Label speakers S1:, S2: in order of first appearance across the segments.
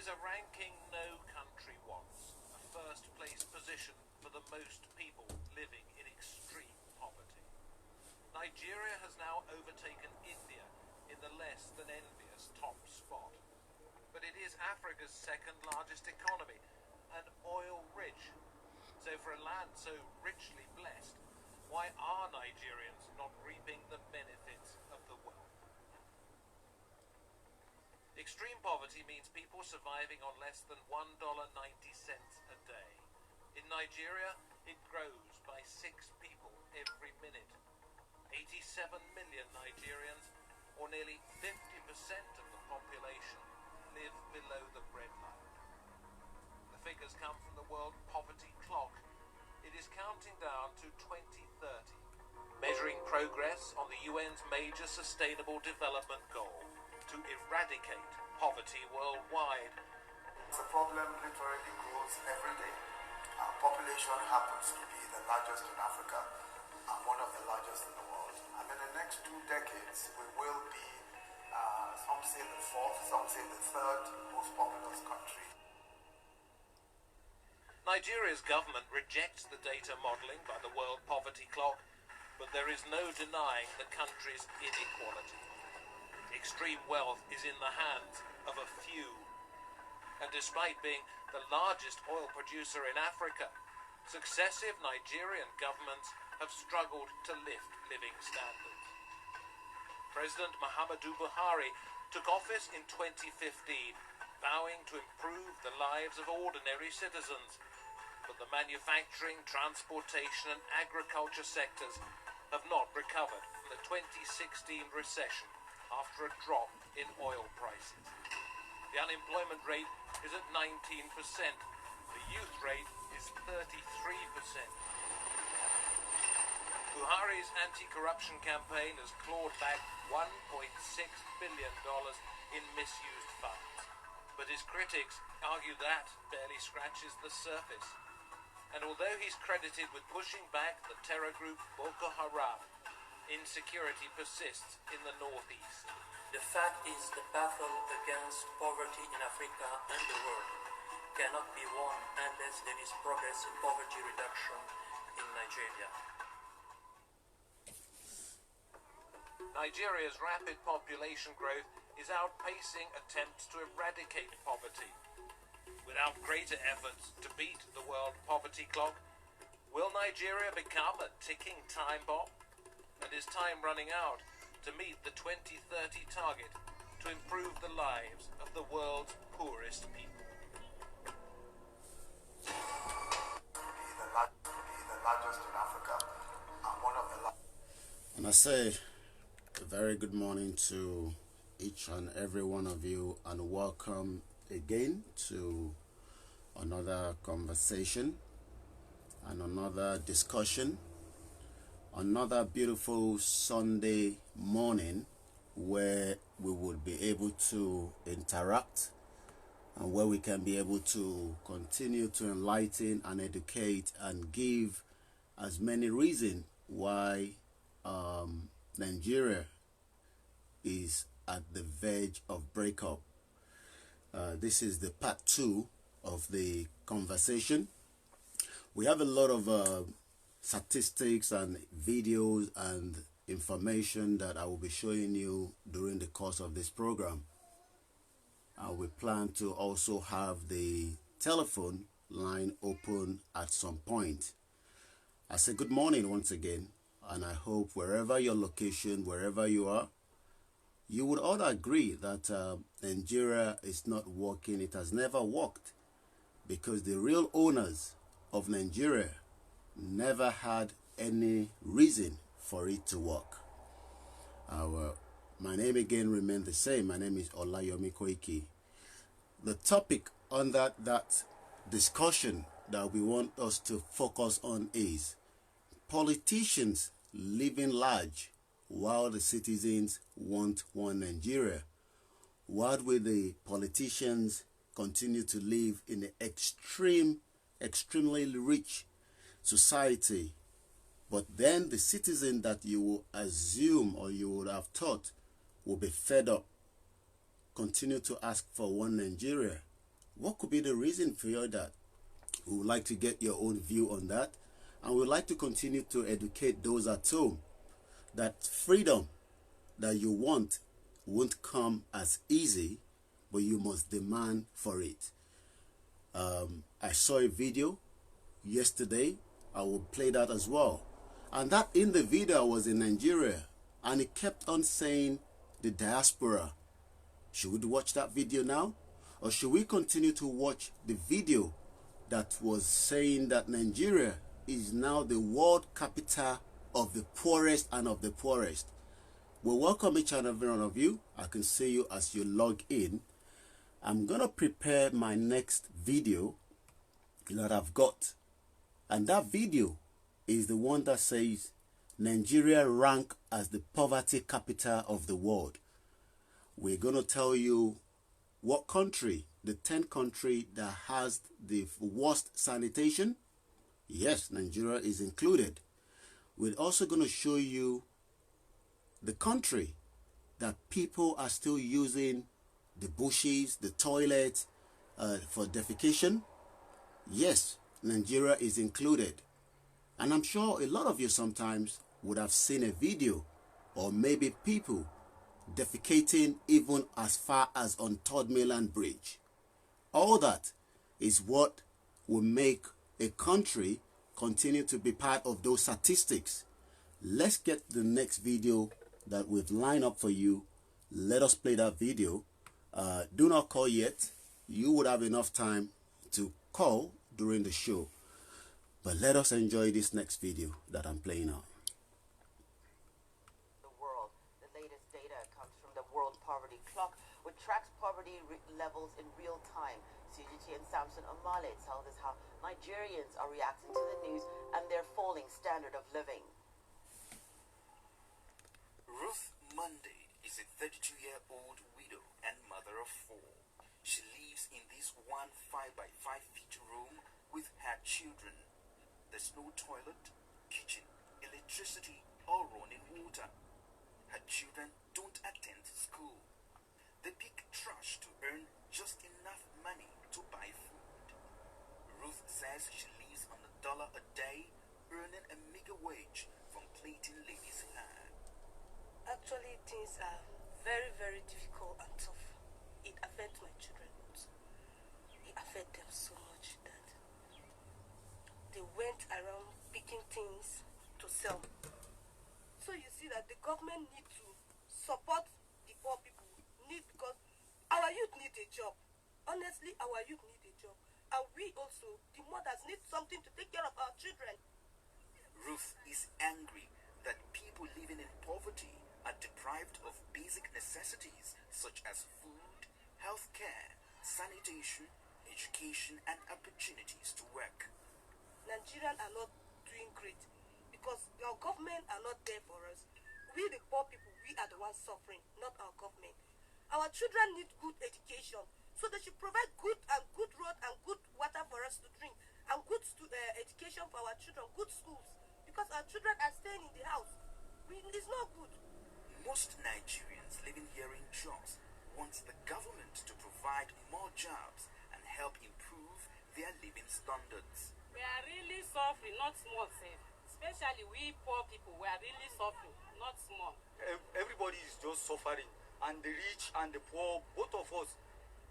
S1: is a ranking no country wants, a first-place position for the most people living in extreme poverty. Nigeria has now overtaken India in the less than envious top spot. But it is Africa's second largest economy and oil-rich. So for a land so richly blessed, why are Nigerians not reaping the benefits of the wealth? Extreme poverty means people surviving on less than $1.90 a day. In Nigeria, it grows by 6 people every minute. 87 million Nigerians, or nearly 50% of the population, live below the breadline. The figures come from the World Poverty Clock. It is counting down to 2030, measuring progress on the UN's major sustainable development goal to eradicate poverty worldwide.
S2: The problem literally grows every day. Our population happens to be the largest in Africa and one of the largest in the world. And in the next 2 decades, we will be, some say the 4th, some say the 3rd most populous country.
S1: Nigeria's government rejects the data modeling by the World Poverty Clock, but there is no denying the country's inequality. Extreme wealth is in the hands of a few. And despite being the largest oil producer in Africa, successive Nigerian governments have struggled to lift living standards. President Muhammadu Buhari took office in 2015, vowing to improve the lives of ordinary citizens. But the manufacturing, transportation and agriculture sectors have not recovered from the 2016 recession after a drop in oil prices. The unemployment rate is at 19%. The youth rate is 33%. Buhari's anti-corruption campaign has clawed back $1.6 billion in misused funds. But his critics argue that barely scratches the surface. And although he's credited with pushing back the terror group Boko Haram, insecurity persists in the northeast.
S3: The fact is the battle against poverty in Africa and the world cannot be won unless there is progress in poverty reduction in Nigeria.
S1: Nigeria's rapid population growth is outpacing attempts to eradicate poverty. Without greater efforts to beat the World Poverty Clock, will Nigeria become a ticking time bomb? And is time running out to meet the 2030 target to improve the lives of the world's poorest people?
S2: Be the largest in Africa and one of the largest.
S4: And I say a very good morning to each and every one of you, and welcome again to another conversation and another discussion. Another beautiful Sunday morning where we would be able to interact and where we can be able to continue to enlighten and educate and give as many reasons why Nigeria is at the verge of breakup. This is the part 2 of the conversation. We have a lot of statistics and videos and information that I will be showing you during the course of this program. We plan to also have the telephone line open at some point. I say good morning once again, and I hope wherever your location, wherever you are, you would all agree that Nigeria is not working. It has never worked, because the real owners of Nigeria never had any reason for it to work. My name again remains the same. My name is OLAYOMI Koiki. The topic under that discussion that we want us to focus on is politicians living large while the citizens want one Nigeria. Why will the politicians continue to live in the extremely rich society, but then the citizen that you will assume or you would have thought will be fed up, continue to ask for one Nigeria, What could be the reason for that? We would like to get your own view on that, and we would like to continue to educate those at home that freedom that you want won't come as easy, but you must demand for it. I saw a video yesterday. I will play that as well. And that in the video was in Nigeria, and it kept on saying the diaspora. Should we watch that video now? Or should we continue to watch the video that was saying that Nigeria is now the world capital of the poorest and of the poorest? We welcome each and every one of you. I can see you as you log in. I'm going to prepare my next video that I've got. And that video is the one that says Nigeria rank as the poverty capital of the world. We're going to tell you what country, the 10th country that has the worst sanitation. Yes, Nigeria is included. We're also going to show you the country that people are still using the bushes, the toilets for defecation. Yes, Nigeria is included. And I'm sure a lot of you sometimes would have seen a video or maybe people defecating even as far as on Third Mainland Bridge. All that is what will make a country continue to be part of those statistics. Let's get the next video that we've lined up for you. Let us play that video. Do not call yet. You would have enough time to call during the show. But let us enjoy this next video that I'm playing now.
S5: The world. The latest data comes from the World Poverty Clock, which tracks poverty levels in real time. CGT and Samson Omale tell us how Nigerians are reacting to the news and their falling standard of living.
S6: Ruth Monday is a 32-year-old widow and mother of 4. She lives in this 1 5-by-5 feet room with her children. There's no toilet, kitchen, electricity, or running water. Her children don't attend school. They pick trash to earn just enough money to buy food. Ruth says she lives on $1 a day, earning a meager wage from plaiting ladies' hair.
S7: Actually, things are very, very difficult and tough. It affects my children. It affects them so much that they went around picking things to sell. So you see that the government needs to support the poor people, because our youth need a job. Honestly, our youth need a job. And we also, the mothers, need something to take care of our children.
S6: Ruth is angry that people living in poverty are deprived of basic necessities such as food, health care, sanitation, education, and opportunities to work.
S7: Nigerians are not doing great because our government are not there for us. We, the poor people, we are the ones suffering, not our government. Our children need good education, so they should provide good road and good water for us to drink, and good education for our children, good schools, because our children are staying in the house. It's not good.
S6: Most Nigerians living here in Jos want the government to provide more jobs and help improve their living standards.
S8: We are really suffering, not small, safe. Especially we poor people, we are really suffering, not small.
S9: Everybody is just suffering, and the rich and the poor, both of us,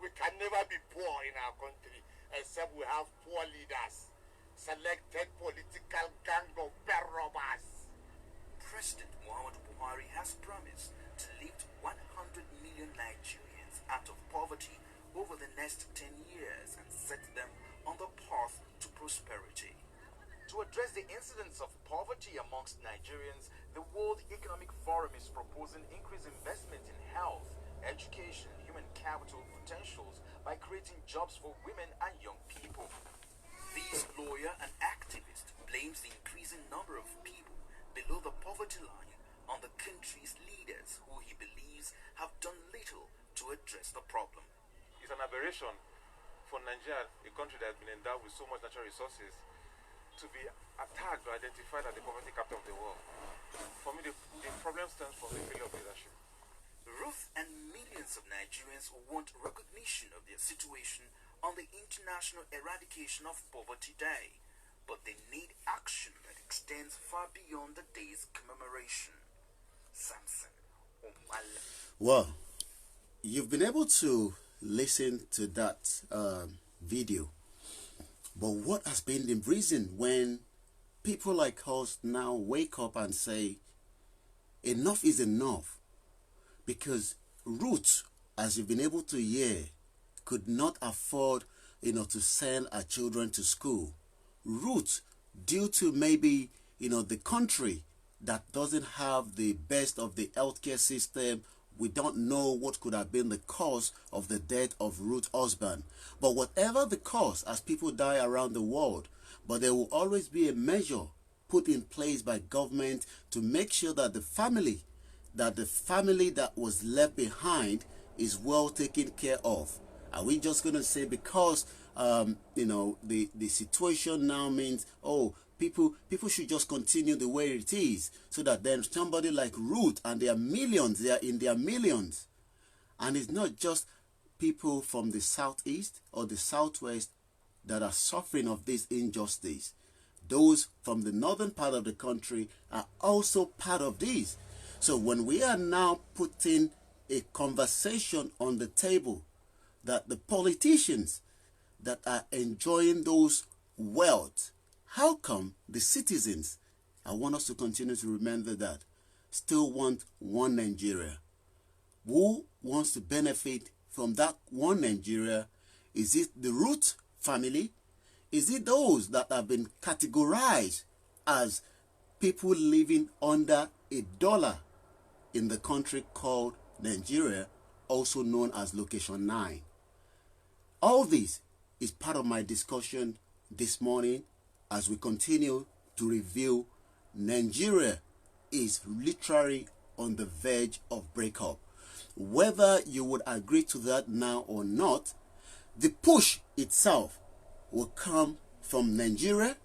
S9: we can never be poor in our country, except we have poor leaders, selected political gang of bed robbers.
S6: President Muhammadu Buhari has promised to lift 100 million Nigerians out of poverty over the next 10 years and set them on the path to prosperity.
S10: To address the incidence of poverty amongst Nigerians, the World Economic Forum is proposing increased investment in health, education, human capital potentials by creating jobs for women and young people.
S6: This lawyer and activist blames the increasing number of people below the poverty line on the country's leaders, who he believes have done little to address the problem.
S10: It's an aberration for Nigeria, a country that has been endowed with so much natural resources, to be attacked or identified as the poverty capital of the world. For me, the problem stems from the failure of leadership.
S6: Ruth and millions of Nigerians want recognition of their situation on the International Eradication of Poverty Day, but they need action that extends far beyond the day's commemoration. Samson Omala.
S4: Well, you've been able to listen to that video, but what has been the reason when people like us now wake up and say enough is enough? Because Ruth, as you've been able to hear, could not afford to send her children to school. Ruth, due to maybe the country that doesn't have the best of the healthcare system, we don't know what could have been the cause of the death of Ruth's husband. But whatever the cause, as people die around the world, but there will always be a measure put in place by government to make sure that the family that was left behind is well taken care of. Are we just going to say because the situation now means, oh, people should just continue the way it is, so that then somebody like Ruth, and they are in their millions, and it's not just people from the southeast or the southwest that are suffering of this injustice. Those from the northern part of the country are also part of this. So when we are now putting a conversation on the table that the politicians that are enjoying those wealth, how come the citizens, I want us to continue to remember that, still want one Nigeria? Who wants to benefit from that one Nigeria? Is it the Root family? Is it those that have been categorized as people living under $1 in the country called Nigeria, also known as Location 9? All this is part of my discussion this morning as we continue to review. Nigeria is literally on the verge of breakup. Whether you would agree to that now or not, the push itself will come from Nigeria,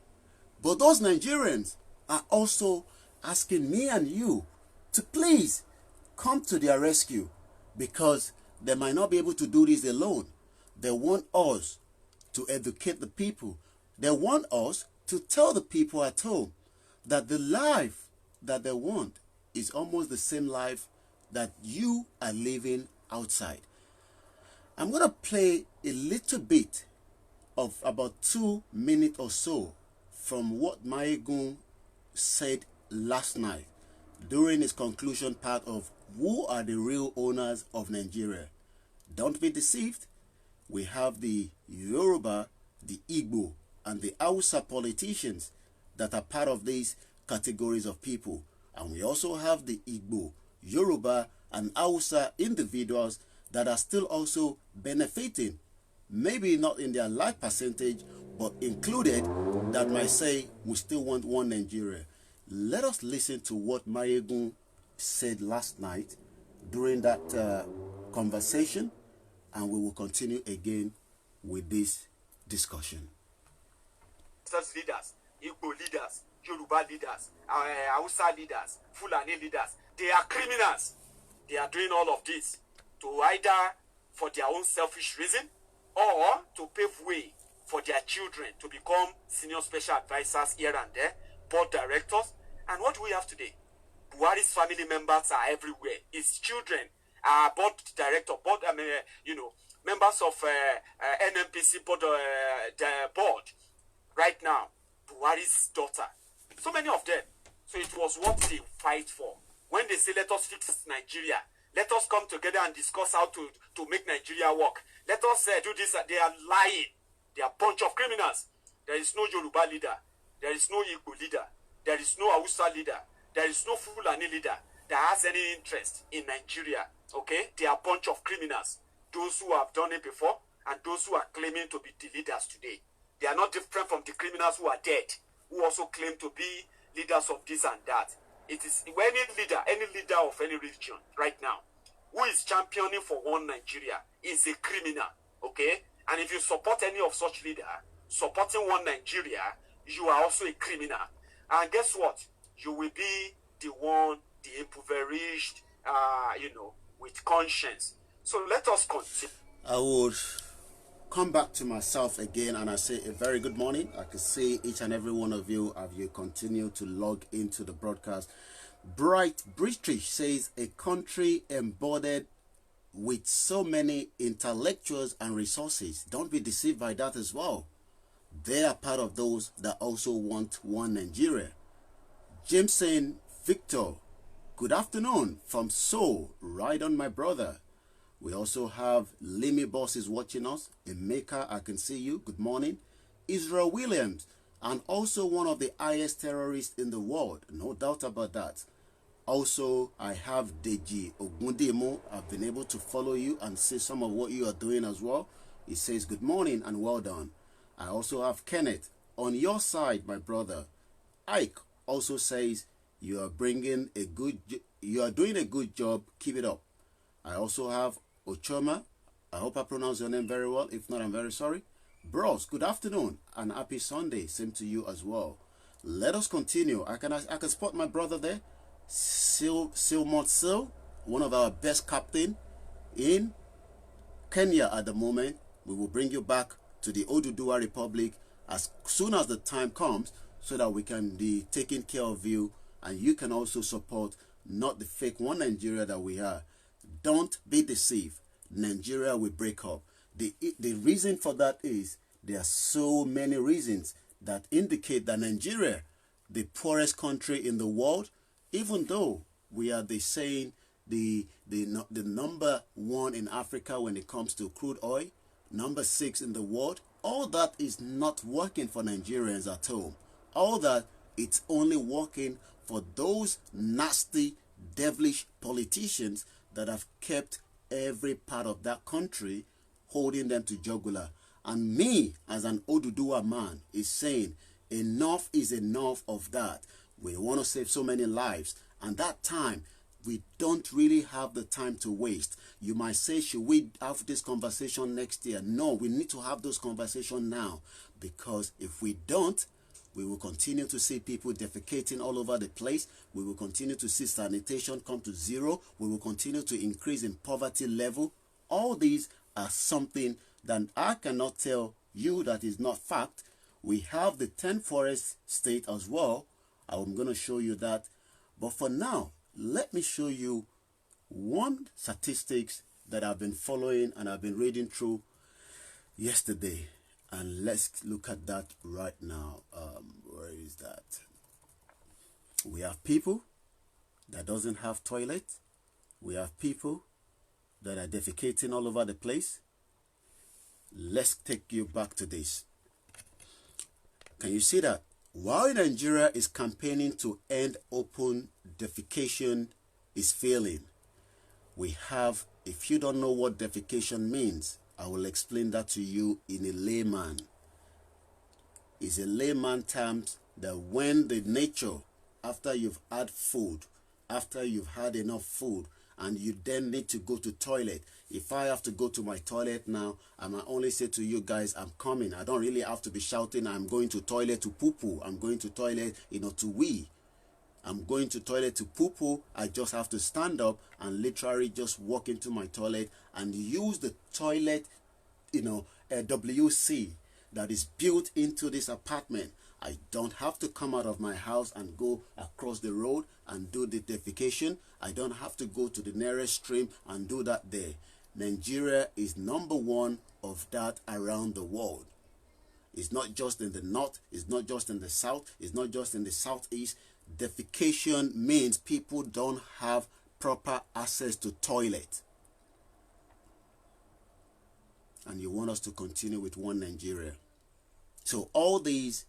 S4: but those Nigerians are also asking me and you to please come to their rescue, because they might not be able to do this alone. They want us to educate the people. They want us to tell the people at home that the life that they want is almost the same life that you are living outside. I'm going to play a little bit of about 2 minutes or so from what Maegun said last night during his conclusion part of who are the real owners of Nigeria. Don't be deceived. We have the Yoruba, the Igbo, and the Hausa politicians that are part of these categories of people. And we also have the Igbo, Yoruba, and Hausa individuals that are still also benefiting. Maybe not in their life percentage, but included, that might say we still want one Nigeria. Let us listen to what Maegun said last night during that conversation, and we will continue again with this discussion.
S9: Leaders, Igbo leaders, Yoruba leaders, Hausa leaders, Fulani leaders, they are criminals. They are doing all of this to either for their own selfish reason or to pave way for their children to become senior special advisors here and there, board directors. And what do we have today? Buhari's family members are everywhere. His children are board director, members of NMPC board, board right now. Buhari's daughter. So many of them. So it was what they fight for. When they say, let us fix Nigeria, let us come together and discuss how to make Nigeria work. Let us do this. They are lying. They are a bunch of criminals. There is no Yoruba leader. There is no Igbo leader. There is no Hausa leader. There is no Fulani leader that has any interest in Nigeria. Okay? They are a bunch of criminals. Those who have done it before and those who are claiming to be the leaders today. They are not different from the criminals who are dead, who also claim to be leaders of this and that. It is any leader of any religion right now who is championing for one Nigeria is a criminal, okay? And if you support any of such leader supporting one Nigeria, you are also a criminal. And guess what? You will be the one, the impoverished, with conscience. So let us continue.
S4: I would come back to myself again and I say a very good morning. I can see each and every one of you as you continue to log into the broadcast. Bright British says a country embodied with so many intellectuals and resources. Don't be deceived by that as well. They are part of those that also want one Nigeria. Jameson Victor, good afternoon from Seoul. Right on, my brother. We also have Limi Boss is watching us. Emeka, I can see you. Good morning. Israel Williams, and also one of the highest terrorists in the world. No doubt about that. Also, I have Deji Ogundemo. I've been able to follow you and see some of what you are doing as well. He says good morning and well done. I also have Kenneth. On your side, my brother. Ike also says you are doing a good job. Keep it up. I also have Ochoma. I hope I pronounce your name very well. If not, I'm very sorry. Bros, good afternoon and happy Sunday. Same to you as well. Let us continue. I can spot my brother there. Silmot Sil, one of our best captain in Kenya at the moment. We will bring you back to the Oduduwa Republic as soon as the time comes so that we can be taking care of you and you can also support not the fake one Nigeria that we are. Don't be deceived. Nigeria will break up. The reason for that is there are so many reasons that indicate that Nigeria, the poorest country in the world, even though we are the number one in Africa when it comes to crude oil, number 6 in the world, all that is not working for Nigerians at home. All that, it's only working for those nasty, devilish politicians that have kept every part of that country, holding them to jugular. And me, as an Oduduwa man, is saying enough is enough of that. We want to save so many lives, and that time, we don't really have the time to waste. You might say, should we have this conversation next year? No, we need to have those conversations now, because if we don't, we will continue to see people defecating all over the place. We will continue to see sanitation come to zero. We will continue to increase in poverty level. All these are something that I cannot tell you that is not fact. We have the 10 forest state as well. I'm going to show you that. But for now, let me show you one statistics that I've been following and I've been reading through yesterday. And let's look at that right now. Where is that? We have people that doesn't have toilet. We have people that are defecating all over the place. Let's take you back to this. Can you see that? While Nigeria is campaigning to end open defecation is failing, we have, if you don't know what defecation means, I will explain that to you in a layman. It's a layman terms that when the nature, after you've had food, after you've had enough food, and you then need to go to toilet. If I have to go to my toilet now, I might only say to you guys, I'm coming. I don't really have to be shouting, I'm going to toilet to poo-poo. I'm going to toilet, to wee. I'm going to toilet to poo-poo. I just have to stand up and literally just walk into my toilet and use the toilet, a WC that is built into this apartment. I don't have to come out of my house and go across the road and do the defecation. I don't have to go to the nearest stream and do that there. Nigeria is number one of that around the world. It's not just in the north, it's not just in the south, it's not just in the southeast. Defecation means people don't have proper access to toilet. And you want us to continue with one Nigeria. So all these,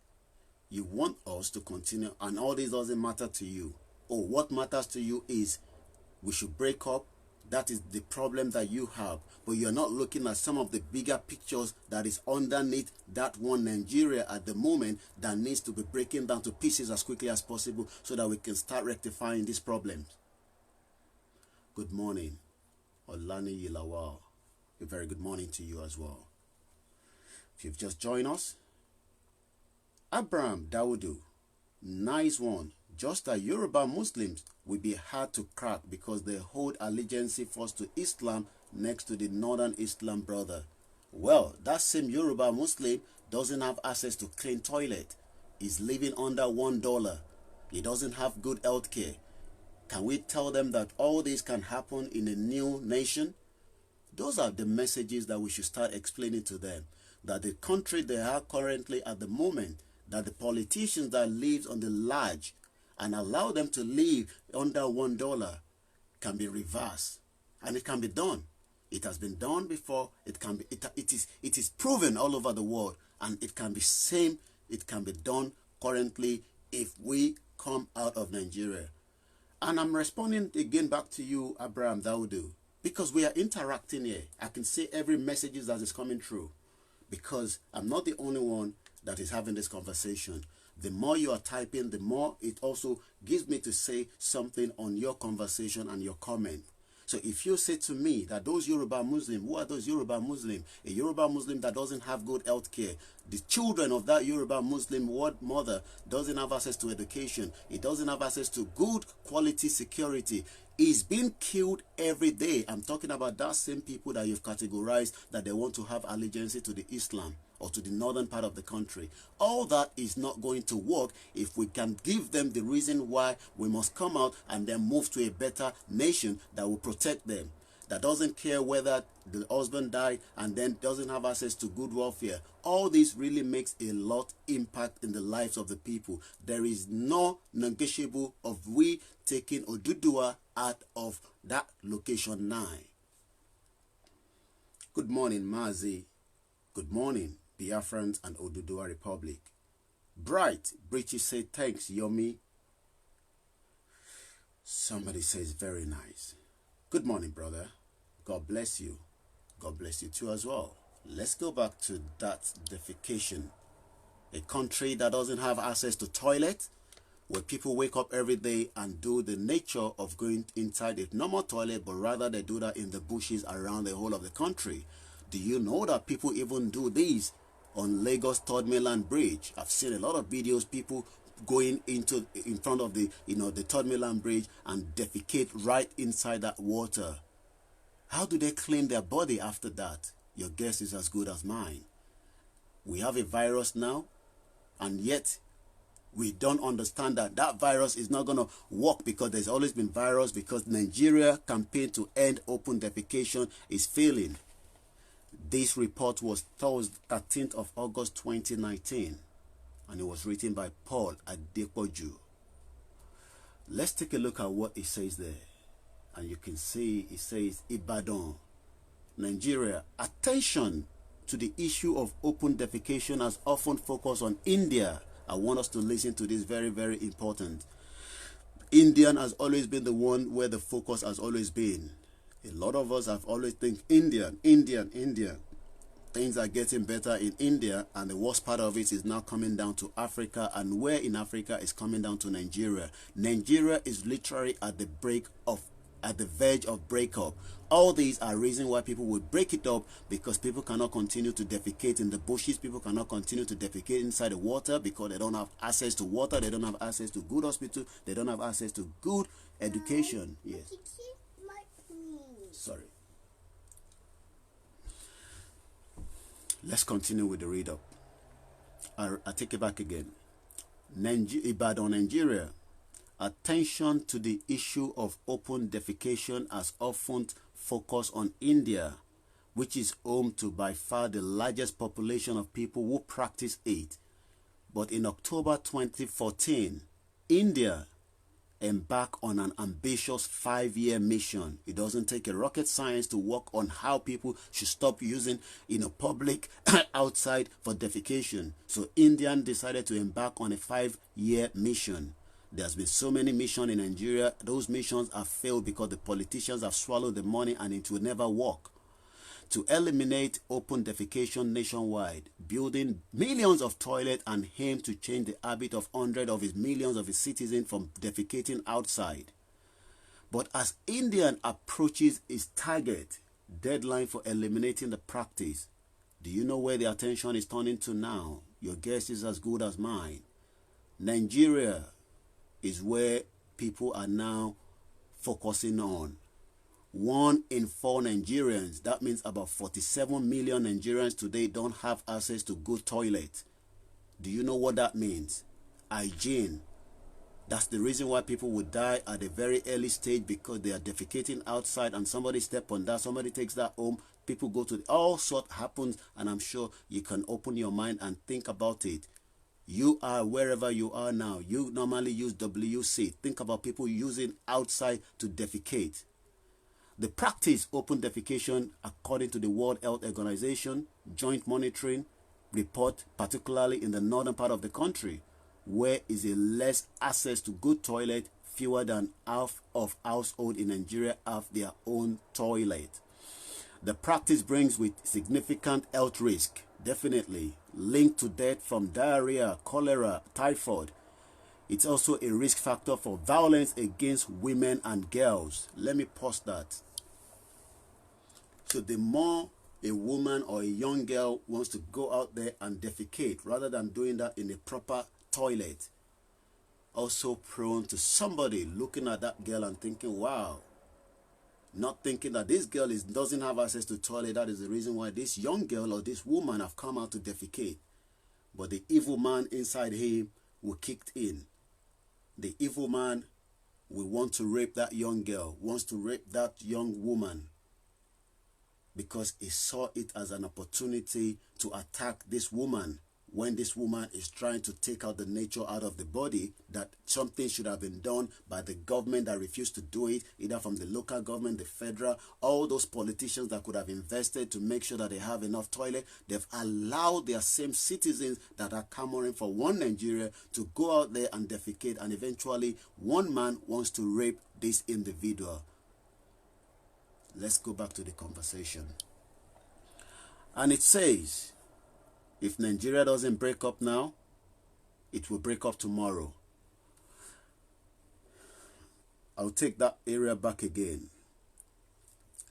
S4: you want us to continue, and all this doesn't matter to you. Oh, what matters to you is we should break up. That is the problem that you have. But you're not looking at some of the bigger pictures that is underneath that one Nigeria at the moment that needs to be breaking down to pieces as quickly as possible so that we can start rectifying these problems. Good morning. Olani Yilawa. A very good morning to you as well. If you've just joined us, Abraham Dawudu, nice one. Just that Yoruba Muslims will be hard to crack because they hold allegiance first to Islam next to the Northern Islam brother. Well, that same Yoruba Muslim doesn't have access to clean toilet. He's living under $1. He doesn't have good health care. Can we tell them that all this can happen in a new nation? Those are the messages that we should start explaining to them. That the country they are currently at the moment, that the politicians that live on the large and allow them to live under $1 can be reversed. And it can be done. It has been done before. It is proven all over the world, and it can be done currently if we come out of Nigeria. And I'm responding again back to you, Abraham Daudu, because we are interacting here. I can see every message that is coming through, because I'm not the only one that is having this conversation. The more you are typing, the more it also gives me to say something on your conversation and your comment. So if you say to me that those Yoruba Muslim, who are those Yoruba Muslim? A Yoruba Muslim that doesn't have good health care. The children of that Yoruba Muslim mother doesn't have access to education. He doesn't have access to good quality security. He's being killed every day. I'm talking about that same people that you've categorized that they want to have allegiance to the Islam or to the northern part of the country. All that is not going to work if we can give them the reason why we must come out and then move to a better nation that will protect them, that doesn't care whether the husband died and then doesn't have access to good welfare. All this really makes a lot impact in the lives of the people. There is no negotiable of we taking Odudua out of that location 9. Good morning, Mazi. Good morning, Biafrans and Odudua Republic. Bright, Bochi State, thanks, Yomi. Somebody says very nice. Good morning, brother. God bless you. God bless you too as well. Let's go back to that defecation. A country that doesn't have access to toilet, where people wake up every day and do the nature of going inside a normal toilet, but rather they do that in the bushes around the whole of the country. Do you know that people even do this on Lagos Third Mainland Bridge? I've seen a lot of videos, people going in front of the the Third Mainland Bridge and defecate right inside that water. How do they clean their body after that? Your guess is as good as mine. We have a virus now, and yet we don't understand that that virus is not going to work, because there's always been virus, because Nigeria campaign to end open defecation is failing. This report was Thursday, 13th of August 2019, and it was written by Paul Adepoju. Let's take a look at what it says there. And you can see it says, Ibadan, Nigeria, attention to the issue of open defecation has often focused on India. I want us to listen to this, very, very important. Indian has always been the one where the focus has always been. A lot of us have always think Indian. Things are getting better in India, and the worst part of it is now coming down to Africa, and where in Africa is coming down to Nigeria. Nigeria is literally at the verge of breakup. All these are reasons why people would break it up, because people cannot continue to defecate in the bushes. People cannot continue to defecate inside the water because they don't have access to water. They don't have access to good hospital. They don't have access to good education. Yes. Sorry. Let's continue with the read up. I take it back again. Ibadan, Nigeria. Attention to the issue of open defecation has often focused on India, which is home to by far the largest population of people who practice it. But in October 2014, India embarked on an ambitious 5-year mission. It doesn't take a rocket science to work on how people should stop using public outside for defecation. So India decided to embark on a 5-year mission. There's been so many missions in Nigeria. Those missions have failed because the politicians have swallowed the money and it will never work. To eliminate open defecation nationwide, building millions of toilets and aim to change the habit of hundreds of millions of its citizens from defecating outside. But as India approaches its target deadline for eliminating the practice, do you know where the attention is turning to now? Your guess is as good as mine. Nigeria is where people are now focusing on. 1 in 4 Nigerians, that means about 47 million Nigerians today, don't have access to good toilet. Do you know what that means? Hygiene. That's the reason why people would die at a very early stage, because they are defecating outside and somebody step on that, somebody takes that home, people go to all sort happens, and I'm sure you can open your mind and think about it. You are wherever you are now. You normally use WC. Think about people using outside to defecate. The practice open defecation, according to the World Health Organization joint monitoring report, particularly in the northern part of the country, where is a less access to good toilet, fewer than half of households in Nigeria have their own toilet. The practice brings with significant health risk, definitely linked to death from diarrhea, cholera, typhoid. It's also a risk factor for violence against women and girls. Let me pause that. So the more a woman or a young girl wants to go out there and defecate, rather than doing that in a proper toilet, also prone to somebody looking at that girl and thinking, wow, not thinking that this girl doesn't have access to toilet. That is the reason why this young girl or this woman have come out to defecate. But the evil man inside him will kick in. The evil man will want to rape that young girl, wants to rape that young woman, because he saw it as an opportunity to attack this woman when this woman is trying to take out the nature out of the body, that something should have been done by the government that refused to do it, either from the local government, the federal, all those politicians that could have invested to make sure that they have enough toilet. They've allowed their same citizens that are clamoring for one Nigeria to go out there and defecate, and eventually one man wants to rape this individual. Let's go back to the conversation. And it says, if Nigeria doesn't break up now, it will break up tomorrow. I'll take that area back again.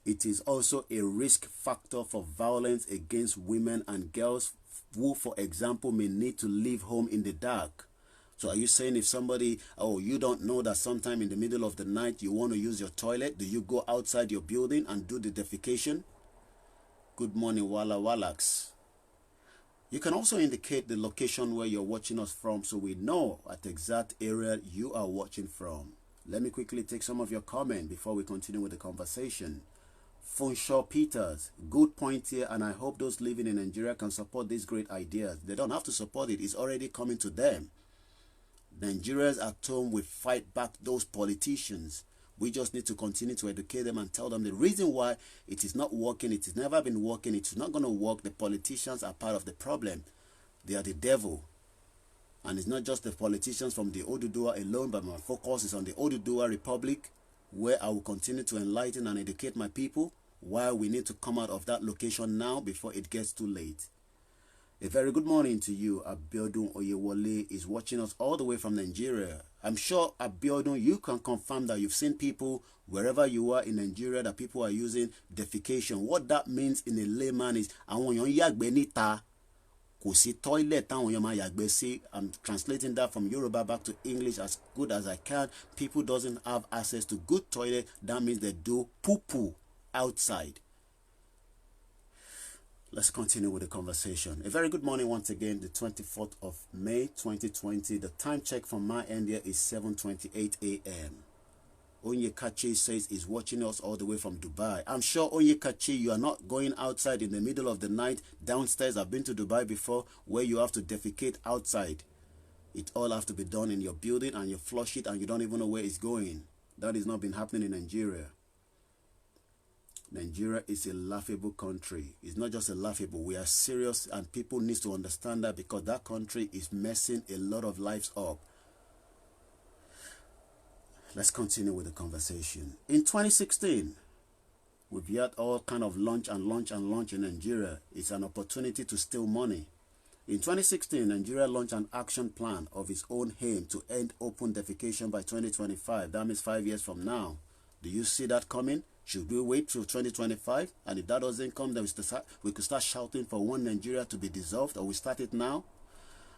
S4: It is also a risk factor for violence against women and girls who, for example, may need to leave home in the dark. So are you saying if somebody, oh, you don't know that sometime in the middle of the night you want to use your toilet, do you go outside your building and do the defecation? Good morning, Walla Wallax. You can also indicate the location where you're watching us from, so we know at the exact area you are watching from. Let me quickly take some of your comment before we continue with the conversation. Funshaw Peters, good point here, and I hope those living in Nigeria can support these great ideas. They don't have to support it, it's already coming to them. Nigerians at home will fight back those politicians. We just need to continue to educate them and tell them the reason why it is not working. It has never been working. It is not going to work. The politicians are part of the problem. They are the devil. And it's not just the politicians from the Oduduwa alone, but my focus is on the Oduduwa Republic, where I will continue to enlighten and educate my people, while we need to come out of that location now before it gets too late. A very good morning to you. Abiodun Oyewole is watching us all the way from Nigeria. I'm sure, Abiodun, you can confirm that you've seen people wherever you are in Nigeria that people are using defecation. What that means in a layman is, àwọn èèyàn yàgbẹ́ níta, kò sí toilet táwọn èèyàn máa yàgbẹ́ sí. I'm translating that from Yoruba back to English as good as I can. People doesn't have access to good toilet. That means they do poo-poo outside. Let's continue with the conversation. A very good morning once again, the 24th of May 2020. The time check from my end here is 7:28 a.m. Onyekachi says he's watching us all the way from Dubai. I'm sure, Onyekachi, you are not going outside in the middle of the night downstairs. I've been to Dubai before, where you have to defecate outside. It all have to be done in your building, and you flush it and you don't even know where it's going. That is not been happening in Nigeria. Nigeria is a laughable country. It's not just a laughable. We are serious, and people need to understand that, because that country is messing a lot of lives up. Let's continue with the conversation. In 2016, we've had all kind of launch in Nigeria. It's an opportunity to steal money. In 2016, Nigeria launched an action plan of its own aim to end open defecation by 2025. That means 5 years from now. Do you see that coming? Should we wait till 2025? And if that doesn't come, then we could start shouting for one Nigeria to be dissolved, or we start it now?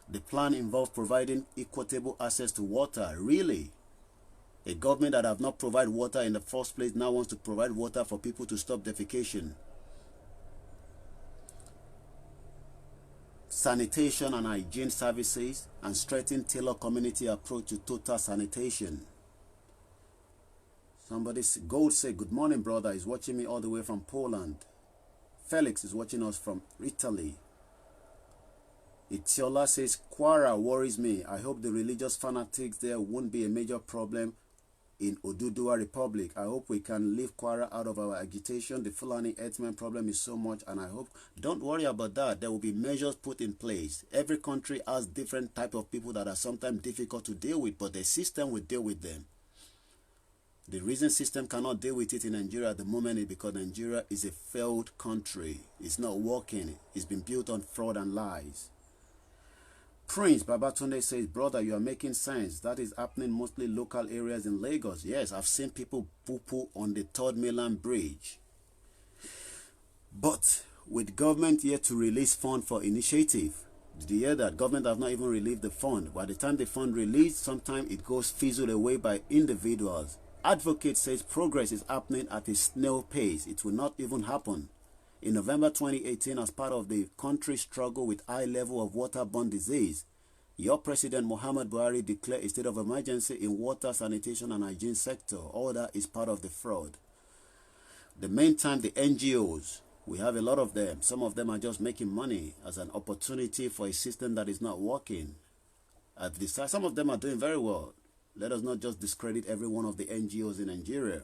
S4: The plan involved providing equitable access to water. Really? A government that have not provided water in the first place now wants to provide water for people to stop defecation. Sanitation and hygiene services and strengthen tailored community approach to total sanitation. Gold say, good morning, brother. He's watching me all the way from Poland. Felix is watching us from Italy. Itiola says, Kwara worries me. I hope the religious fanatics there won't be a major problem in Oduduwa Republic. I hope we can leave Kwara out of our agitation. The Fulani herdsmen problem is so much, and I hope, don't worry about that. There will be measures put in place. Every country has different type of people that are sometimes difficult to deal with, but the system will deal with them. The reason system cannot deal with it in Nigeria at the moment is because Nigeria is a failed country. It's not working. It's been built on fraud and lies. Prince Babatunde says, brother, you are making sense. That is happening mostly local areas in Lagos. Yes, I've seen people poo-poo on the 3rd Mainland Bridge. But with government yet to release fund for initiative, did you hear that? Government have not even released the fund. By the time the fund released, sometimes it goes fizzled away by individuals. Advocate says progress is happening at a snail pace. It will not even happen. In November 2018, as part of the country's struggle with high level of waterborne disease, your President Muhammad Buhari declared a state of emergency in water, sanitation and hygiene sector. All that is part of the fraud. The meantime, the NGOs, we have a lot of them. Some of them are just making money as an opportunity for a system that is not working. At this time, some of them are doing very well. Let us not just discredit every one of the NGOs in Nigeria.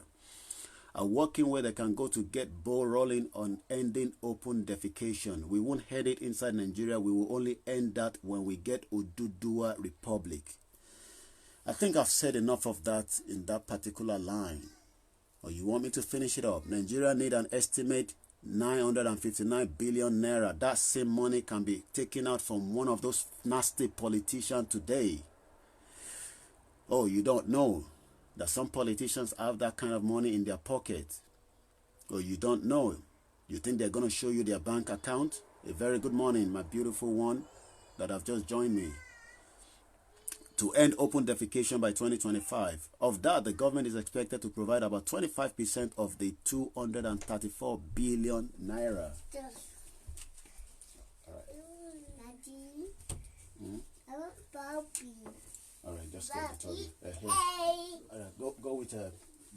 S4: Are working where they can go to get ball rolling on ending open defecation. We won't head it inside Nigeria. We will only end that when we get Oduduwa Republic. I think I've said enough of that in that particular line. Or you want me to finish it up? Nigeria need an estimate 959 billion naira. That same money can be taken out from one of those nasty politicians today. Oh, you don't know that some politicians have that kind of money in their pocket? Or you don't know? You think they're going to show you their bank account? A very good morning, my beautiful one that have just joined me. To end open defecation by 2025. Of that, the government is expected to provide about 25% of the 234 billion naira. All right, just go to Toby. All right,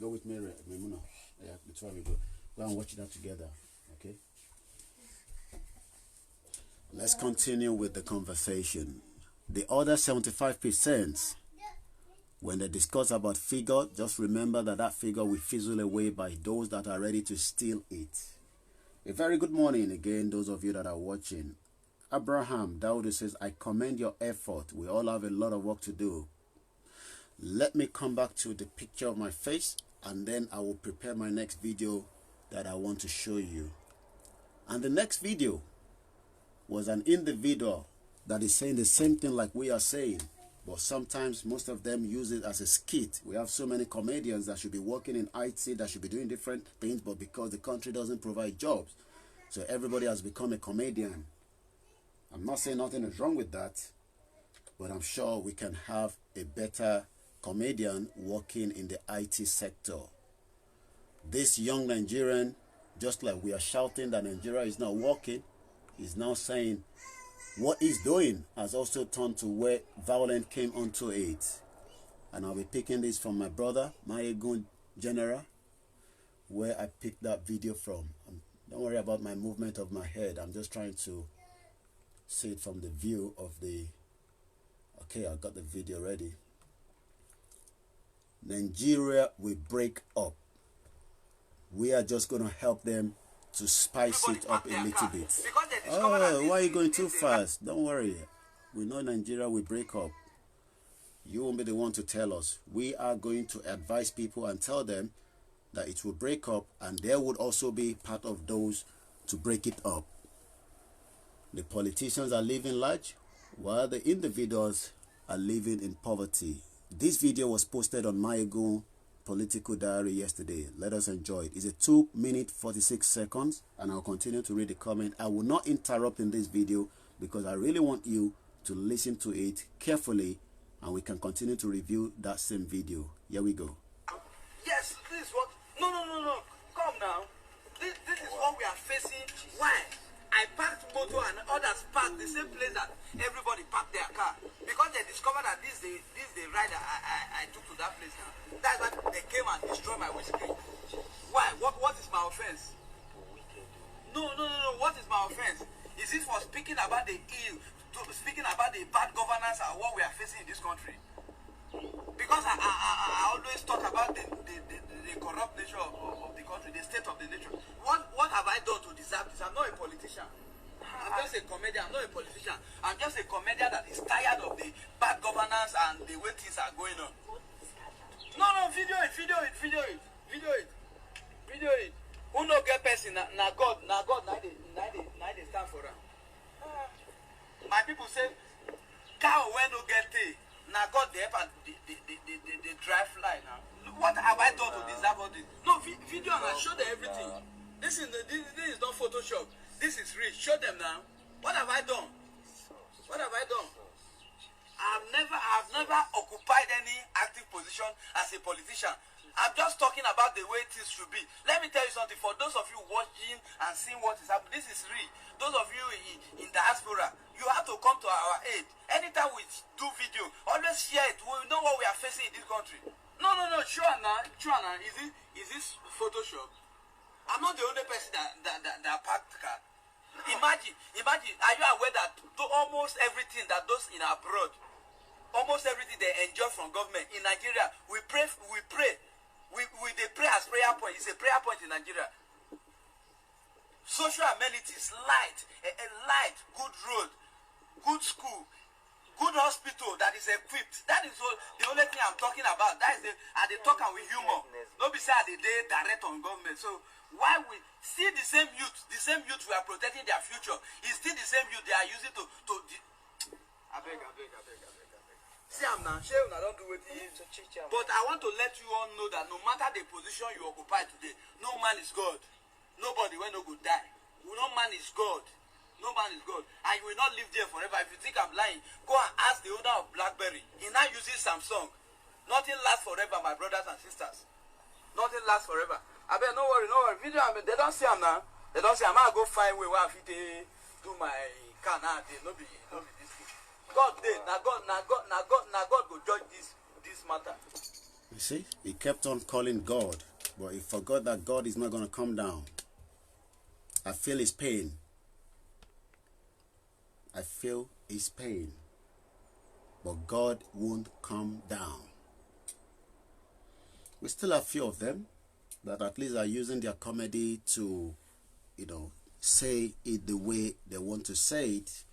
S4: go with Mary, Mimuna. Yeah, the two of you go and watch that together. Okay. Let's continue with the conversation. The other 75%, when they discuss about figure, just remember that that figure will fizzle away by those that are ready to steal it. A very good morning again, those of you that are watching. Abraham Dawudu says, I commend your effort. We all have a lot of work to do. Let me come back to the picture of my face and then I will prepare my next video that I want to show you. And the next video was an individual that is saying the same thing like we are saying, but sometimes most of them use it as a skit. We have so many comedians that should be working in IT, that should be doing different things, but because the country doesn't provide jobs, so everybody has become a comedian. I'm not saying nothing is wrong with that, but I'm sure we can have a better comedian working in the IT sector. This young Nigerian, just like we are shouting that Nigeria is not working, is now saying what he's doing has also turned to where violence came onto it. And I'll be picking this from my brother, Mayegun General, where I picked that video from. Don't worry about my movement of my head. I'm just trying to see it from the view of the... Okay, I got the video ready. Nigeria will break up. We are just going to help them to spice it up a little bit. Oh, why are you going too fast? Don't worry. We know Nigeria will break up. You won't be the one to tell us. We are going to advise people and tell them that it will break up, and they would also be part of those to break it up. The politicians are living large, while the individuals are living in poverty. This video was posted on Mayegun Political Diary yesterday. Let us enjoy it. It's a 2 minute 46 seconds, and I'll continue to read the comment. I will not interrupt in this video because I really want you to listen to it carefully and we can continue to review that same video. Here we go.
S11: Yes, this is what. No. Come now. This is what we are facing. Why? I parked motor and others parked the same place that everybody parked their car because they discovered that this is the ride I took to that place now. That's why they came and destroyed my windscreen. Why? What is my offense? No. What is my offense? Is it for speaking about the ill, speaking about the bad governance and what we are facing in this country? Because I always talk about the corrupt nature of the country, the state of the nation. What have I done to deserve this? I'm not a politician. I'm just a comedian. I'm not a politician. I'm just a comedian that is tired of the bad governance and the way things are going on. No, video it. Who no get person? Na God, na they stand for him. My people say, cow when no get it. Now God the help and the dry fly now. What have I done to deserve all this? No, video and I show them everything. This is not Photoshop. This is real. Show them now. What have I done? I've never occupied any active position as a politician. I'm just talking about the way things should be. Let me tell you something. For those of you watching and seeing what is happening, this is real. Those of you in diaspora, you have to come to our aid. Anytime we do video, always share it. We know what we are facing in this country. No. Sure now. Is this Photoshop? I'm not the only person that parked the car. Imagine. Are you aware that almost everything that those in abroad, almost everything they enjoy from government in Nigeria, we pray. They pray as prayer point. It's a prayer point in Nigeria. Social amenities, light, good road, good school, good hospital that is equipped. That is all, the only thing I'm talking about. That is they talking with humor. Not be say they direct on government. So why we see the same youth we are protecting their future, is still the same youth they are using to I beg. See, I'm not sure I don't do it. But I want to let you all know that no matter the position you occupy today, no man is God. Nobody will no go die. No man is God. No man is God. And you will not live there forever. If you think I'm lying, go and ask the owner of BlackBerry. He now uses Samsung. Nothing lasts forever, my brothers and sisters. Nothing lasts forever. I bet no worry. Video, they don't see him now. They don't see him. I'm going to go find where I fit do my car now. No be this thing. God did. Now God go judge this matter.
S4: You see, he kept on calling God, but he forgot that God is not going to come down. I feel his pain. But God won't come down. We still have few of them that at least are using their comedy to, say it the way they want to say it.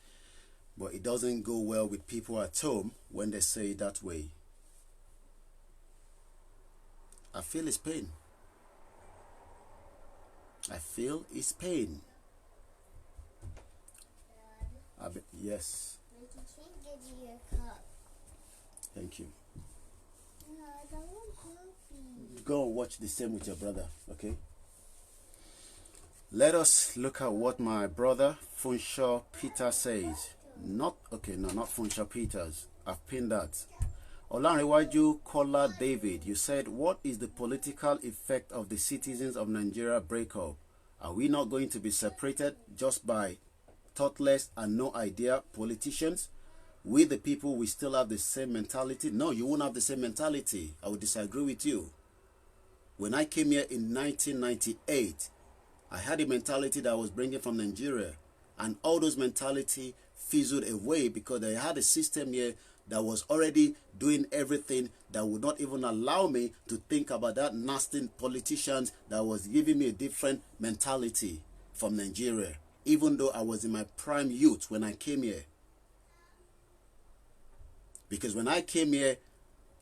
S4: But it doesn't go well with people at home when they say it that way. I feel his pain. Yes. Thank you. Go and watch the same with your brother, okay? Let us look at what my brother Funshaw Peter says. Not Funshaw Peters. I've pinned that. Olanrewaju Kola David, you said, what is the political effect of the citizens of Nigeria breakup? Are we not going to be separated just by thoughtless and no idea politicians? We the people, we still have the same mentality? No, you won't have the same mentality. I would disagree with you. When I came here in 1998, I had a mentality that I was bringing from Nigeria. And all those mentality fizzled away because they had a system here that was already doing everything that would not even allow me to think about that nasty politicians that was giving me a different mentality from Nigeria, even though I was in my prime youth when I came here. Because when I came here,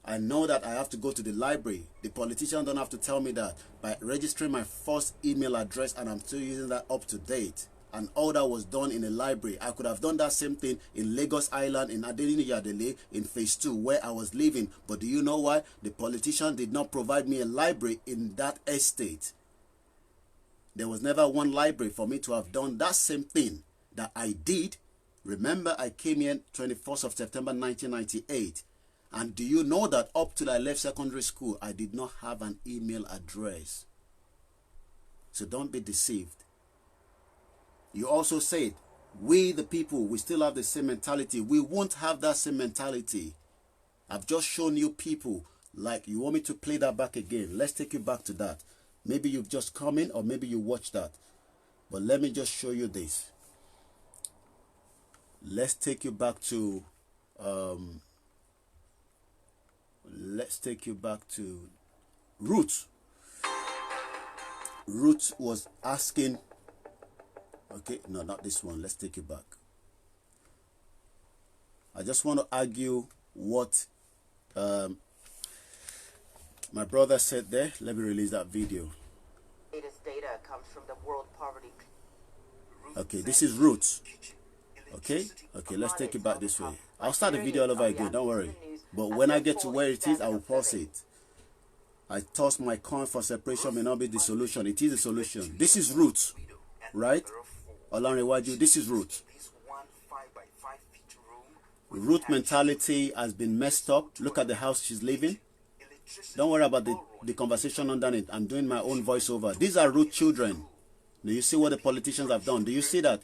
S4: I know that I have to go to the library. The politicians don't have to tell me that. By registering my first email address, and I'm still using that up to date. And all that was done in a library. I could have done that same thing in Lagos Island, in Adenini in phase 2, where I was living. But do you know why? The politician did not provide me a library in that estate. There was never one library for me to have done that same thing that I did. Remember, I came here 21st of September 1998. And do you know that up till I left secondary school, I did not have an email address? So don't be deceived. You also said, we the people, we still have the same mentality. We won't have that same mentality. I've just shown you people, like, you want me to play that back again? Let's take you back to that. Maybe you've just come in, or maybe you watched that. But let me just show you this. Let's take you back to Ruth. Ruth was asking, okay, no, not this one. Let's take it back. I just want to argue what my brother said there. Let me release that video.
S5: Latest data comes from the World Poverty.
S4: Okay, this is Ruth. Okay, let's take it back this way. I'll start the video all over again, don't worry. But when I get to where it is, I will pause it. I toss my coin for separation may not be the solution. It is the solution. This is Ruth, right? Olanrewaju, this is Ruth. Ruth mentality has been messed up. Look at the house she's living. Don't worry about the conversation underneath. I'm doing my own voiceover. These are Ruth children. Do you see what the politicians have done? Do you see that?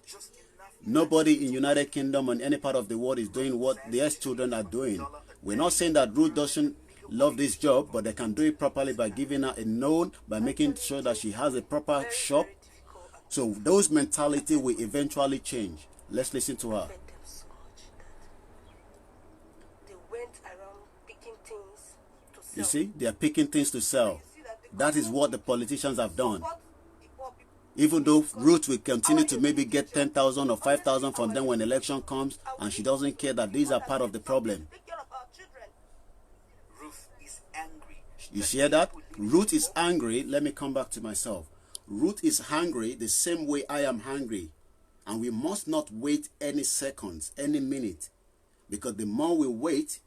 S4: Nobody in United Kingdom and any part of the world is doing what their children are doing. We're not saying that Ruth doesn't love this job, but they can do it properly by giving her a loan, by making sure that she has a proper shop. So those mentality will eventually change. Let's listen to her. You see, they are picking things to sell. That is what the politicians have done. Even though Ruth will continue to maybe get 10,000 or 5,000 from them when election comes, and she doesn't care that these are part of the problem. You hear that? Ruth is angry. Let me come back to myself. Ruth is hungry the same way I am hungry. And we must not wait any seconds, any minute. Because the more we wait,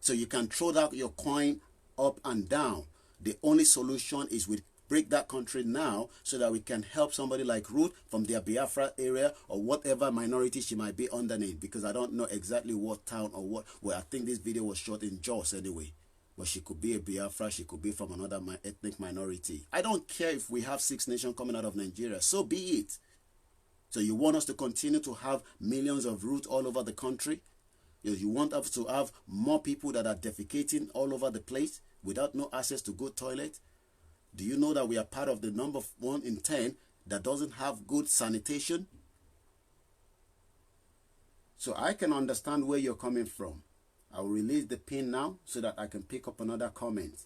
S4: so you can throw that your coin up and down. The only solution is we break that country now so that we can help somebody like Ruth from their Biafra area or whatever minority she might be underneath. Because I don't know exactly what town or what. Well, I think this video was shot in Jos anyway. But she could be a Biafra, she could be from another ethnic minority. I don't care if we have 6 nations coming out of Nigeria. So be it. So you want us to continue to have millions of Ruth all over the country? You want us to have more people that are defecating all over the place without no access to good toilet? Do you know that we are part of the number 1 in 10 that doesn't have good sanitation? So I can understand where you're coming from. I will release the pin now so that I can pick up another comment.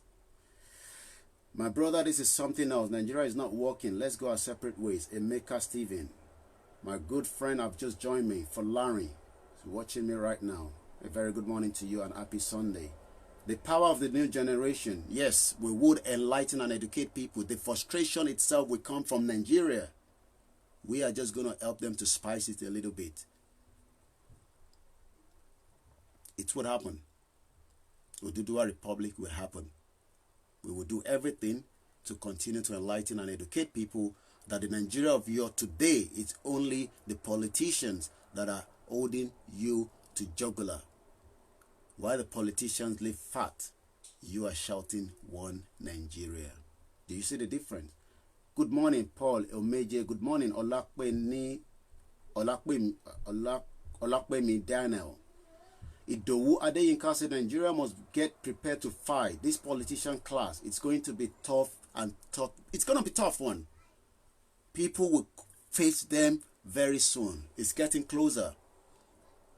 S4: My brother, this is something else. Nigeria is not working. Let's go our separate ways. Emeka Stephen, my good friend, have just joined me for Larry. He's watching me right now. A very good morning to you and happy Sunday. The power of the new generation. Yes, we would enlighten and educate people. The frustration itself will come from Nigeria. We are just going to help them to spice it a little bit. It would happen. Oduduwa Republic will happen. We will do everything to continue to enlighten and educate people that the Nigeria of your today is only the politicians that are holding you to jugular. While the politicians live fat, you are shouting one Nigeria. Do you see the difference? Good morning, Paul Omeje. Good morning, Olakpemi Daniel. Idowu Adeyinka said Nigeria must get prepared to fight this politician class. It's going to be tough and tough. It's going to be a tough one. People will face them very soon. It's getting closer.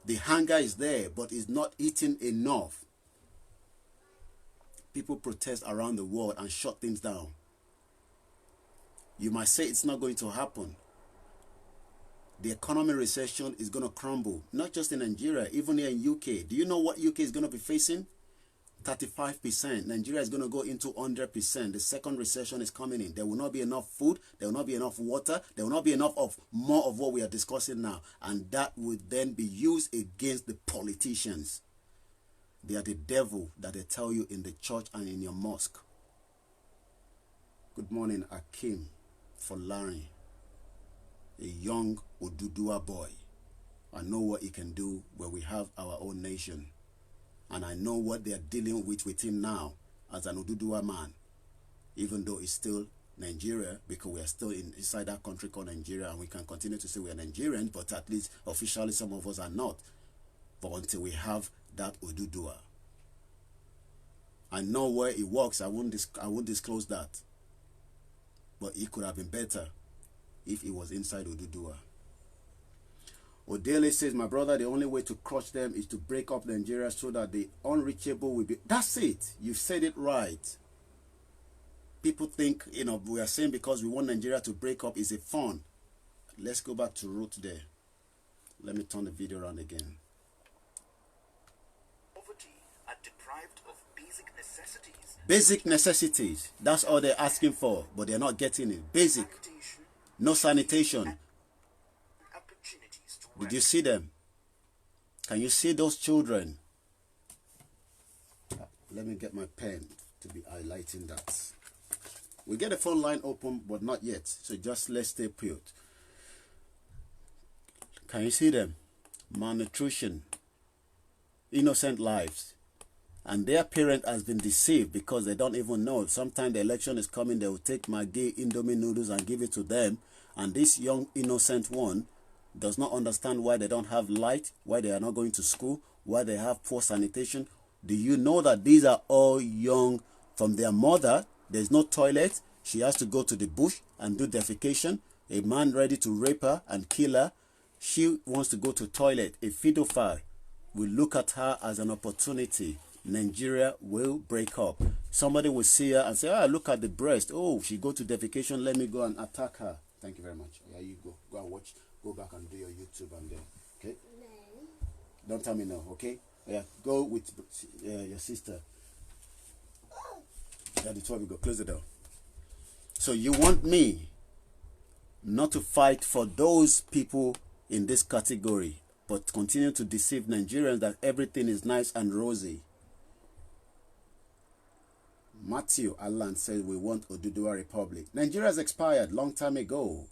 S4: The hunger is there, but it's not eating enough. People protest around the world and shut things down. You might say it's not going to happen. The economic recession is going to crumble, not just in Nigeria, even here in UK. Do you know what UK is going to be facing? 35%. Nigeria is going to go into 100%. The second recession is coming in. There will not be enough food. There will not be enough water. There will not be enough of more of what we are discussing now. And that will then be used against the politicians. They are the devil that they tell you in the church and in your mosque. Good morning, Akim Folari. A young Oduduwa boy. I know what he can do when we have our own nation. And I know what they are dealing with him now as an Oduduwa man, even though it's still Nigeria, because we are still inside that country called Nigeria, and we can continue to say we are Nigerians, but at least officially some of us are not. But until we have that Oduduwa, I know where it works. I won't disclose that, but it could have been better if it was inside Oduduwa. Odele says, my brother, the only way to crush them is to break up Nigeria so that the unreachable will be. That's it. You said it right. People think, you know, we are saying because we want Nigeria to break up is a fun. Let's go back to root there. Let me turn the video around again.
S6: Poverty are deprived of basic necessities.
S4: Basic necessities. That's all they're asking for, but they're not getting it. Basic. No sanitation. Did you see them? Can you see those children? Let me get my pen to be highlighting that. We get the phone line open, but not yet. So just let's stay put. Can you see them? Malnutrition. Innocent lives. And their parent has been deceived because they don't even know. Sometimes the election is coming, they will take Maggi, Indomie noodles and give it to them. And this young innocent one does not understand why they don't have light, why they are not going to school, why they have poor sanitation. Do you know that these are all young from their mother? There's no toilet. She has to go to the bush and do defecation. A man ready to rape her and kill her. She wants to go to toilet. A pedophile will look at her as an opportunity. Nigeria will break up. Somebody will see her and say, oh, look at the breast. Oh, she go to defecation. Let me go and attack her. Thank you very much. Yeah, you go. Go and watch. Go back and do your YouTube and then, okay? No. Don't tell me no, okay? Yeah, go with your sister. Yeah, the 12 will go. Close the door. So you want me not to fight for those people in this category, but continue to deceive Nigerians that everything is nice and rosy. Matthew Allen says we want Oduduwa Republic. Nigeria has expired long time ago.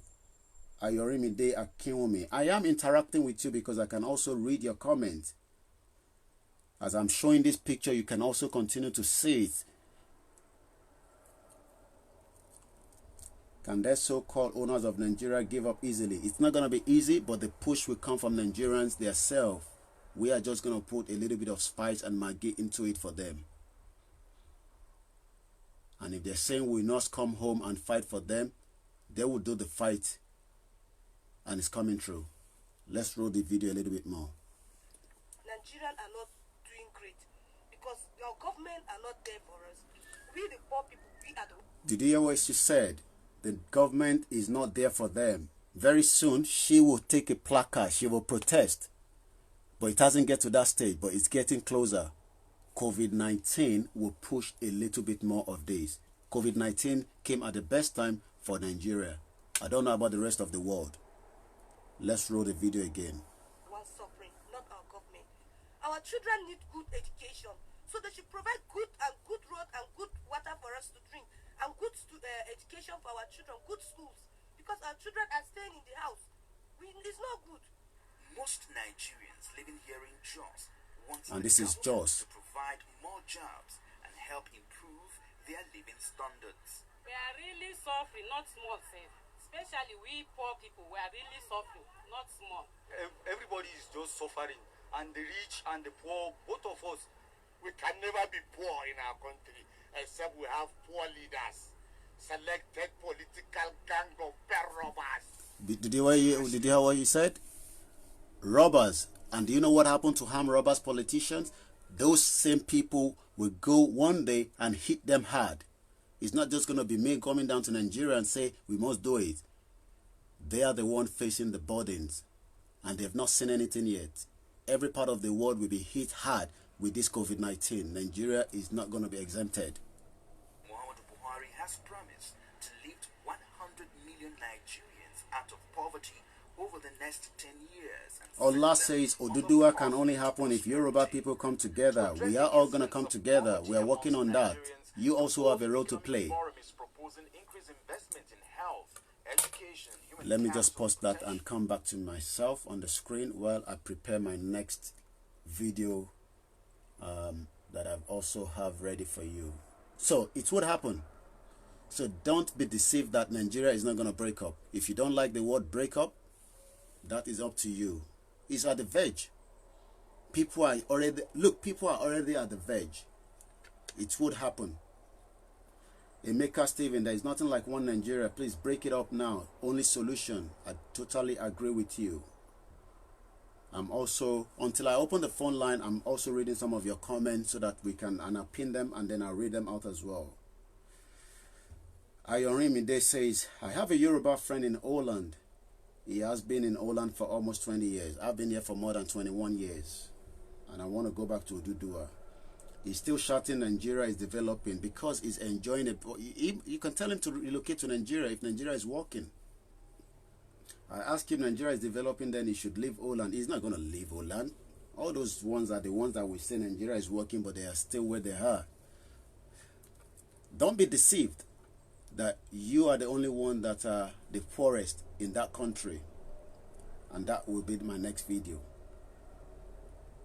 S4: Ayorimide Akinwumi. I am interacting with you because I can also read your comments. As I'm showing this picture, you can also continue to see it. Can their so-called owners of Nigeria give up easily? It's not going to be easy, but the push will come from Nigerians themselves. We are just going to put a little bit of spice and Maggi into it for them. And if they're saying we must come home and fight for them, they will do the fight. And it's coming true. Let's roll the video a little bit more.
S7: Nigerians are not doing great because your government are not there for us. We the poor people, we are the...
S4: Did you hear what she said? The government is not there for them. Very soon, she will take a placard. She will protest. But it hasn't get to that stage, but it's getting closer. COVID-19 will push a little bit more of this. COVID-19 came at the best time for Nigeria. I don't know about the rest of the world. Let's roll the video again.
S7: One suffering, not our government. Our children need good education, so they should provide good road and good water for us to drink, and good education for our children, good schools, because our children are staying in the house. It's not good.
S6: Most Nigerians living here in Jos want
S4: and this is Jos
S6: to provide more jobs and help improve their living standards.
S8: We are really suffering, not small, safe. Especially we poor people, we are really suffering, not small.
S9: Everybody is just suffering, and the rich and the poor, both of us, we can never be poor in our country, except we have poor leaders, selected political gang of bear robbers.
S4: Did you hear what you said? Robbers. And do you know what happened to armed robbers politicians? Those same people will go one day and hit them hard. It's not just going to be me coming down to Nigeria and say, we must do it. They are the one facing the burdens. And they've not seen anything yet. Every part of the world will be hit hard with this COVID-19. Nigeria is not going to be exempted.
S6: Muhammadu Buhari has promised to lift 100 million Nigerians out of poverty over the next 10 years.
S4: Allah says Oduduwa can only happen if Yoruba people come together. We are all going to come together. We are working on that. You also have a role to play. Let me just pause that and come back to myself on the screen while I prepare my next video that I also have ready for you. So it would happen. So don't be deceived that Nigeria is not going to break up. If you don't like the word break up, that is up to you. It's at the verge. People are already, look, people are already at the verge. It would happen. Emeka Steven, there is nothing like one Nigeria. Please break it up now. Only solution. I totally agree with you. I'm also, until I open the phone line, I'm also reading some of your comments so that we can, and I'll pin them and then I'll read them out as well. Ayorimide says, I have a Yoruba friend in Holland. He has been in Holland for almost 20 years. I've been here for more than 21 years. And I want to go back to Ududua. He's still shouting Nigeria is developing because he's enjoying it. You can tell him to relocate to Nigeria if Nigeria is working. I asked him Nigeria is developing, then he should leave Holland. He's not going to leave Holland. All those ones are the ones that we say Nigeria is working, but they are still where they are. Don't be deceived that you are the only one that are the poorest in that country. And that will be my next video.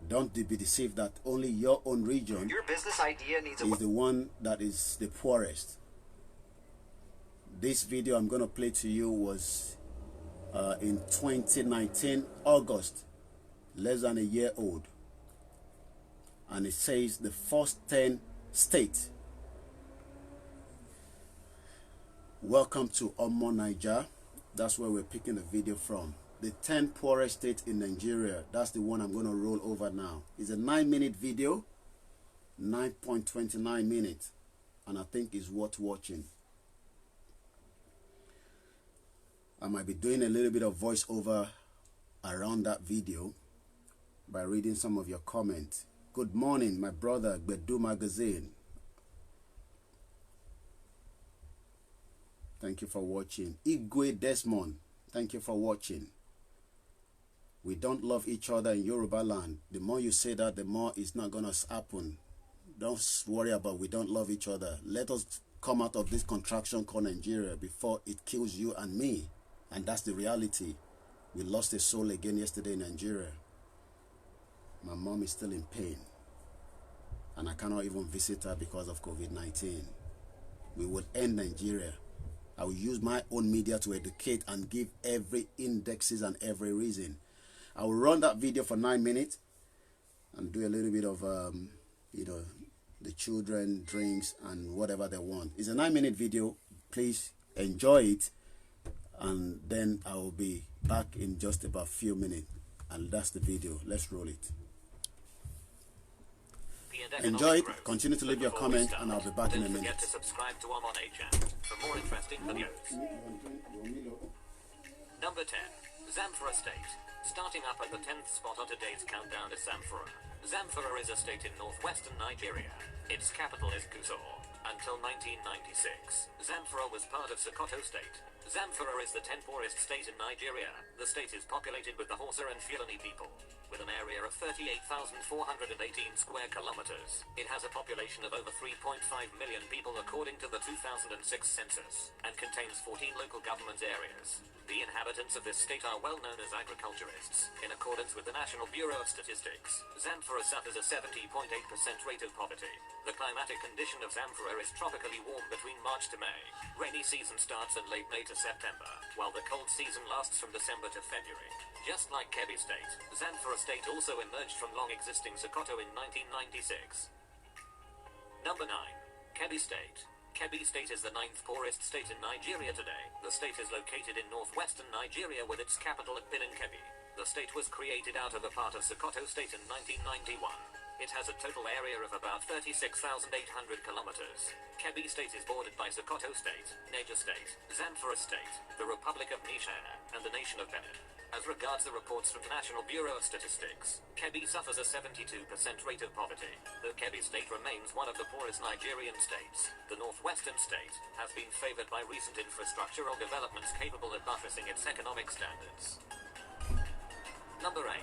S4: Don't be deceived that only your own region
S12: your business idea needs
S4: is the one that is the poorest. This video I'm going to play to you was in 2019, August, less than a year old. And it says the first 10 states. Welcome to Omo Niger. That's where we're picking the video from. The 10 poorest states in Nigeria. That's the one I'm going to roll over now. It's a 9-minute video. 9.29 minutes. And I think it's worth watching. I might be doing a little bit of voiceover around that video by reading some of your comments. Good morning, my brother, Gbedu Magazine. Thank you for watching. Igwe Desmond, thank you for watching. We don't love each other in Yoruba land. The more you say that, the more it's not going to happen. Don't worry about we don't love each other. Let us come out of this contraction called Nigeria before it kills you and me. And that's the reality. We lost a soul again yesterday in Nigeria. My mom is still in pain. And I cannot even visit her because of COVID-19. We would end Nigeria. I will use my own media to educate and give every indexes and every reason. I will run that video for 9 minutes and do a little bit of, you know, the children, drinks, and whatever they want. It's a 9-minute video. Please enjoy it. And then I will be back in just about a few minutes. And that's the video. Let's roll it. Enjoy it. Continue to leave your comments, and I'll be back in a minute.
S12: Don't forget to subscribe to OLAYOMI for more interesting videos. Number 10, Zamfara State. Starting up at the 10th spot on today's countdown is Zamfara. Zamfara is a state in northwestern Nigeria. Its capital is Gusau. Until 1996, Zamfara was part of Sokoto State. Zamfara is the 10th poorest state in Nigeria. The state is populated with the Hausa and Fulani people, with an area of 38,418 square kilometers. It has a population of over 3.5 million people according to the 2006 census, and contains 14 local government areas. The inhabitants of this state are well known as agriculturists. In accordance with the National Bureau of Statistics, Zamfara suffers a 70.8% rate of poverty. The climatic condition of Zamfara is tropically warm between March to May. Rainy season starts in late May to September, while the cold season lasts from December to February. Just like Kebbi State, Zamfara State also emerged from long-existing Sokoto in 1996. Number 9. Kebbi State. Kebbi State is the 9th poorest state in Nigeria today. The state is located in northwestern Nigeria with its capital at Kebbi. The state was created out of a part of Sokoto State in 1991. It has a total area of about 36,800 kilometers. Kebbi State is bordered by Sokoto State, Niger State, Zamfara State, the Republic of Niger, and the nation of Benin. As regards the reports from the National Bureau of Statistics, Kebbi suffers a 72% rate of poverty. Though Kebbi State remains one of the poorest Nigerian states, the northwestern state has been favored by recent infrastructural developments capable of buttressing its economic standards. Number 8.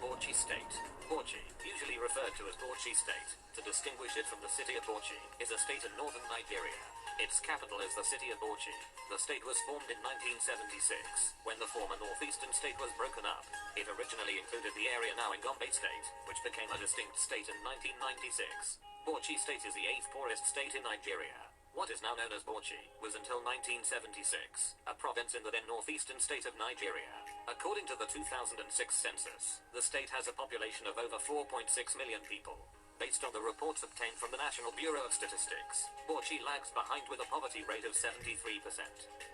S12: Bochi State. Bochi, usually referred to as Bochi State, to distinguish it from the city of Bochi, is a state in northern Nigeria. Its capital is the city of Bochi. The state was formed in 1976, when the former northeastern state was broken up. It originally included the area now in Bombay State, which became a distinct state in 1996. Bochi State is the 8th poorest state in Nigeria. What is now known as Bochi was until 1976 a province in the then northeastern state of Nigeria. According to the 2006 census, the state has a population of over 4.6 million people. Based on the reports obtained from the National Bureau of Statistics, Bochi lags behind with a poverty rate of 73%.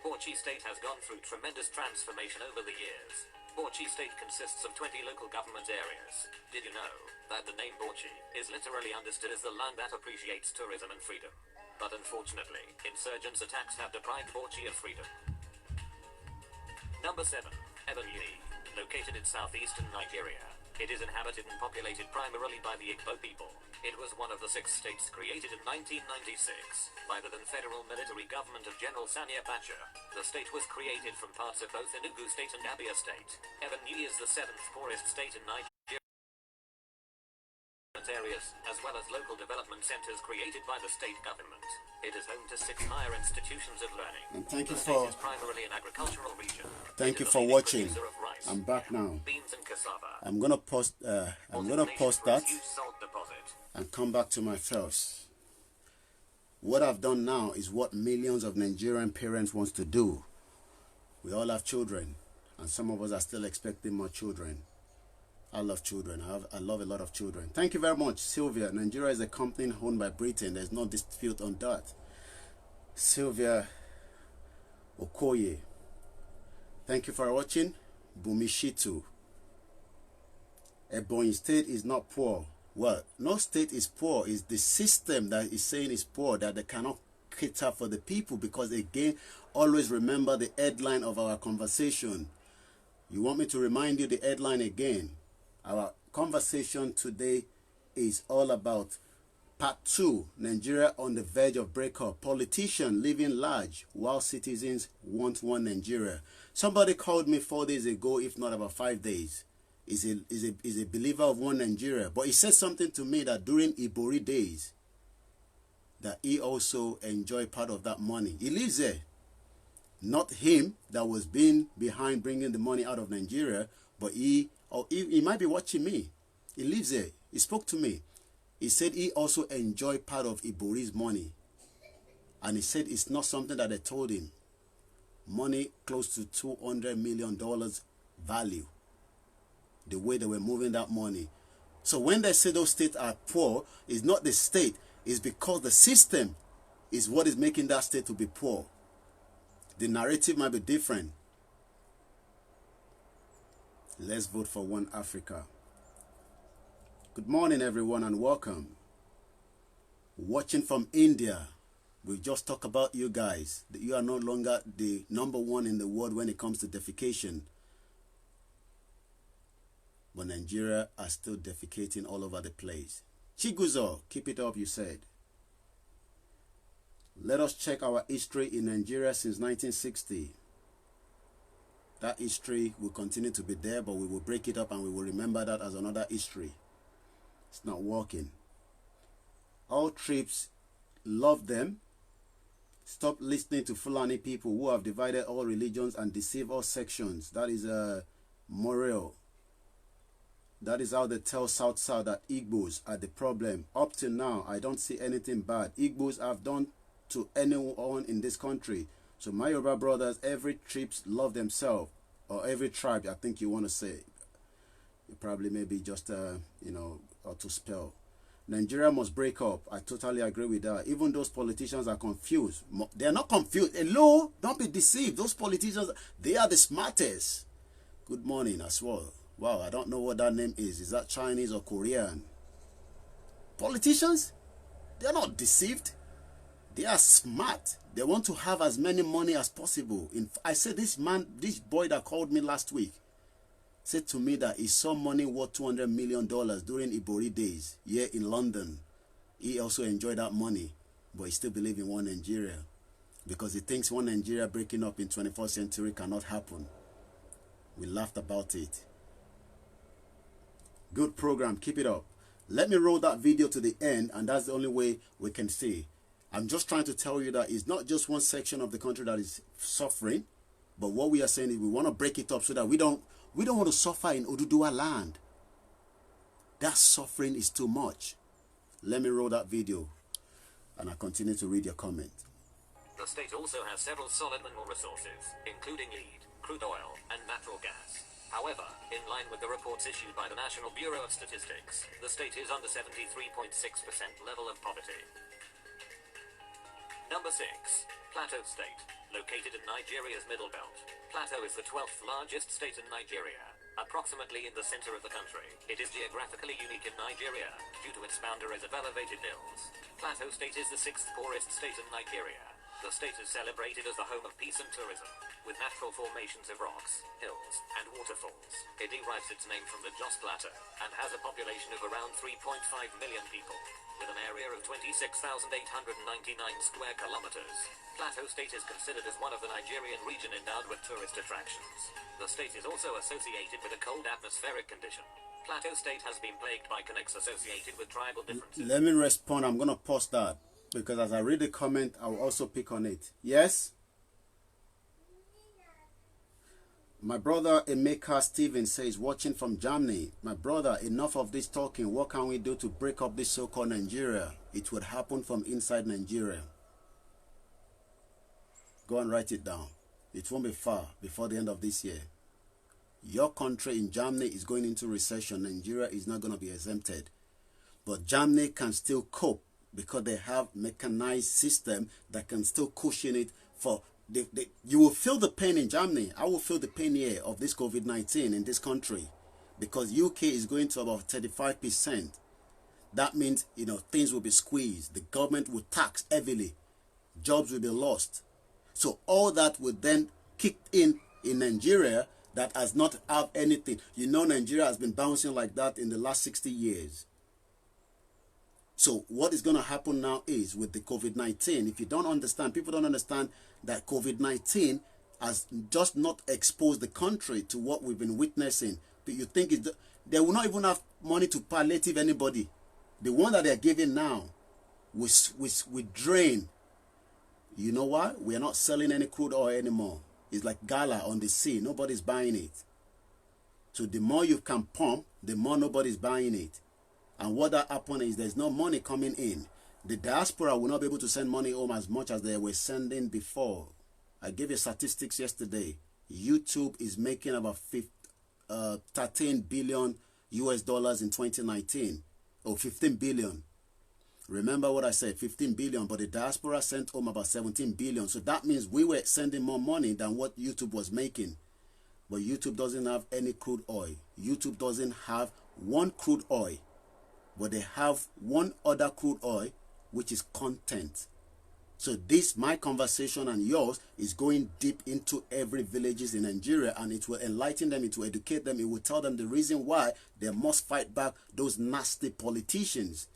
S12: Bochi State has gone through tremendous transformation over the years. Bochi State consists of 20 local government areas. Did you know that the name Bochi is literally understood as the land that appreciates tourism and freedom? But unfortunately, insurgents' attacks have deprived Bochi of freedom. Number 7. Ebonyi, located in southeastern Nigeria. It is inhabited and populated primarily by the Igbo people. It was one of the 6 states created in 1996 by the then federal military government of General Sani Abacha. The state was created from parts of both Enugu State and Abia State. Ebonyi is the 7th poorest state in Nigeria. Areas, as well as local development centers created by the state government. It is home to 6 higher institutions of learning.
S4: And thank you
S12: the
S4: for
S12: state is primarily an agricultural region.
S4: Thank you for watching. I'm back now.
S12: Beans and cassava.
S4: I'm gonna post that and come back to my first. What I've done now is what millions of Nigerian parents want to do. We all have children, and some of us are still expecting more children. I love children. I love a lot of children. Thank you very much, Sylvia. Nigeria is a company owned by Britain. There's no dispute on that. Sylvia Okoye. Thank you for watching. Bumishitu. Ebonyi State is not poor. Well, no state is poor. It's the system that is saying is poor, that they cannot cater for the people, because again, always remember the headline of our conversation. You want me to remind you the headline again? Our conversation today is all about part 2, Nigeria on the verge of breakup. Politicians living large while citizens want one Nigeria. Somebody called me 4 days ago, if not about 5 days. Is a believer of one Nigeria. But he said something to me that during Ibori days, that he also enjoyed part of that money. He lives there. Not him that was being behind bringing the money out of Nigeria, but he might be watching me. He lives there. He spoke to me. He said he also enjoyed part of Ibori's money. And he said it's not something that they told him. Money close to $200 million value. The way they were moving that money. So when they say those states are poor, it's not the state. It's because the system is what is making that state to be poor. The narrative might be different. Let's vote for one Africa. Good morning, everyone, and welcome. Watching from India. We just talked about you guys. You are no longer the #1 in the world when it comes to defecation. But Nigeria are still defecating all over the place. Chiguzo, keep it up, you said. Let us check our history in Nigeria since 1960. That history will continue to be there, but we will break it up and we will remember that as another history. It's not working. All tribes love them. Stop listening to Fulani people who have divided all religions and deceive all sections. That is moral. That is how they tell South that Igbos are the problem. Up to now, I don't see anything bad Igbos have done to anyone in this country. So my Yoruba brothers, every tribes love themselves, or every tribe, I think you want to say. You probably maybe just, you know, or to spell. Nigeria must break up. I totally agree with that. Even those politicians are confused. They are not confused. Hello, don't be deceived. Those politicians, they are the smartest. Good morning as well. Wow, I don't know what that name is. Is that Chinese or Korean? Politicians, they are not deceived. They are smart. They want to have as many money as possible. I said this boy that called me last week, said to me that he saw money worth $200 million during Ibori days here in London. He also enjoyed that money, but he still believes in one Nigeria because he thinks one Nigeria breaking up in 21st century cannot happen. We laughed about it. Good program. Keep it up. Let me roll that video to the end, and that's the only way we can see. I'm just trying to tell you that it's not just one section of the country that is suffering, but what we are saying is we want to break it up so that we don't want to suffer in Oduduwa land. That suffering is too much. Let me roll that video, and I continue to read your comment.
S12: The state also has several solid mineral resources, including lead, crude oil, and natural gas. However, in line with the reports issued by the National Bureau of Statistics, the state is under 73.6% level of poverty. Number 6. Plateau State. Located in Nigeria's Middle Belt, Plateau is the 12th largest state in Nigeria, approximately in the center of the country. It is geographically unique in Nigeria, due to its boundaries of elevated hills. Plateau State is the 6th poorest state in Nigeria. The state is celebrated as the home of peace and tourism, with natural formations of rocks, hills, and waterfalls. It derives its name from the Jos Plateau, and has a population of around 3.5 million people, with an area of 26,899 square kilometers. Plateau State is considered as one of the Nigerian region endowed with tourist attractions. The state is also associated with a cold atmospheric condition. Plateau State has been plagued by connects associated with tribal differences.
S4: Let me respond. I'm going to pause that, because as I read the comment, I will also pick on it. Yes? My brother Emeka Steven says, watching from Germany. My brother, enough of this talking. What can we do to break up this so-called Nigeria? It would happen from inside Nigeria. Go and write it down. It won't be far before the end of this year. Your country in Germany is going into recession. Nigeria is not going to be exempted. But Germany can still cope because they have mechanized system that can still cushion it for... you will feel the pain in Germany. I will feel the pain here of this COVID-19 in this country, because UK is going to about 35%. That means, you know, things will be squeezed. The government will tax heavily. Jobs will be lost. So all that will then kick in Nigeria that has not have anything. You know, Nigeria has been bouncing like that in the last 60 years. So what is going to happen now is with the COVID-19, if you don't understand, people don't understand that COVID-19 has just not exposed the country to what we've been witnessing. But you think they will not even have money to palliative anybody. The one that they're giving now will drain. You know why? We are not selling any crude oil anymore. It's like gala on the sea. Nobody's buying it. So the more you can pump, the more nobody's buying it. And what that happened is there's no money coming in. The diaspora will not be able to send money home as much as they were sending before. I gave you statistics yesterday. YouTube is making about 13 billion US dollars in 2019. Or 15 billion. Remember what I said, 15 billion, but the diaspora sent home about 17 billion. So that means we were sending more money than what YouTube was making. But YouTube doesn't have any crude oil. YouTube doesn't have one crude oil. But they have one other crude oil, which is content. So this, my conversation and yours, is going deep into every villages in Nigeria, and it will enlighten them, it will educate them, it will tell them the reason why they must fight back those nasty politicians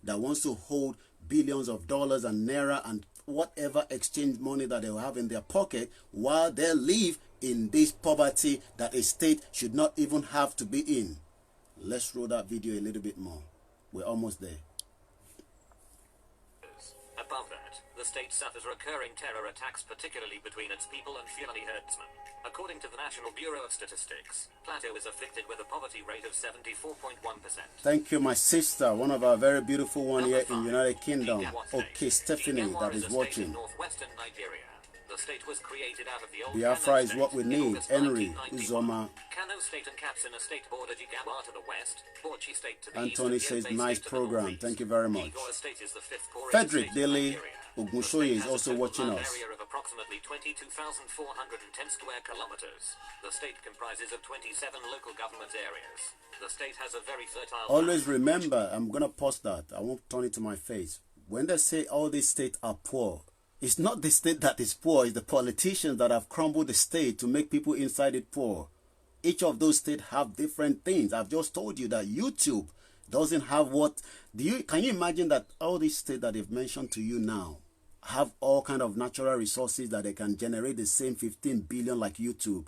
S4: that wants to hold billions of dollars and naira and whatever exchange money that they will have in their pocket while they live in this poverty that a state should not even have to be in. Let's roll that video a little bit more. We're almost there.
S12: Above that, the state suffers recurring terror attacks, particularly between its people and Fulani herdsmen. According to the National Bureau of Statistics, Plateau is afflicted with a poverty rate of 74.1%.
S4: Thank you, my sister, one of our very beautiful one here in United Kingdom. Okay, Stephanie, that is watching.
S12: Northwestern Nigeria. The state was created out of the old
S4: Biafra is what we need. Henry Uzoma.
S12: Kano State and Katsina State border Jigawa to the west, Bochi State to the
S4: Anthony
S12: east,
S4: says,
S12: Bombay
S4: nice
S12: State to the
S4: program.
S12: northeast.
S4: Thank you very much.
S12: Igor State is the fifth poorest
S4: Frederick
S12: state in
S4: Dele
S12: Nigeria.
S4: Ogushoye is also watching us.
S12: Area of approximately 22,410 square kilometers. The state comprises of 27 local government areas. The state has a very fertile...
S4: Always remember, I'm going to post that. I won't turn it to my face. When they say all these states are poor, it's not the state that is poor, it's the politicians that have crumbled the state to make people inside it poor. Each of those states have different things. I've just told you that YouTube doesn't have what... Can you imagine that all these states that they've mentioned to you now have all kind of natural resources that they can generate the same 15 billion like YouTube?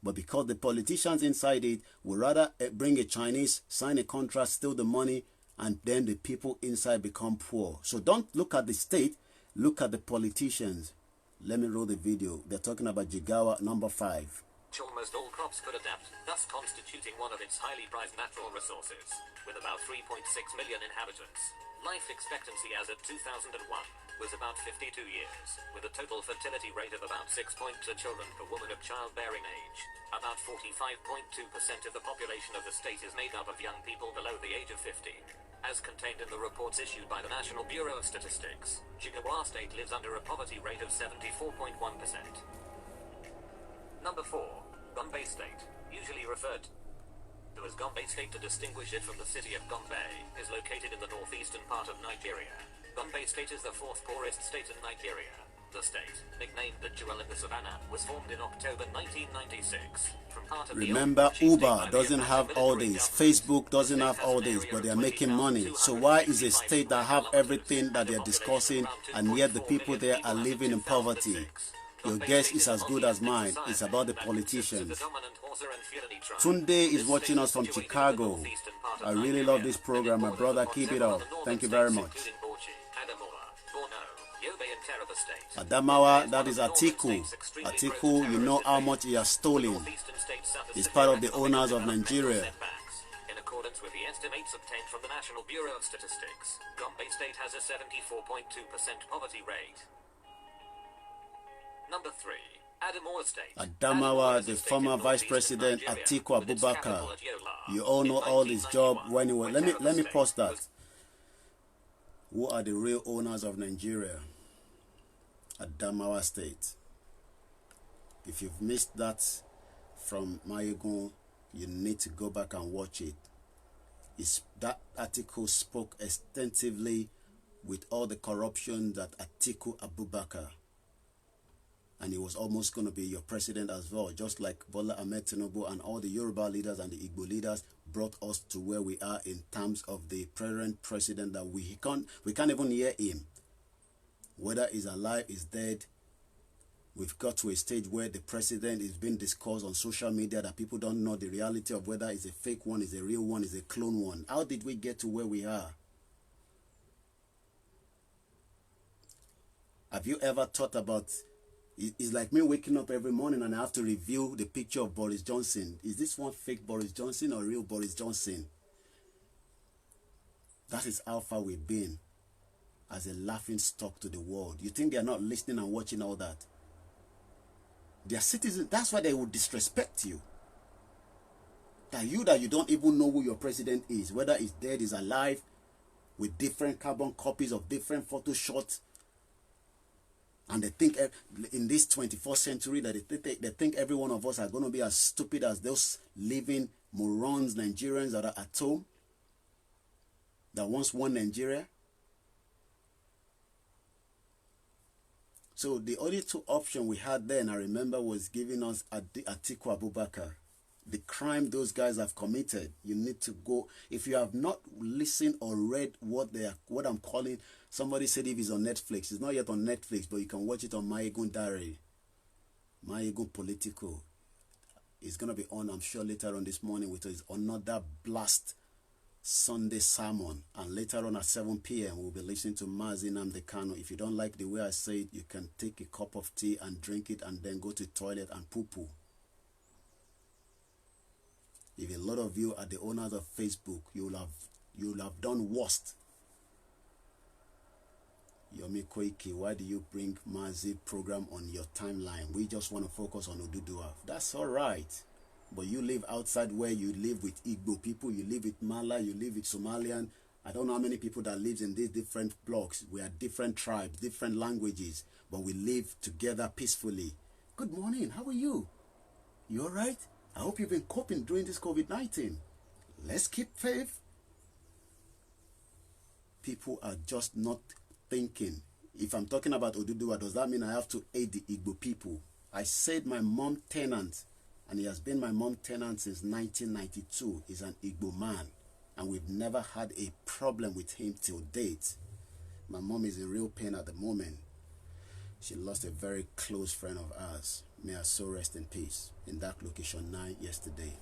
S4: But because the politicians inside it would rather bring a Chinese, sign a contract, steal the money, and then the people inside become poor. So don't look at the state, look at the politicians. Let me roll the video. They're talking about Jigawa number 5.
S12: Almost all crops could adapt, thus constituting one of its highly prized natural resources. With about 3.6 million inhabitants, life expectancy as of 2001 was about 52 years, with a total fertility rate of about 6.2 children per woman of childbearing age. About 45.2% of the population of the state is made up of young people below the age of 50. As contained in the reports issued by the National Bureau of Statistics, Jigawa State lives under a poverty rate of 74.1%. Number 4. Bombay State, usually referred to as Bombay State to distinguish it from the city of Bombay, is located in the northeastern part of Nigeria. Bombay State is the 4th poorest state in Nigeria. The state, nicknamed the Jewel in the Savannah, was formed in October 1996 from part of
S4: Remember, Uber doesn't have all these, Facebook doesn't have all these, but they are making money. So why is a state that have everything that they are discussing, and yet the people there are living in poverty? Your guess is as good as mine. It's about the politicians. Tunde is watching us from Chicago. I really love this program, my brother. Keep it up. Thank you very much. Adamawa, that is Atiku. Atiku, you know how much he has stolen. He's part of the owners of Nigeria.
S12: In accordance with the estimates obtained from the National Bureau of Statistics, Bombay State has a 74.2% poverty rate. Number 3. Adamawa State.
S4: Adamawa, the former Vice President Atiku Abubakar. You all know all his job when he was. Let me pause that. Who are the real owners of Nigeria? Adamawa State. If you've missed that from Mayegun, you need to go back and watch it. That article spoke extensively with all the corruption that Atiku Abubakar, and he was almost going to be your president as well, just like Bola Ahmed Tinubu and all the Yoruba leaders and the Igbo leaders brought us to where we are in terms of the present president that we can't even hear him. Whether he's alive, he's dead. We've got to a stage where the president is being discussed on social media that people don't know the reality of whether it's a fake one, is a real one, is a clone one. How did we get to where we are? Have you ever thought about, it's like me waking up every morning and I have to review the picture of Boris Johnson. Is this one fake Boris Johnson or real Boris Johnson? That is how far we've been as a laughing stock to the world. You think they are not listening and watching all that? They are citizens. That's why they will disrespect you. That you don't even know who your president is, whether he's dead, he's alive, with different carbon copies of different photo shots. And they think in this 21st century that they think every one of us are going to be as stupid as those living morons, Nigerians that are at home, that once won Nigeria. So the only two options we had then, I remember, was giving us Atiku Abubakar. The crime those guys have committed, you need to go. If you have not listened or read what I'm calling, somebody said if it's on Netflix. It's not yet on Netflix, but you can watch it on Mayegun Diary, Mayegun Politico. It's going to be on, I'm sure, later on this morning with another blast Sunday sermon, and later on at 7 p.m. we'll be listening to Mazi Nnamdi Kanu. If you don't like the way I say it, you can take a cup of tea and drink it and then go to the toilet and poo-poo. If a lot of you are the owners of Facebook, you'll have done worst. Yomi Koiki, why do you bring Mazi program on your timeline? We just want to focus on Oduduwa. That's all right. But you live outside where you live with Igbo people, you live with Mala, you live with Somalian. I don't know how many people that lives in these different blocks. We are different tribes, different languages, but we live together peacefully. Good morning, how are you? You all right? I hope you've been coping during this COVID-19. Let's keep faith. People are just not thinking. If I'm talking about Oduduwa, does that mean I have to aid the Igbo people? I said my mom tenant, and he has been my mom tenant since 1992. He's an Igbo man, and we've never had a problem with him till date. My mom is in real pain at the moment. She lost a very close friend of ours. May her soul rest in peace. In that location 9 yesterday.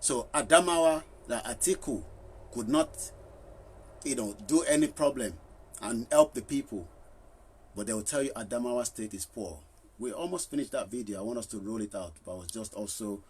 S4: So Adamawa, the Atiku could not, do any problem and help the people. But they will tell you Adamawa State is poor. We almost finished that video. I want us to roll it out, but I was just also,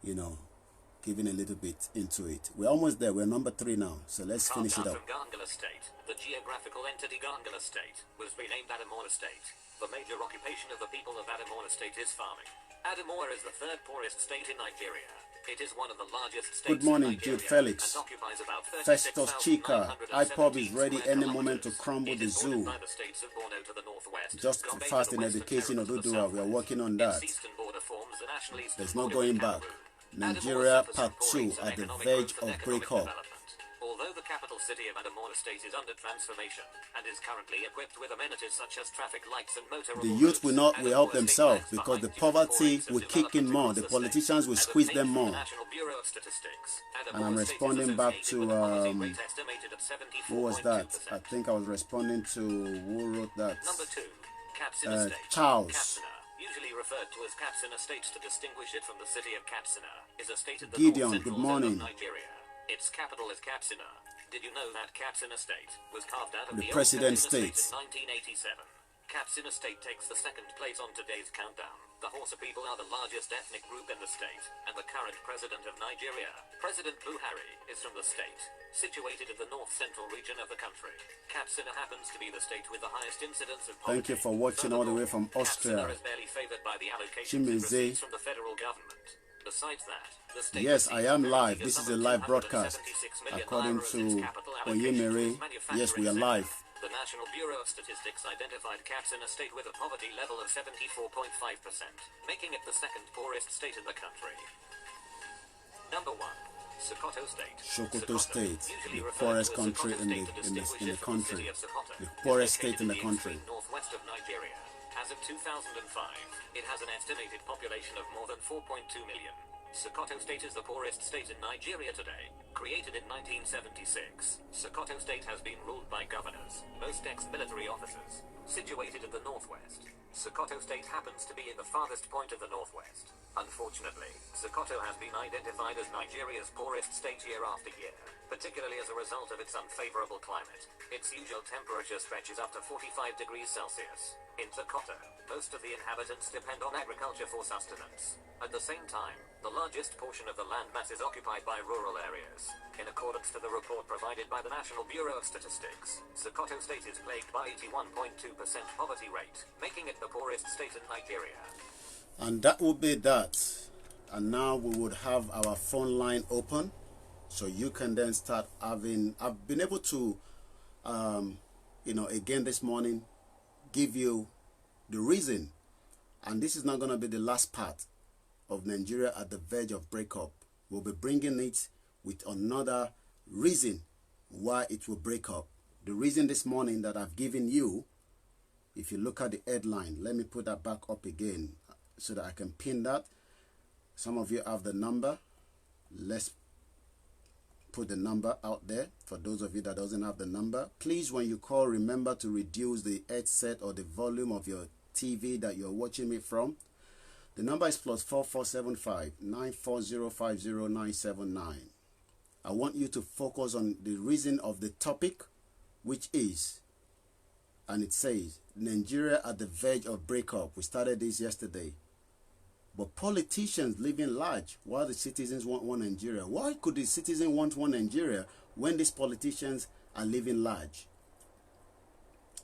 S4: giving a little bit into it. We're almost there. We're number 3 now. So let's finish it up.
S12: From Gangala State, the geographical entity Gangala State was renamed Adamawa State. The major occupation of the people of Adamawa State is farming. Adamawa is the 3rd poorest state in Nigeria. It is one of the largest states.
S4: Good morning,
S12: in Nigeria,
S4: Jude Felix.
S12: and occupies about
S4: Festus Chika. IPOB is ready any moment to
S12: kilometers.
S4: crumble the zoo.
S12: By the states of Borno to the northwest,
S4: Just
S12: Gombe to
S4: fast
S12: the
S4: in
S12: western
S4: education of
S12: Terrace to the
S4: Udua. We are
S12: southwest.
S4: working on
S12: Its
S4: that.
S12: eastern border forms the national eastern
S4: There's no
S12: border
S4: going
S12: with
S4: back.
S12: Cameroon.
S4: Nigeria
S12: Adamawa
S4: Part
S12: suffers
S4: 2
S12: from
S4: at the
S12: economic
S4: verge
S12: growth and
S4: of
S12: economic
S4: breakup.
S12: development. Although the capital city of Adamawa State is under transformation and is currently equipped with amenities such as traffic lights and motorable
S4: The youth will not
S12: roads,
S4: will help
S12: Adamawa State
S4: themselves
S12: lags
S4: because the
S12: behind due to poor
S4: poverty
S12: rates of
S4: will kick in
S12: development
S4: more.
S12: across
S4: The
S12: state.
S4: politicians will
S12: As
S4: squeeze
S12: obtained
S4: them
S12: from
S4: more.
S12: the National Bureau of Statistics,
S4: And
S12: Adamawa
S4: I'm
S12: State is
S4: responding back
S12: associated
S4: to,
S12: with a poverty rate estimated at
S4: Who was that?
S12: 74.2%.
S4: I think I was responding to who wrote that.
S12: Number 2, Katsina State.
S4: Charles.
S12: Katsina, usually referred to as Katsina State to distinguish it from the city of Katsina, is a state in the
S4: Gideon,
S12: north-central
S4: good
S12: zone
S4: morning.
S12: of Nigeria. Its capital is Katsina. Did you know that Katsina State was carved out of
S4: The
S12: the
S4: President
S12: old Katsina
S4: State.
S12: in 1987? Katsina State takes the 2nd place on today's countdown. The Hausa people are the largest ethnic group in the state, and the current president of Nigeria, President Buhari, is from the state, situated in the north-central region of the country. Katsina happens to be the state with the highest incidence of poverty.
S4: Thank you for watching all the way from Austria.
S12: Katsina is barely favored by the allocations it
S4: Chimeze.
S12: receives from the federal government. Besides that, the state
S4: Yes, I
S12: receives
S4: am
S12: very
S4: live.
S12: big
S4: This is
S12: sum
S4: a
S12: of
S4: live broadcast.
S12: 276 million
S4: According
S12: naira as its
S4: to
S12: capital allocation to
S4: Oyemere,
S12: its manufacturing
S4: yes, we are
S12: sector.
S4: live.
S12: The National Bureau of Statistics identified Katsina State with a poverty level of 74.5%, making it the 2nd poorest state in the country. Number 1. Sokoto State.
S4: Sokoto State,
S12: usually
S4: the
S12: referred
S4: poorest
S12: to as
S4: country
S12: Sokoto
S4: in the
S12: State to
S4: in the
S12: distinguish
S4: in the
S12: it from the
S4: country,
S12: city of Sokoto,
S4: the
S12: is
S4: poorest
S12: located
S4: state in the country.
S12: extreme northwest of Nigeria. As of 2005, it has an estimated population of more than 4.2 million. Sokoto State is the poorest state in Nigeria today. Created in 1976, Sokoto State has been ruled by governors, most ex-military officers. Situated in the northwest, Sokoto State happens to be in the farthest point of the northwest. Unfortunately, Sokoto has been identified as Nigeria's poorest state year after year, particularly as a result of its unfavorable climate. Its usual temperature stretches up to 45 degrees Celsius. In Sokoto, most of the inhabitants depend on agriculture for sustenance. At the same time, the largest portion of the landmass is occupied by rural areas. In accordance to the report provided by the National Bureau of Statistics, Sokoto State is plagued by 81.2% poverty rate, making it the poorest state in Nigeria.
S4: And that would be that. And now we would have our phone line open, so you can then start having. I've been able to, again this morning, give you the reason, and this is not going to be the last part of Nigeria at the verge of breakup. We'll be bringing it with another reason why it will break up. The reason this morning that I've given you, if you look at the headline, let me put that back up again so that I can pin that. Some of you have the number. Let's put the number out there for those of you that doesn't have the number. Please, when you call, remember to reduce the headset or the volume of your TV that you're watching me from. The number is +4475 94050 I want you to focus on the reason of the topic, which is, and it says, Nigeria at the verge of breakup. We started this yesterday. But politicians living large while the citizens want one Nigeria. Why could the citizen want one Nigeria when these politicians are living large?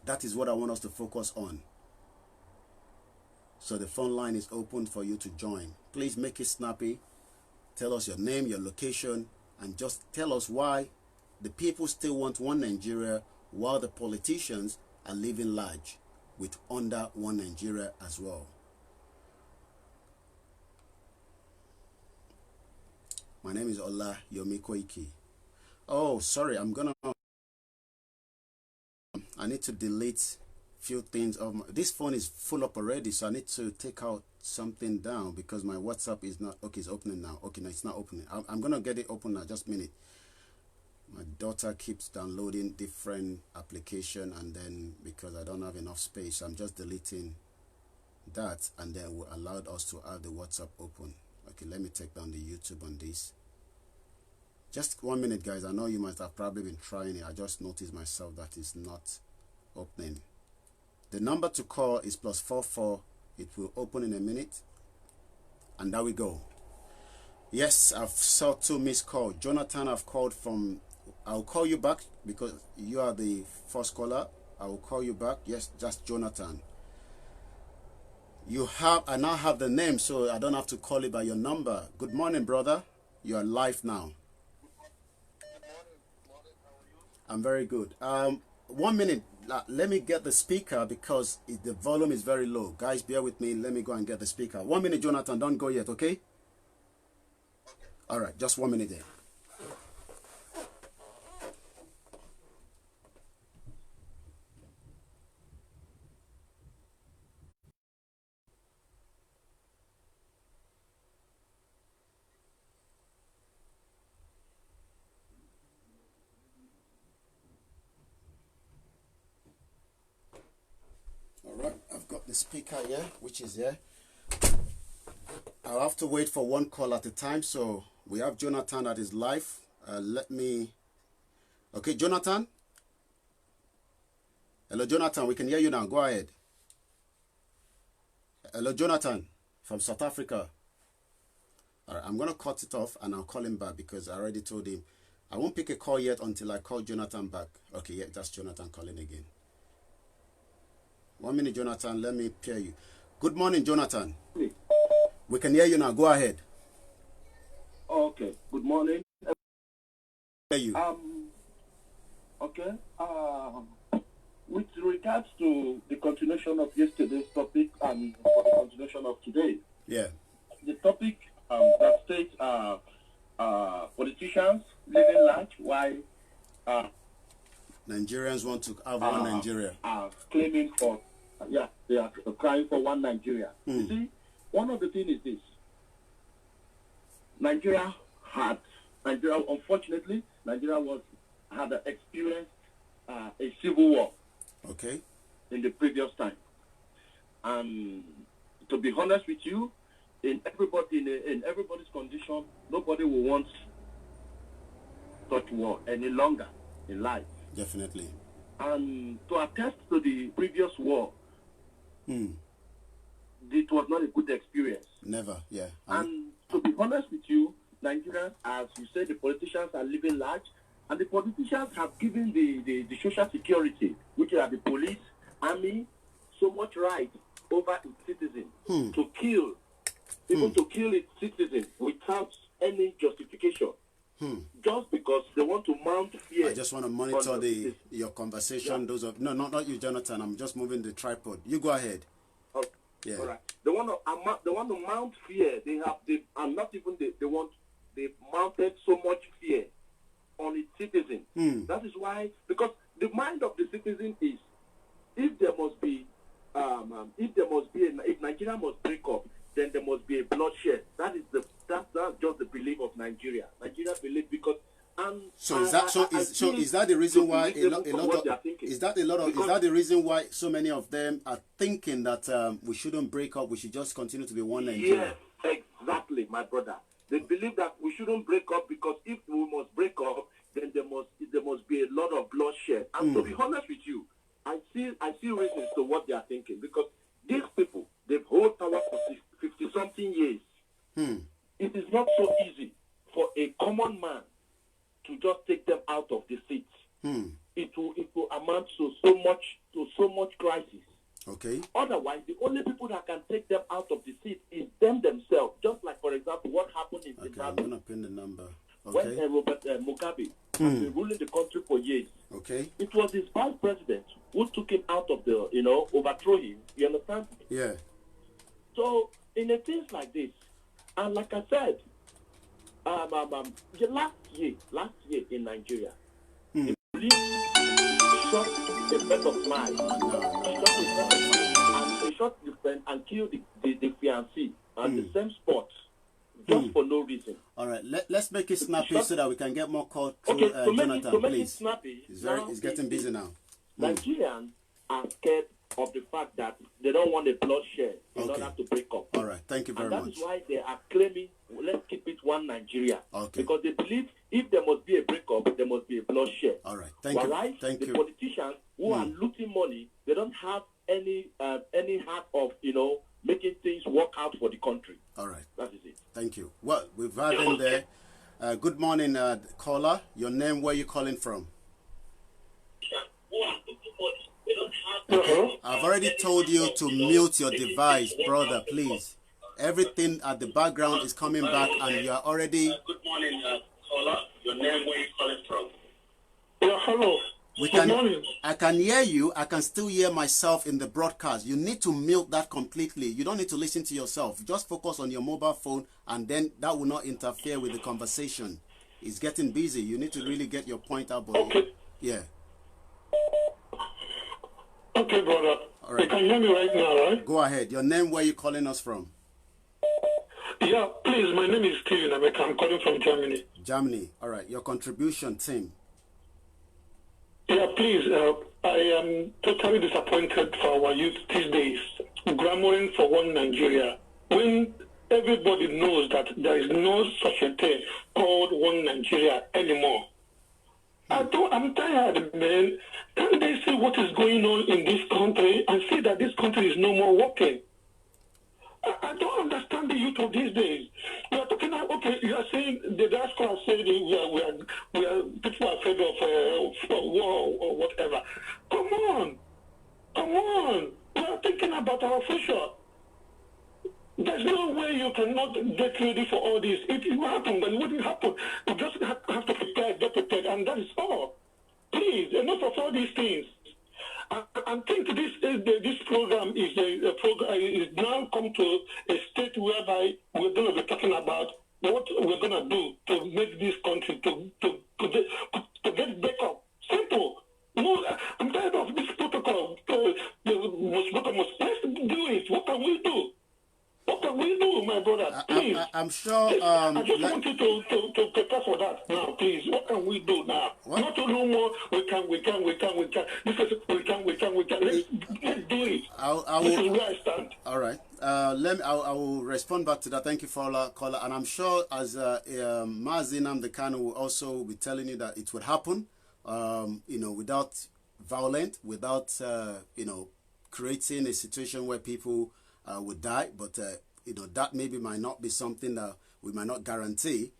S4: That is what I want us to focus on. So the phone line is open for you to join. Please make it snappy. Tell us your name, your location, and just tell us why the people still want one Nigeria while the politicians are living large with under one Nigeria as well. My name is OLAYOMI Koiki. Oh, sorry, I need to delete few things of my, this phone is full up already, so I need to take out something down because my WhatsApp is not okay. It's opening now. Okay, no, it's not opening. I'm gonna get it open now. Just a minute. My daughter keeps downloading different application, and then because I don't have enough space, I'm just deleting that, and then we allowed us to have the WhatsApp open. Okay, let me take down the YouTube on this. Just 1 minute, guys. I know you must have probably been trying it. I just noticed myself that it's not opening. The number to call is +44. It will open in a minute, and there we go. Yes, I've saw 2 missed calls. Jonathan, I've called from. I'll call you back because you are the first caller. I will call you back. Yes, just Jonathan. I now have the name, so I don't have to call it by your number. Good morning, brother. You are live now. I'm very good. 1 minute. Let me get the speaker because the volume is very low. Guys, bear with me. Let me go and get the speaker. 1 minute, Jonathan. Don't go yet, okay? All right, just 1 minute there. The speaker here, which is here. I'll have to wait for 1 call at a time, so we have Jonathan that is live. Okay, Jonathan. Hello, Jonathan. We can hear you now. Go ahead. Hello, Jonathan from South Africa. All right, I'm gonna cut it off and I'll call him back because I already told him I won't pick a call yet until I call Jonathan back. Okay, yeah, that's Jonathan calling again. 1 minute, Jonathan. Let me hear you. Good morning, Jonathan. We can hear you now. Go ahead.
S13: Okay. Good morning.
S4: Hear you.
S13: Okay. With regards to the continuation of yesterday's topic and for the continuation of today.
S4: Yeah.
S13: The topic that states politicians living large while
S4: Nigerians want to have one Nigeria.
S13: Claiming for. Yeah, they are crying for one Nigeria. You see, one of the things is this. Unfortunately, Nigeria had experienced a civil war.
S4: Okay.
S13: In the previous time. And to be honest with you, in everybody's condition, nobody will want such war any longer in life.
S4: Definitely.
S13: And to attest to the previous war, it was not a good experience.
S4: Never, yeah.
S13: And to be honest with you, Nigerians, as you said, the politicians are living large, and the politicians have given the social security, which are the police, army, so much right over its citizens to kill, even to kill its citizens without any justification. Just because they want to mount fear.
S4: I just want to monitor your conversation. Yeah. Not you, Jonathan. I'm just moving the tripod. You go ahead.
S13: Okay.
S4: Yeah.
S13: All right. They want to mount fear. They've mounted so much fear on its citizens. That is why, because the mind of the citizen is, if Nigeria must break up, then there must be a bloodshed. That's just the belief of Nigeria. Nigeria believe because is that the reason why is that the reason why so many of them are thinking that we shouldn't break up, we should just continue to be one Nigeria? Yes, exactly, my brother. They believe that we shouldn't break up because if we must break up, then there must be a lot of bloodshed. And to be honest with you, I see reasons to what they are thinking, because these people, they've held power for 50-something years. It is not so easy for a common man to just take them out of the seats. It will amount to so much crisis.
S4: Okay.
S13: Otherwise, the only people that can take them out of the seat is them themselves. Just like, for example, what happened in Zimbabwe.
S4: I'm gonna pin the number. Okay.
S13: When Robert Mugabe has been ruling the country for years.
S4: Okay.
S13: It was his vice president who took him out of the, overthrow him. You understand?
S4: Yeah.
S13: So in a things like this, and like I said, last year in Nigeria, the police shot a friend of mine. They shot the friend and killed the fiancé on the same spot just for no reason.
S4: All right, let's make it snappy so that we can get more calls through.
S13: Okay,
S4: Jonathan,
S13: to make
S4: please.
S13: it snappy,
S4: It's getting busy now.
S13: Nigerians are scared of the fact that they don't want a bloodshed in order to break up.
S4: All right, thank you very much.
S13: That is why they are claiming, let's keep it one Nigeria.
S4: Okay.
S13: Because they believe if there must be a breakup, there must be a bloodshed.
S4: All right, thank you. Thank
S13: the
S4: you.
S13: politicians who are looting money, they don't have any heart of, making things work out for the country.
S4: All right.
S13: That is it.
S4: Thank you. Well, we've had in there. Good morning, caller. Your name, where you calling from? Okay. I've already told you to mute your device, brother, please. Everything at the background is coming back and you are already...
S14: Good morning, caller. Your name, where you calling from?
S13: Yeah, hello.
S4: Good morning. I can hear you. I can still hear myself in the broadcast. You need to mute that completely. You don't need to listen to yourself. Just focus on your mobile phone and then that will not interfere with the conversation. It's getting busy. You need to really get your point out, buddy.
S14: Okay.
S4: Yeah.
S14: Okay, brother.
S4: All right.
S14: You can hear me right now, right?
S4: Go ahead. Your name, where you calling us from?
S14: Yeah, please. My name is Steven. I'm calling from Germany.
S4: Germany. All right. Your contribution, team.
S14: Yeah, please. I am totally disappointed for our youth these days, clamoring for one Nigeria, when everybody knows that there is no such a thing called one Nigeria anymore. I'm tired, man. Can't they see what is going on in this country and see that this country is no more working? I don't understand the youth of these days. We are talking about, okay, you are saying, the diaspora said we are people are afraid of war or whatever. Come on. We are thinking about our future. There's no way you cannot get ready for all this. It will happen, but it wouldn't happen. You just have to prepare, get prepared, and that is all. Please, enough of all these things. I think this program is now come to a state whereby we're going to be talking about what we're going to do to make this country to get back up. Simple. No, I'm tired of this protocol. Let's do it. What can we do? What can we do, my brother? Please.
S4: I'm sure.
S14: I just want you to prepare for that now, please. What can we do now?
S4: What?
S14: Not to know more. We can. This is we can. Let's do it. This is where I stand.
S4: All right. I will respond back to that. Thank you for the caller. And I'm sure as Mazin Amdekano will also be telling you that it would happen. Without violence, without creating a situation where people would die, but that maybe might not be something that we might not guarantee.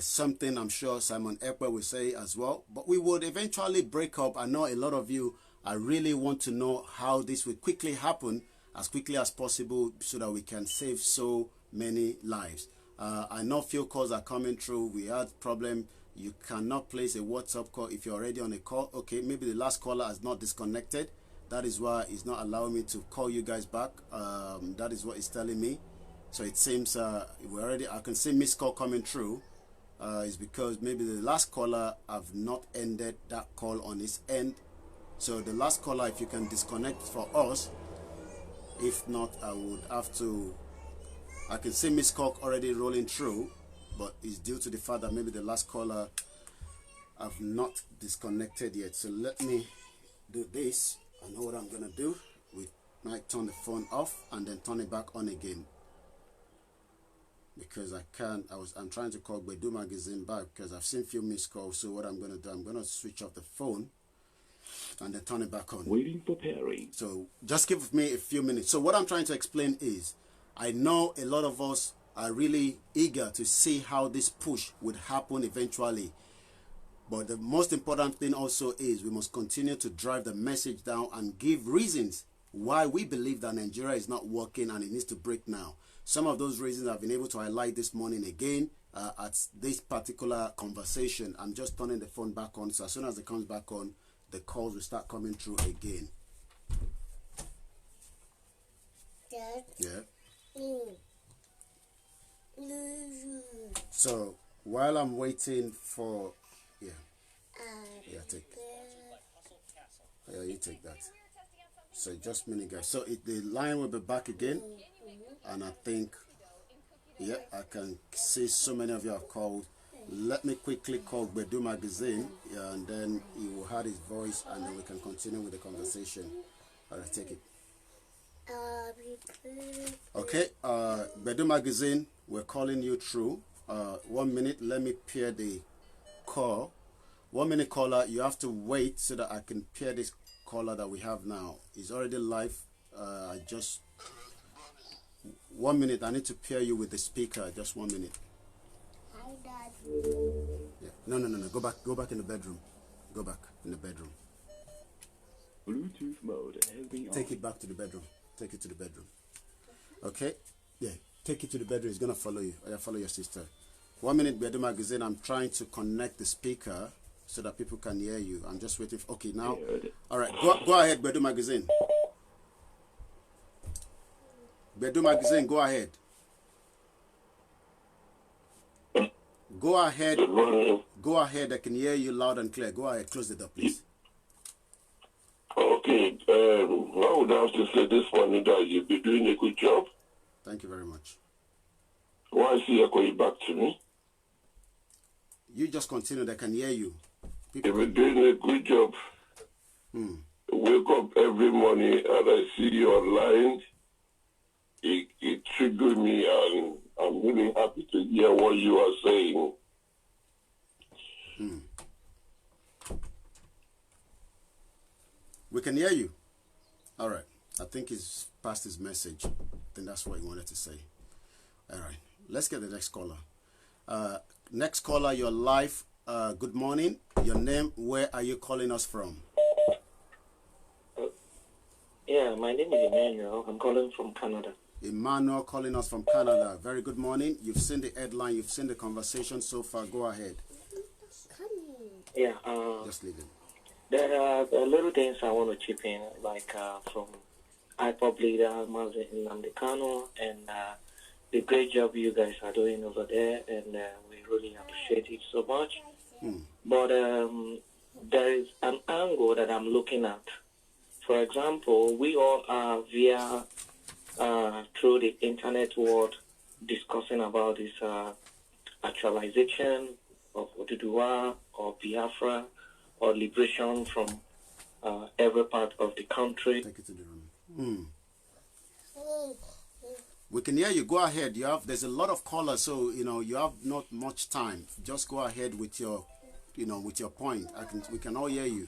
S4: Something I'm sure Simon Ekpa will say as well. But we would eventually break up. I know a lot of you really want to know how this would quickly happen as quickly as possible so that we can save so many lives. I know few calls are coming through. We had problem. You cannot place a WhatsApp call if you're already on a call. Okay, maybe the last caller has not disconnected. That is why it's not allowing me to call you guys back. That is what it's telling me. So it seems I can see missed call coming through. It's because maybe the last caller have not ended that call on his end. So the last caller, if you can disconnect for us. If not, I would have to. I can see missed call already rolling through, but it's due to the fact that maybe the last caller have not disconnected yet. So let me do this. I know what I'm gonna do. We might turn the phone off and then turn it back on again, because I can't. I'm trying to call Bedu Magazine back because I've seen few missed calls. So what I'm gonna do, I'm gonna switch off the phone and then turn it back on.
S13: Waiting for Perry.
S4: So just give me a few minutes. So what I'm trying to explain is, I know a lot of us are really eager to see how this push would happen eventually. But the most important thing also is we must continue to drive the message down and give reasons why we believe that Nigeria is not working and it needs to break now. Some of those reasons I've been able to highlight this morning again at this particular conversation. I'm just turning the phone back on. So as soon as it comes back on, the calls will start coming through again.
S15: Dad?
S4: Yeah. So while I'm waiting for... Yeah, you take that. So just a minute, guys. So the line will be back again, and I think Yeah, I can see so many of you have called. Let me quickly call Bedu Magazine, and then he will have his voice, and then we can continue with the conversation. All right, take it. Okay, Bedu Magazine, we're calling you through. 1 minute, let me pair the call. 1 minute caller, you have to wait so that I can pair this caller that we have now. It's already live. I just 1 minute. I need to pair you with the speaker. Just 1 minute.
S15: Hi, Dad.
S4: Yeah. No. Go back in the bedroom. Go back in the bedroom.
S16: Bluetooth mode has been on.
S4: Take it back to the bedroom. Take it to the bedroom. Okay? Yeah. Take it to the bedroom. It's gonna follow you. I follow your sister. 1 minute, Bedu Magazine. I'm trying to connect the speaker so that people can hear you. I'm just waiting for, okay, now. All right. Go ahead, Bedu Magazine. Bedu Magazine, go ahead. Go ahead. Go ahead. I can hear you loud and clear. Go ahead. Close the door, please.
S17: Okay. I would have to say this morning that you've been doing a good job.
S4: Thank you very much.
S17: Why is he going back to me?
S4: You just continue. They can hear you.
S17: You've been doing a good job. Wake up every morning and I see you online. It triggered me, and I'm really happy to hear what you are saying.
S4: We can hear you. All right. I think he's passed his message. I think that's what he wanted to say. All right. Let's get the next caller. Next caller, you're live. Good morning. Your name, where are you calling us from?
S18: Yeah, my name is Emmanuel. I'm calling from Canada.
S4: Emmanuel calling us from Canada. Very good morning. You've seen the headline. You've seen the conversation so far. Go ahead.
S18: Yeah.
S4: Just leave it.
S18: There are little things I want to chip in, like from IPOP leader Mazin Namdekano, and the great job you guys are doing over there, and we really appreciate it so much. But there is an angle that I'm looking at. For example, we all are via through the internet world discussing about this actualization of Oduduwa or Biafra or liberation from every part of the country.
S4: Take it to the room. We can hear you. Go ahead. There's a lot of callers, so you have not much time. Just go ahead with your with your point. We can all hear you.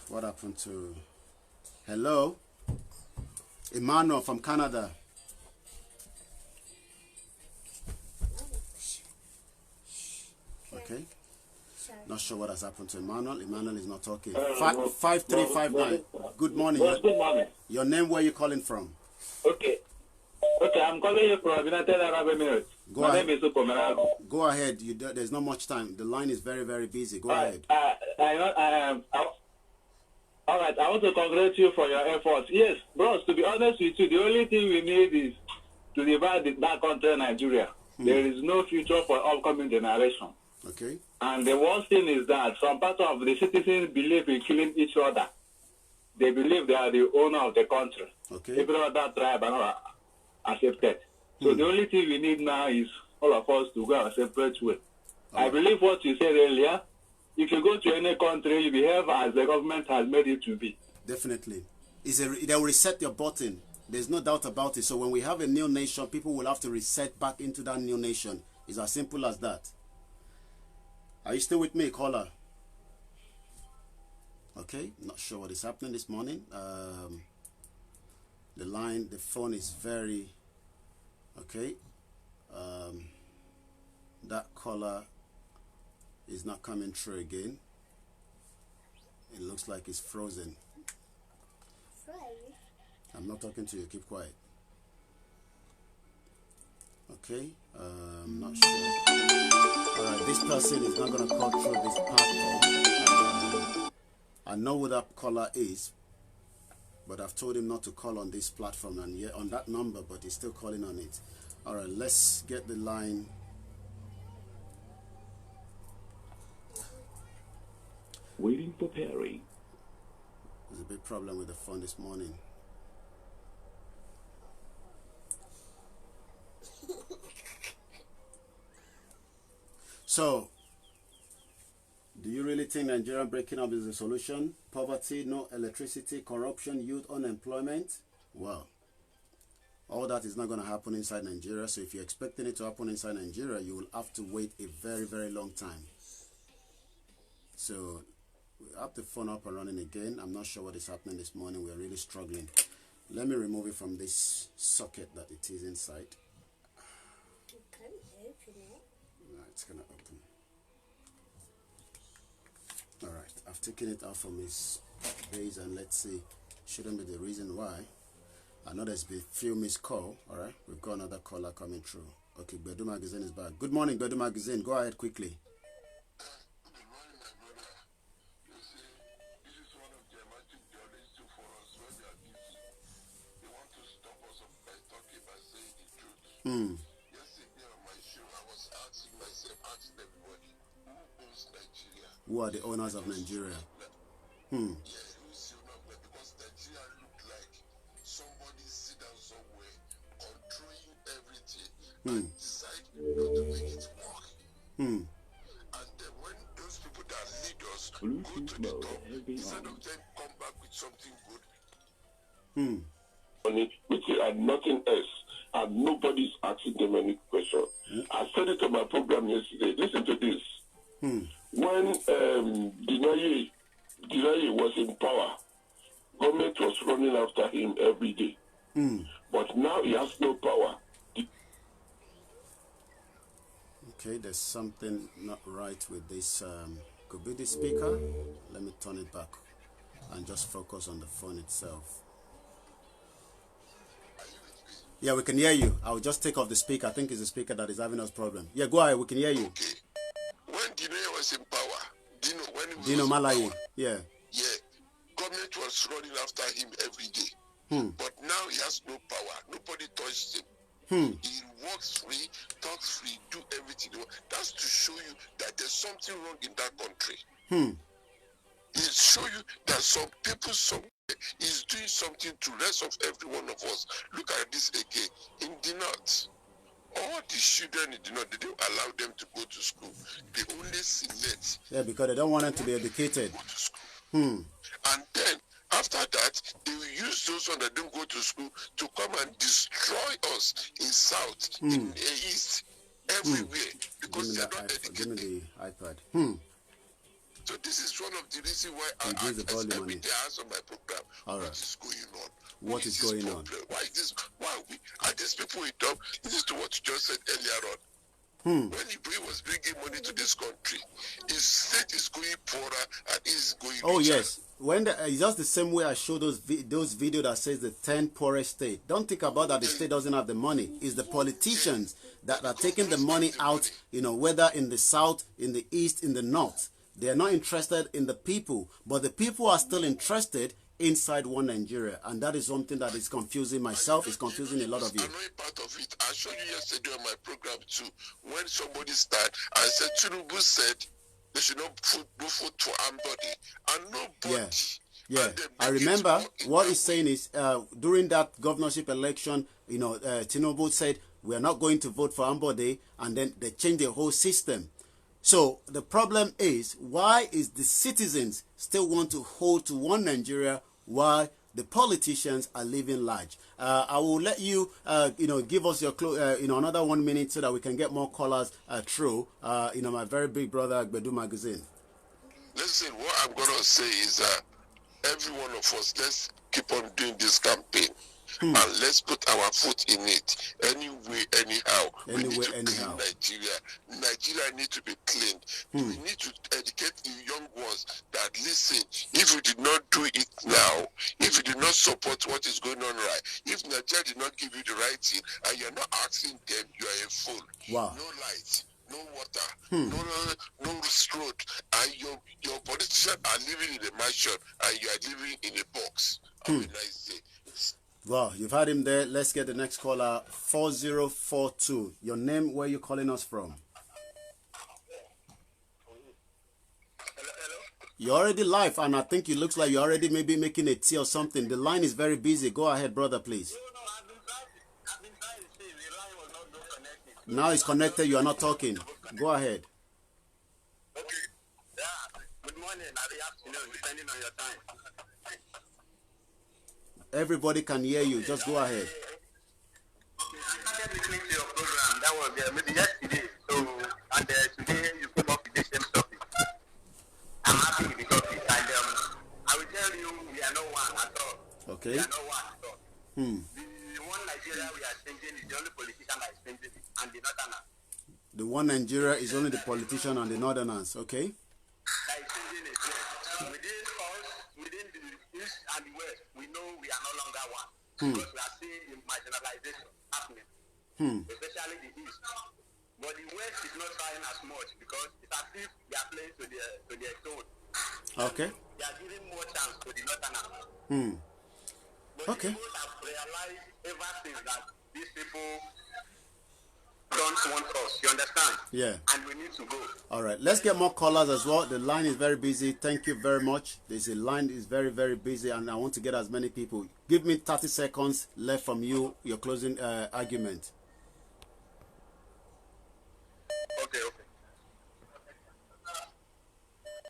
S4: What happened to... Hello? Emmanuel from Canada. Okay. Not sure what has happened to Emmanuel. Emmanuel is not talking. 5359. Good morning.
S18: Good morning.
S4: Your name, where are you calling from?
S18: Okay, I'm calling you from United Arab Emirates. My name is Ukomerago.
S4: Go ahead. There's not much time. The line is very, very busy. Go ahead.
S18: All right, I want to congratulate you for your efforts. Yes, bros, to be honest with you, the only thing we need is to divide that country, Nigeria. There is no future for upcoming generation.
S4: Okay.
S18: And the worst thing is that some part of the citizens believe in killing each other. They believe they are the owner of the country.
S4: Okay.
S18: Every other tribe are not accepted. So the only thing we need now is all of us to go our separate way. I believe what you said earlier. If you go to any country, you behave as the government has made it to be.
S4: Definitely. They'll reset your button. There's no doubt about it. So when we have a new nation, people will have to reset back into that new nation. It's as simple as that. Are you still with me, caller? Okay. Not sure what is happening this morning. The phone is very... Okay. That caller is not coming through again. It looks like it's frozen. I'm not talking to you. Keep quiet. Okay. Not sure. Alright, this person is not going to call through this platform. I know who that caller is, but I've told him not to call on this platform and yet on that number, but he's still calling on it. Alright, let's get the line.
S16: Waiting for Perry.
S4: There's a big problem with the phone this morning. So, do you really think Nigeria breaking up is the solution? Poverty, no electricity, corruption, youth unemployment? Well, all that is not going to happen inside Nigeria. So if you're expecting it to happen inside Nigeria, you will have to wait a very, very long time. So we have the phone up and running again. I'm not sure what is happening this morning. We're really struggling. Let me remove it from this socket that it is inside. It's going to open. Alright, I've taken it out from its base and let's see. Shouldn't be the reason why. I know there's been a few missed calls. Alright, we've got another caller coming through. Okay, Bedu Magazine is back. Good morning, Bedu Magazine. Go ahead quickly.
S17: Good morning, my brother. You see, this is one of the magic they always do for us when we are busy. They want to stop us by talking, by saying the truth. Yesterday on my show, I was asking myself, asking everybody, who owns Nigeria?
S4: Who are the owners of Nigeria?
S17: Yeah, who is the owner of Nigeria? Because Nigeria looked like somebody sit down somewhere, controlling everything, and decide not to make it work. And then when those people that lead us go to the top, instead of them come back with something good, and nothing else, and nobody's asking them any question. I said it on my program yesterday. Listen to this. When Dinaye was in power, government was running after him every day. But now he has no power.
S4: Okay, there's something not right with this. Could be the speaker. Let me turn it back and just focus on the phone itself. Yeah, we can hear you. I'll just take off the speaker. I think it's the speaker that is having us problem. Yeah, go ahead. We can hear you.
S17: Okay. When Dinaye was in power,
S4: Dino Malaye, yeah.
S17: Yeah, government was running after him every day. But now he has no power. Nobody touched him. He walks free, talks free, do everything. That's to show you that there's something wrong in that country. It show you that some people somewhere is doing something to the rest of every one of us. Look at this again. In the north, all the children in the north, they don't allow them to go to school. They only select.
S4: Yeah, because they don't want them to be educated.
S17: And then after that, they will use those ones that don't go to school to come and destroy us in south, in the east, everywhere, because they are not educated.
S4: Give me the iPad.
S17: So this is one of the reasons why I ask every day on my program, what is going on?
S4: What is going on?
S17: Why is this? Why are we? Are these people in top? Listen to what you just said earlier on. When Ibrahim was bringing money to this country, his state is going poorer and is going richer.
S4: Oh yes, when it's just the same way I show those video that says the 10 poorest state. Don't think about that the state doesn't have the money. It's the politicians that are taking the money out, you know, whether in the south, in the east, in the north. They are not interested in the people, but the people are still interested inside one Nigeria, and that is something that is confusing myself. It's confusing a lot of you.
S17: Another part of it, I showed you yesterday on my program too. When somebody started, I said Tinubu said they should not do food for anybody, and nobody.
S4: Yeah, I remember what he's saying is during that governorship election, you know, Tinubu said we are not going to vote for anybody, and then they changed the whole system. So the problem is, why is the citizens still want to hold to one Nigeria while the politicians are living large? I will let you, you know, give us your, you know, another 1 minute so that we can get more callers through, you know, my very big brother, Bedu Magazine.
S17: Listen, what I'm going to say is that every one of us, let's keep on doing this campaign. And let's put our foot in it anyway, anyhow. We need to clean Nigeria. Nigeria needs to be cleaned. We need to educate the young ones that listen. If we did not do it now, if we did not support what is going on right, if Nigeria did not give you the right thing, and you're not asking them, you are a fool.
S4: Wow.
S17: No light, no water, no road, and your politicians are living in a mansion, and you are living in a box. Have a nice day.
S4: Well, you've had him there. Let's get the next caller, 4042. Your name, where you calling us from?
S16: Hello?
S4: You're already live, and I think it looks like you're already maybe making a tea or something. The line is very busy. Go ahead, brother, please. Now it's connected. You are not talking. Go ahead.
S16: Okay. Yeah. Good morning. Afternoon, depending on your time.
S4: Everybody can hear you. Just go ahead.
S16: Okay. I started listening to your program. That was maybe yesterday. So, and today you came up with the same topic. I'm happy with the topic, and I will tell you, we are not one at all.
S4: Okay.
S16: We are not one at all.
S4: Hmm.
S16: The one Nigeria we are changing is the only politician that is changing it, and the northerners.
S4: The one Nigeria is only the politician and the northerners. Okay.
S16: That is changing it. Yes. Within us, within the east and the west, we know we are no longer one. Because we are seeing marginalization happening, especially the east. But the west is not trying as much because it's as if they are playing to their tone.
S4: Okay.
S16: They are giving more chance to the northerners. But
S4: Okay.
S16: people have realized ever since that these people don't want us. You understand?
S4: Yeah.
S16: And we need to go.
S4: All right. Let's get more callers as well. The line is very busy. Thank you very much. There's a line is very, very busy, and I want to get as many people. Give me 30 seconds left from you, your closing argument.
S16: Okay.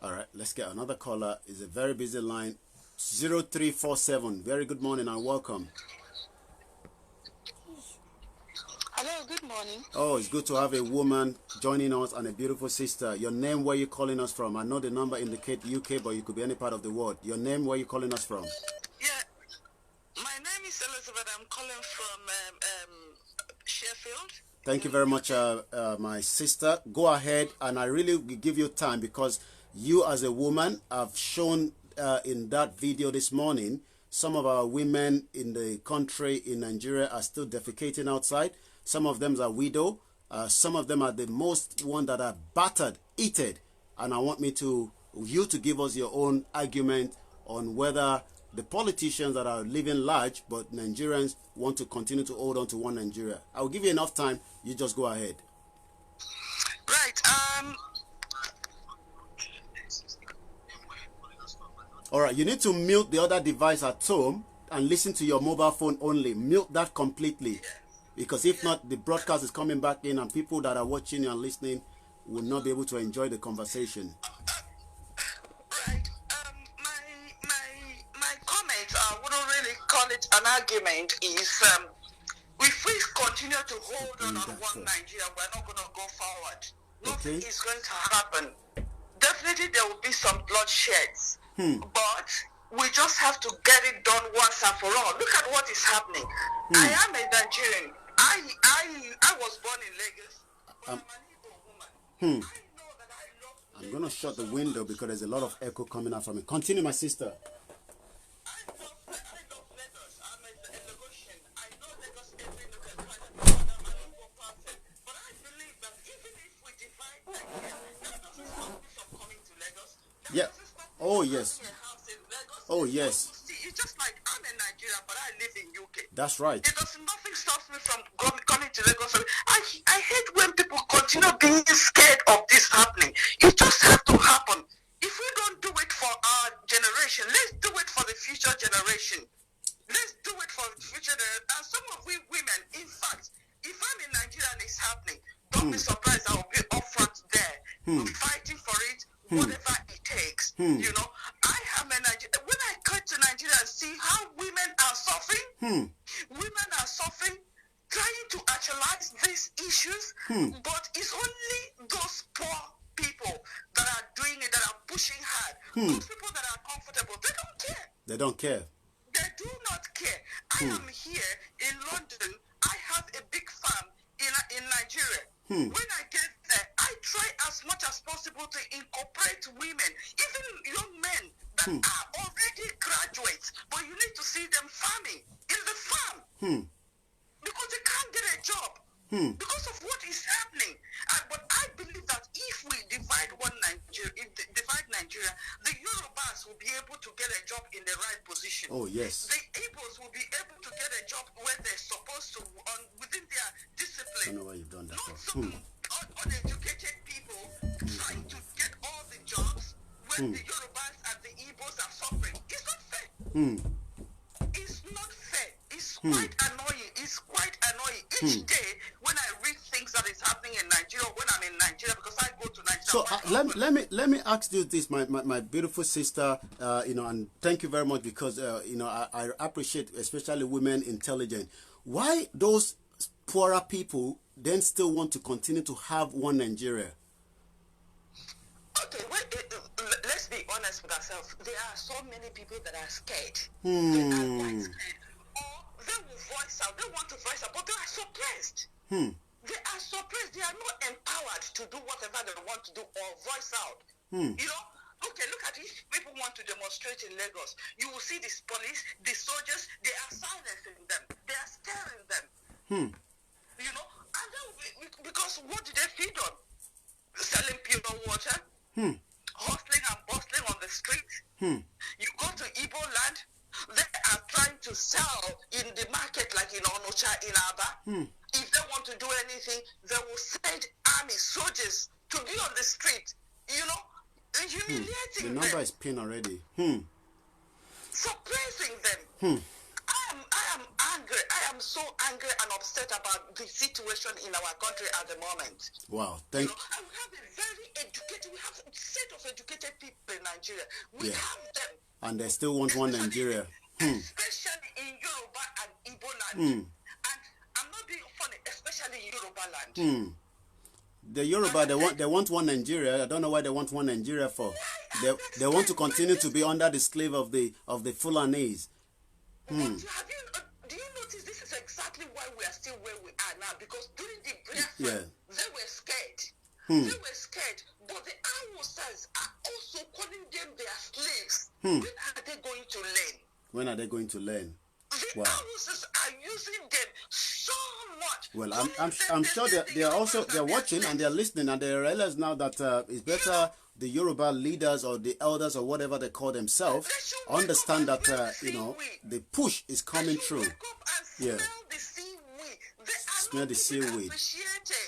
S4: All right. Let's get another caller. It's a very busy line. 0347. Very good morning and welcome.
S19: Hello, good morning.
S4: Oh, it's good to have a woman joining us and a beautiful sister. Your name, where you calling us from? I know the number indicate UK, but you could be any part of the world. Your name, where you calling us from?
S19: Yeah, my name is Elizabeth. I'm calling from Sheffield.
S4: Thank you very much, my sister. Go ahead, and I really will give you time because you as a woman have shown in that video this morning, some of our women in the country in Nigeria are still defecating outside. Some of them are widow. Some of them are the most one that are battered, heated. And I want you to give us your own argument on whether the politicians that are living large, but Nigerians want to continue to hold on to one Nigeria. I will give you enough time. You just go ahead.
S19: Right.
S4: All right. You need to mute the other device at home and listen to your mobile phone only. Mute that completely. Because if not, the broadcast is coming back in and people that are watching and listening will not be able to enjoy the conversation.
S19: Right. My comment, I wouldn't really call it an argument, is if we continue to hold on one Nigeria, we're not going to go forward. Nothing is going to happen. Definitely there will be some bloodsheds. But we just have to get it done once and for all. Look at what is happening. I am a Nigerian. I was born in Lagos, but I'm an Igbo woman.
S4: I'm going to shut the window because there's a lot of echo coming out from it. Continue, my sister.
S19: I love Lagos. I'm a Lagosian. I know Lagos every nook and cranny. I'm an Igbo person. But I believe that even if we divide Nigeria, that doesn't stop me from coming to Lagos.
S4: Yeah. Oh, yes. Oh, yes.
S19: It's just like I'm in Nigeria, but I live in UK.
S4: That's right.
S19: Nothing stops me from coming to Lagos. I hate when people continue being scared of this happening. It just has to happen. If we don't do it for our generation, let's do it for the future generation. Let's do it for the future generation. And some of we women, in fact, if I'm in Nigeria and it's happening, don't be surprised. I will be upfront there, fighting for it, whatever it takes. You know, I am a Nigerian. When I come to Nigeria and see how women are suffering, women are suffering, trying to actualize these issues, but it's only those poor people that are doing it, that are pushing hard. Those people that are comfortable, they don't care.
S4: They don't care.
S19: They do not care. I am here in London. I have a big farm in Nigeria. When I get there, I try as much as possible to incorporate women, even young men that are already graduates, but you need to see them farming in the farm because they can't get a job because of what is happening. But I believe that if we divide Nigeria, the Yorubas will be able to get a job in the right position.
S4: Oh, yes.
S19: The Igbos will be able to get a job where they're supposed to, within their discipline.
S4: I don't know why you've done that
S19: Not
S4: for.
S19: some uneducated people trying to get all the jobs when the Yoruba It's not fair. It's quite annoying. It's quite annoying. Each day when I read things that is happening in Nigeria, when I'm in Nigeria, because I go to Nigeria.
S4: So let me ask you this, my beautiful sister, you know, and thank you very much, because you know, I appreciate especially women intelligent. Why those poorer people then still want to continue to have one Nigeria?
S19: Okay, well, let's be honest with ourselves. There are so many people that are scared. They are quite scared. Or they will voice out. They want to voice out, but they are suppressed. They are suppressed. They are not empowered to do whatever they want to do or voice out. You know? Okay, look at it. People want to demonstrate in Lagos. You will see this police, the soldiers, they are silencing them. They are scaring them. You know? And then because what do they feed on? Selling pure water? Hustling and bustling on the street? You go to Igbo land, they are trying to sell in the market like in Onocha, in Aba. If they want to do anything, they will send army soldiers to be on the street, you know, humiliating them.
S4: The number is pinned already.
S19: Suppressing them. I am angry. I am so angry and upset about the situation in our country at the moment.
S4: Wow, thank you.
S19: And we have a very educated, we have a set of educated people in Nigeria. We have them.
S4: And they still want one Nigeria.
S19: Especially in Yoruba and Igbo land. And I'm not being funny, especially in Yoruba land.
S4: The Yoruba, they want one Nigeria. I don't know why they want one Nigeria for. They want to continue to be under the slave of the Fulanese.
S19: Do you notice this is exactly why we are still where we are now? Because during the Biafra, they were scared. They were scared. But the Awusas are also calling them their slaves. When are they going to learn?
S4: When are they going to learn?
S19: The Awusas are using them so much.
S4: Well, I'm sure they're watching and they're listening, and they realize now that it's better the Yoruba leaders or the elders or whatever they call themselves understand that you know, the push is coming through. Yeah. Smell the seaweed.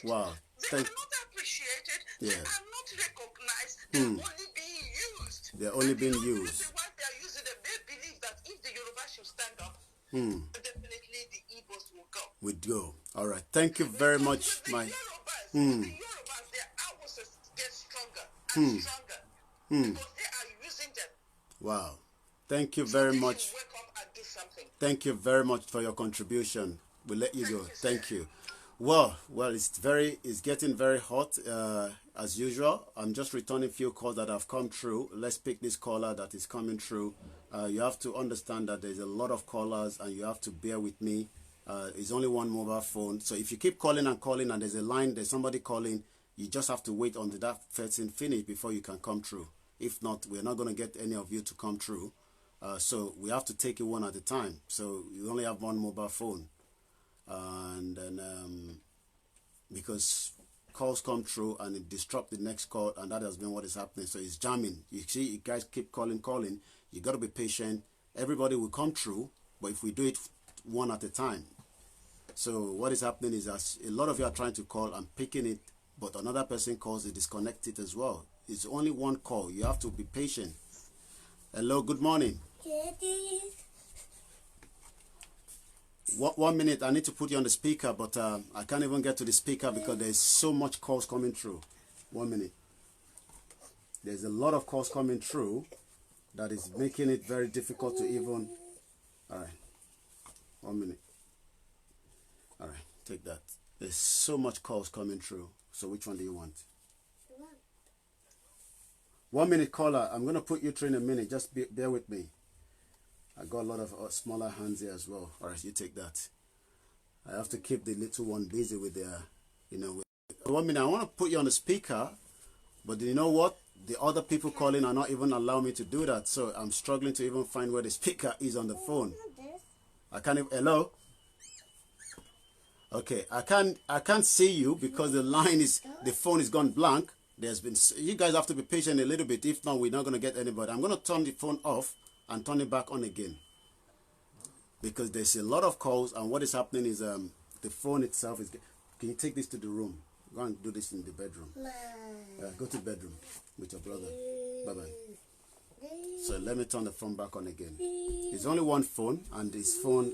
S4: Wow.
S19: They are not appreciated.
S4: Yeah.
S19: They are not recognized. They're only being used.
S4: They're only being used.
S19: Why they are using them? They believe that if the Yoruba should stand up, definitely the Igbos will go.
S4: Would go. All right. Thank you very much, my.
S19: The Yorubas, their hours get stronger and stronger because they are using them.
S4: Wow. Thank you very much.
S19: Wake up and do something.
S4: Thank you very much for your contribution. We'll let you go. Thank you. Well, it's getting very hot as usual. I'm just returning a few calls that have come through. Let's pick this caller that is coming through. You have to understand that there's a lot of callers, and you have to bear with me. It's only one mobile phone, so if you keep calling and there's a line, there's somebody calling, you just have to wait until that person finish before you can come through. If not, we're not going to get any of you to come through. So we have to take it one at a time. So you only have one mobile phone. And then because calls come through and it disrupts the next call, and that has been what is happening. So it's jamming. You see, you guys keep calling. You got to be patient. Everybody will come through, but if we do it one at a time. So what is happening is that a lot of you are trying to call and picking it, but another person calls, it disconnects it as well. It's only one call. You have to be patient. Hello, good morning. 1 minute, I need to put you on the speaker, but I can't even get to the speaker because there's so much calls coming through. 1 minute. There's a lot of calls coming through that is making it very difficult to even... All right. 1 minute. All right, take that. There's so much calls coming through. So which one do you want? 1 minute caller. I'm going to put you through in a minute. Just bear with me. I got a lot of smaller hands here as well. All right, you take that. I have to keep the little one busy with their, you know. 1 minute, I want to put you on the speaker, but you know what? The other people calling are not even allowing me to do that. So I'm struggling to even find where the speaker is on the phone. I can't even, hello? Okay, I can't see you because the phone is gone blank. There's been, you guys have to be patient a little bit. If not, we're not going to get anybody. I'm going to turn the phone off and turn it back on again, because there's a lot of calls, and what is happening is the phone itself is... Can you take this to the room? Go and do this in the bedroom. Go to the bedroom with your brother. Bye-bye. So let me turn the phone back on again. It's only one phone, and this phone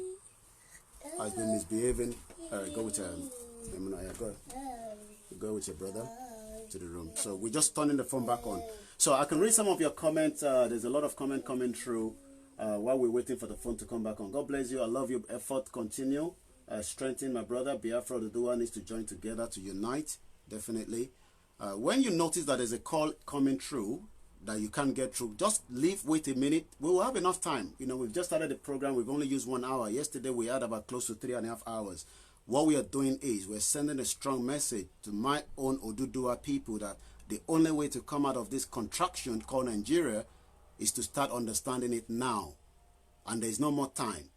S4: has been misbehaving. Go with go with your brother to the room. So we're just turning the phone back on. So I can read some of your comments. There's a lot of comment coming through while we're waiting for the phone to come back on. God bless you. I love your effort. Continue. Strengthen my brother. Biafra the Dua needs to join together to unite. Definitely. When you notice that there's a call coming through that you can't get through, just leave, wait a minute. We will have enough time. You know, we've just started the program. We've only used 1 hour. Yesterday we had about close to 3.5 hours. What we are doing is we're sending a strong message to my own Odudua people that the only way to come out of this contraction called Nigeria is to start understanding it now. And there's no more time.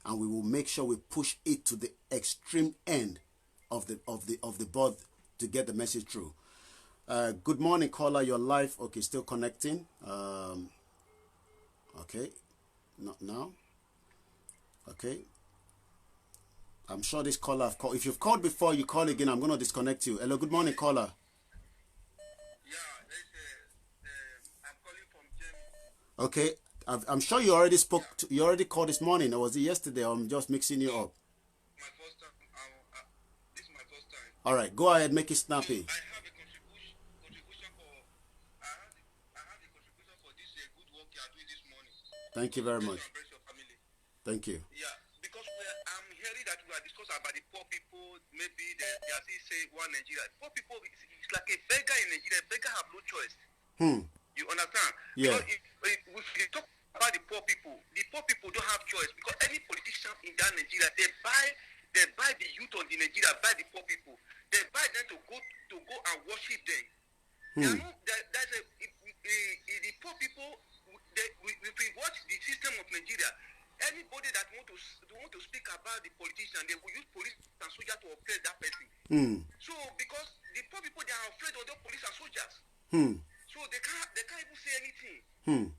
S4: And we will make sure we push it to the extreme end of the board to get the message through. Good morning, caller. You're live. Okay, still connecting. Okay, not now. Okay. I'm sure this caller have called. If you've called before, you call again. I'm going to disconnect you. Hello, good morning, caller.
S16: I'm calling from Germany.
S4: Okay, I'm sure you already spoke. You already called this morning, or was it yesterday? I'm just mixing you up.
S16: My first time. This is my first time.
S4: All right, go ahead, make it snappy.
S16: I have a contribution for. I have a contribution for this good work you are doing this morning.
S4: Thank you very much. Thank you.
S16: Yeah, because I'm hearing that we are discussing about the poor people. Maybe they are still saying one Nigeria. Poor people, it's like a beggar in Nigeria. Beggar have no choice. You understand?
S4: Yeah.
S16: Because if you talk about the poor people don't have choice because any politician in that Nigeria, they buy the youth of the Nigeria, buy the poor people. They buy them to go and worship them. The poor people, if we watch the system of Nigeria, anybody that want to speak about the politician, they will use police and soldiers to oppress that person. So because the poor people, they are afraid of the police and soldiers. So they can't even say anything.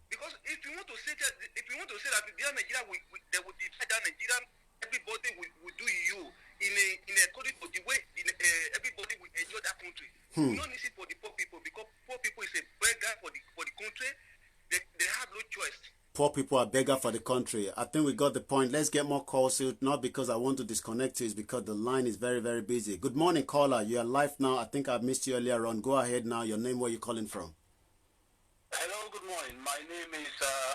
S16: Because if you want to say that Nigeria, they will decide that Nigeria, everybody will do you in according to the way everybody will enjoy that country. We don't need it for the poor people because poor people is a beggar for the country. They have no choice.
S4: Poor people are beggar for the country. I think we got the point. Let's get more calls. Not because I want to disconnect you, it's because the line is very, very busy. Good morning, caller. You are live now. I think I missed you earlier on. Go ahead now. Your name, where you calling from?
S16: Hello, good morning. My name is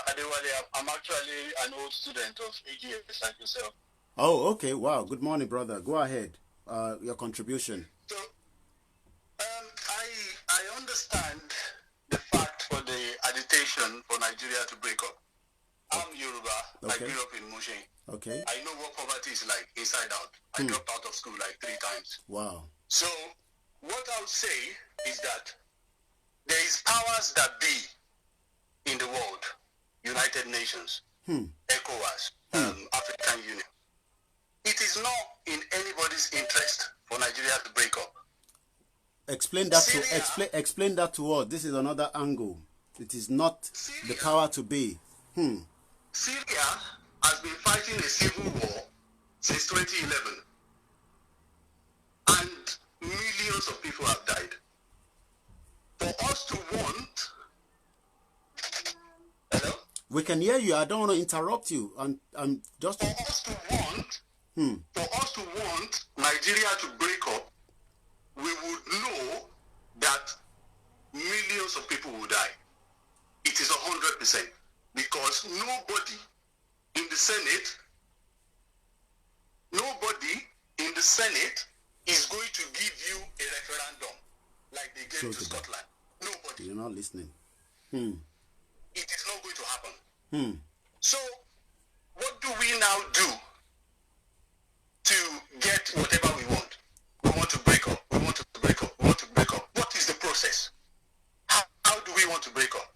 S16: Adewale. I'm actually an old student of AGS like yourself.
S4: Oh, okay. Wow. Good morning, brother. Go ahead. Your contribution.
S16: So, I understand the fact for the agitation for Nigeria to break up. I'm Yoruba.
S4: Okay.
S16: I grew up in Mushin.
S4: Okay.
S16: I know what poverty is like inside out. I dropped out of school like 3 times.
S4: Wow.
S16: So, what I would say is that there is powers that be in the world, United Nations, ECOWAS, African Union. It is not in anybody's interest for Nigeria to break up.
S4: Explain that explain that to us. This is another angle. It is not the power to be.
S16: Syria has been fighting a civil war since 2011, and millions of people have died. For us to want, hello?
S4: We can hear you. I don't want to interrupt you. I'm just.
S16: For us to want Nigeria to break up, we would know that millions of people will die. It is 100%. Because nobody in the Senate is going to give you a referendum like they gave to Scotland. Nobody.
S4: You're not listening.
S16: It is not going to happen. So, what do we now do to get whatever we want? We want to break up. We want to break up. We want to break up. What is the process? How do we want to break up?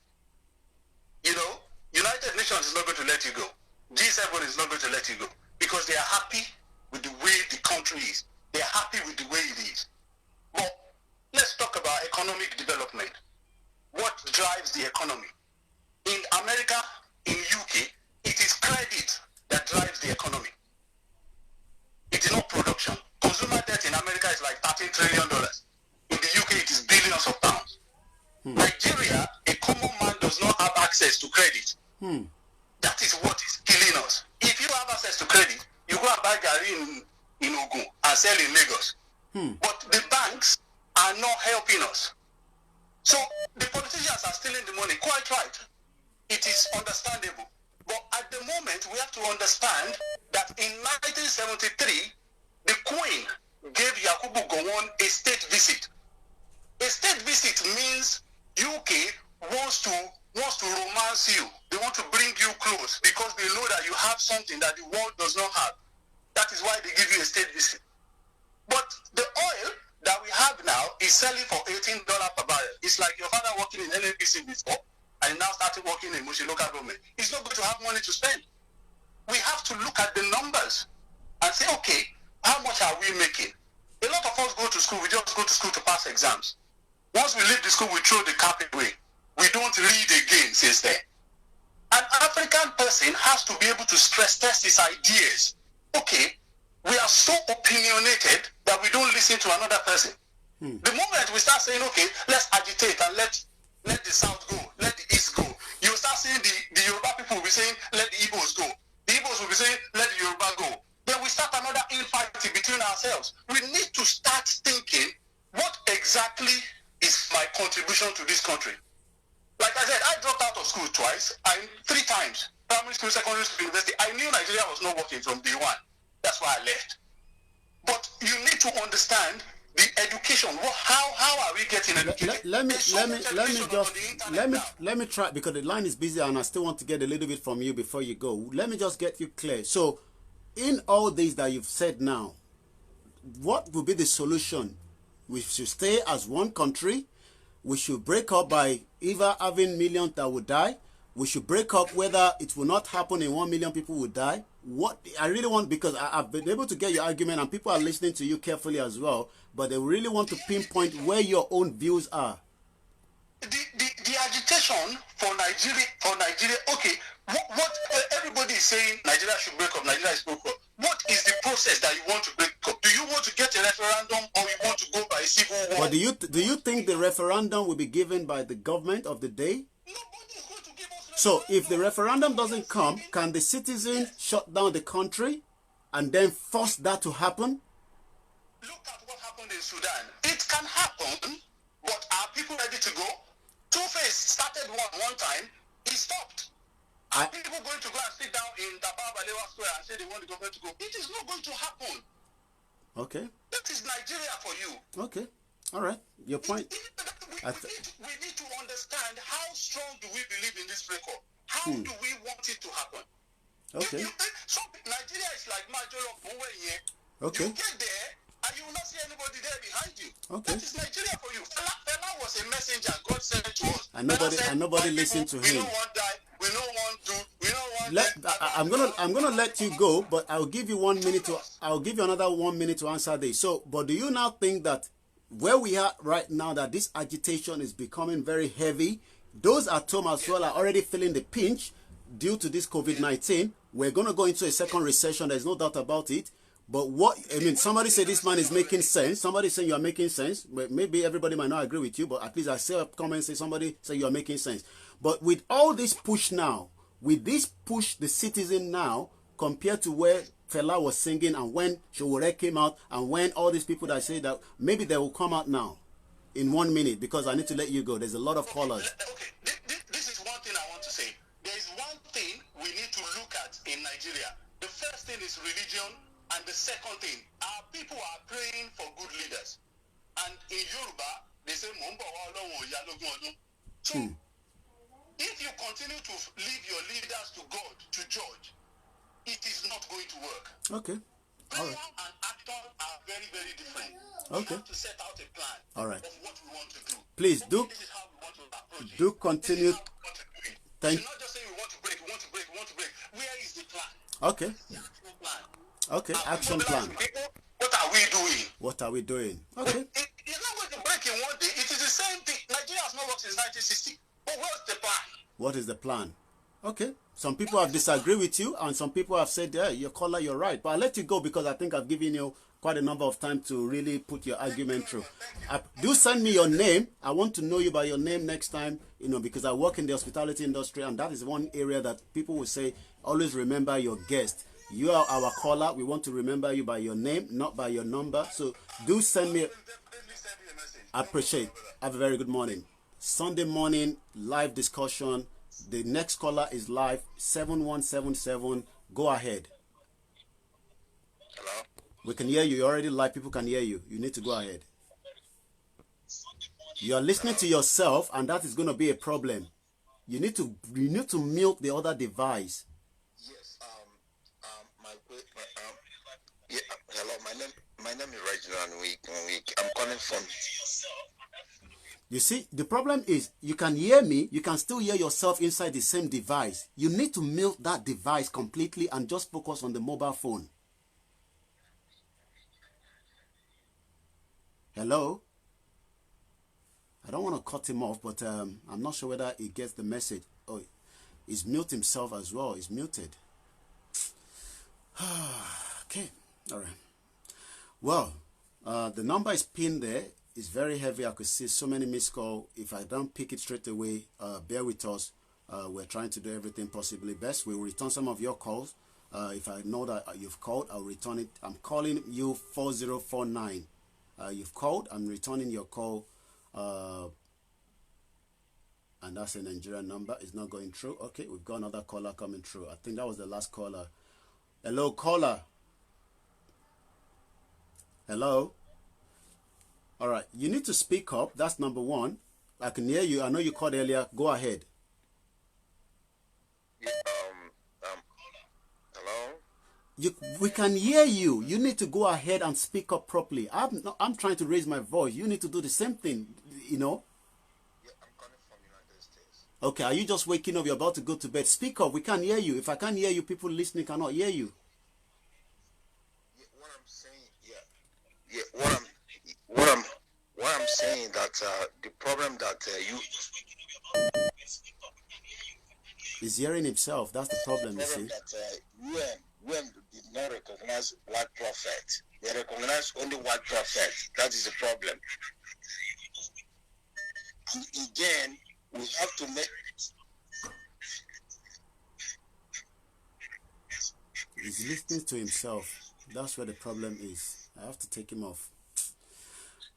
S16: You know, United Nations is not going to let you go. G7 is not going to let you go because they are happy with the way the country is. They are happy with the way it is. But let's talk about economic development. What drives the economy? In America, in UK, it is credit that drives the economy. It is not production. Consumer debt in America is like $13 trillion. In the UK, it is billions of pounds. Nigeria, a common man does not have access
S19: access to credit. That is what is killing us. If you have access to credit, you go and buy gari in Ogun and sell in Lagos. But the banks are not helping us. So the politicians are stealing the money. Quite right. It is understandable. But at the moment, we have to understand that in 1973, the Queen gave Yakubu Gowon a state visit. A state visit means UK wants to romance you. They want to bring you close because they know that you have something that the world does not have. That is why they give you a state visit. But the oil that we have now is selling for $18 per barrel. It's like your father working in NNPC before and now started working in Mushi local government. He's not going to have money to spend. We have to look at the numbers and say, okay, how much are we making? A lot of us go to school, we just go to school to pass exams. Once we leave the school, we throw the cap away. We don't read again since then. An African person has to be able to stress test his ideas. Okay, we are so opinionated that we don't listen to another person. The moment we start saying, okay, let's agitate and let the South go, let the East go, you start seeing the Yoruba people will be saying, let the Igbos go. The Igbos will be saying, let the Yoruba go. Then we start another infighting between ourselves. We need to start thinking, what exactly is my contribution to this country? Like I said, I dropped out of school twice, 3 times. Primary school, secondary school, university. I knew Nigeria was not working from day one. That's why I left. But you need to understand the education. How are we getting educated?
S4: Let me try, because the line is busy and I still want to get a little bit from you before you go. Let me just get you clear. So, in all this that you've said now, what will be the solution? We should stay as one country. We should break up by either having millions that will die. We should break up whether it will not happen and 1 million people will die. What I really want, because I've been able to get your argument and people are listening to you carefully as well, but they really want to pinpoint where your own views are.
S19: The agitation for Nigeria, okay, what everybody is saying Nigeria should break up, Nigeria is broke up. What is the process that you want to break up? Do you want to get a referendum or you want to go by a civil war?
S4: But do you think the referendum will be given by the government of the day? So if the referendum doesn't come, can the citizens shut down the country and then force that to happen?
S19: Look at what happened in Sudan. It can happen, but are people ready to go? Two-Face started one time, he stopped. Are people going to go and sit down in Tafawa Balewa Square and say they want the government to go? It is not going to happen.
S4: Okay.
S19: That is Nigeria for you.
S4: Okay. All right. Your point.
S19: We need to understand how strong do we believe in this breakup? How do we want it to happen?
S4: Okay.
S19: Nigeria is like Major of here.
S4: Okay.
S19: You get there and you will not see anybody there behind you.
S4: Okay.
S19: That is Nigeria for you. Fela was a messenger God sent to us.
S4: And nobody listened to him.
S19: We don't want die. We don't want to. We don't want.
S4: I'm gonna let you go, but I'll give you 1 minute to. I'll give you another 1 minute to answer this. So, but do you now think that where we are right now, that this agitation is becoming very heavy? Those at home as well are already feeling the pinch due to this COVID-19. We're going to go into a second recession. There's no doubt about it. But what, I mean, somebody said this man is making sense. Somebody saying you are making sense. Maybe everybody might not agree with you, but at least I see a comment say somebody say you are making sense. But with all this push now, with this push the citizen now, compared to where Fela was singing and when Showore came out and when all these people that say that maybe they will come out now in 1 minute, because I need to let you go. There's a lot of callers.
S19: Okay, this is one thing I want to say. There is one thing we need to look at in Nigeria. The first thing is religion, and the second thing, our people are praying for good leaders. And in Yoruba, they say, so if you continue to leave your leaders to God to judge, it is not going to work.
S4: Okay. All right.
S19: Prayer and action are very, very different.
S4: Okay.
S19: We have to set out a plan of what we want to do.
S4: Please do.
S19: This is how we want to approach it.
S4: Do continue. Thank you.
S19: Not just say we want to break, we want to break, we want to break. Where is the plan?
S4: Okay. Okay, action plan.
S19: What are we doing?
S4: What are we doing? Okay.
S19: It's not going to break in one day. It is the same thing. Nigeria has not worked since 1960. But what's the plan?
S4: What is the plan? Okay. Some people have disagreed with you, and some people have said, yeah, your caller, you're right. But I'll let you go because I think I've given you quite a number of time to really put your argument through. Do send me your name. I want to know you by your name next time, because I work in the hospitality industry, and that is one area that people will say, always remember your guest. You are our caller. We want to remember you by your name, not by your number. So do send me. I appreciate it. Have a very good morning. Sunday morning, live discussion. The next caller is live, 7177. Go ahead.
S16: Hello?
S4: We can hear you. You're already live. People can hear you. You need to go ahead. You are listening to yourself, and that is going to be a problem. You need to mute the other device.
S16: Yes. Hello. My name is Reginald. I'm calling from.
S4: You see, the problem is you can hear me, you can still hear yourself inside the same device. You need to mute that device completely and just focus on the mobile phone. Hello? I don't want to cut him off, but I'm not sure whether he gets the message. Oh, he's muted himself as well. He's muted. Okay, all right. Well, the number is pinned there. It's very heavy. I could see so many missed calls. If I don't pick it straight away, bear with us. We're trying to do everything possibly best. We will return some of your calls. If I know that you've called, I'll return it. I'm calling you 4049. You've called. I'm returning your call. And that's a Nigerian number. It's not going through. Okay, we've got another caller coming through. I think that was the last caller. Hello, caller. Hello. All right, you need to speak up. That's number one. I can hear you. I know you called earlier. Go ahead.
S16: Hello?
S4: We can hear you. You need to go ahead and speak up properly. I'm trying to raise my voice. You need to do the same thing,
S16: Yeah, I'm calling from the United States.
S4: Okay, are you just waking up? You're about to go to bed. Speak up. We can't hear you. If I can't hear you, people listening cannot hear you.
S16: Yeah, what I'm saying, what I'm saying that the problem that
S4: He's hearing himself. That's the problem, you see.
S16: That UN did not recognize white prophet. They recognize only white prophet. That is the problem. And again, we have to make.
S4: He's listening to himself. That's where the problem is. I have to take him off.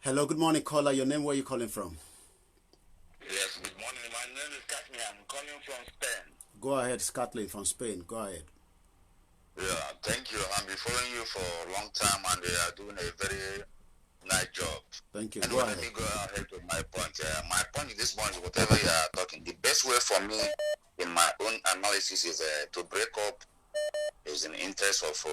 S4: Hello, good morning, caller. Your name, where are you calling from?
S16: Yes, good morning. My name is Kathleen. I'm calling from Spain.
S4: Go ahead, Scotland from Spain. Go ahead.
S16: Yeah, thank you. I've been following you for a long time, and they are doing a very nice job.
S4: Thank you.
S16: And
S4: go
S16: let
S4: ahead.
S16: me go ahead with my point. My point this morning, whatever you are talking, the best way for me, in my own analysis, is to break up is in interest of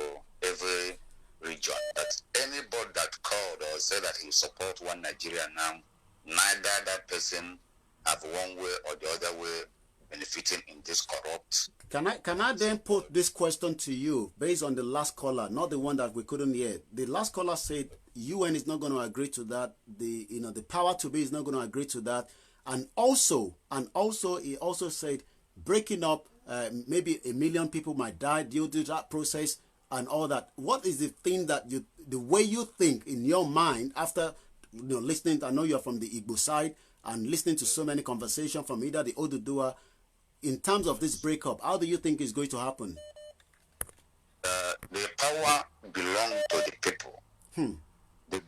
S16: every region. That anybody that called or said that he support one Nigeria now, neither that person have one way or the other way benefiting in this corrupt.
S4: Can I then put this question to you based on the last caller, not the one that we couldn't hear? The last caller said UN is not going to agree to that. The power to be is not going to agree to that. And also he also said breaking up, maybe 1 million people might die due to that process and all that. What is the thing that the way you think in your mind after listening? I know you're from the Igbo side and listening to so many conversations from either the Oduduwa. In terms of this breakup, how do you think it's going to happen?
S16: The power belongs to the people. The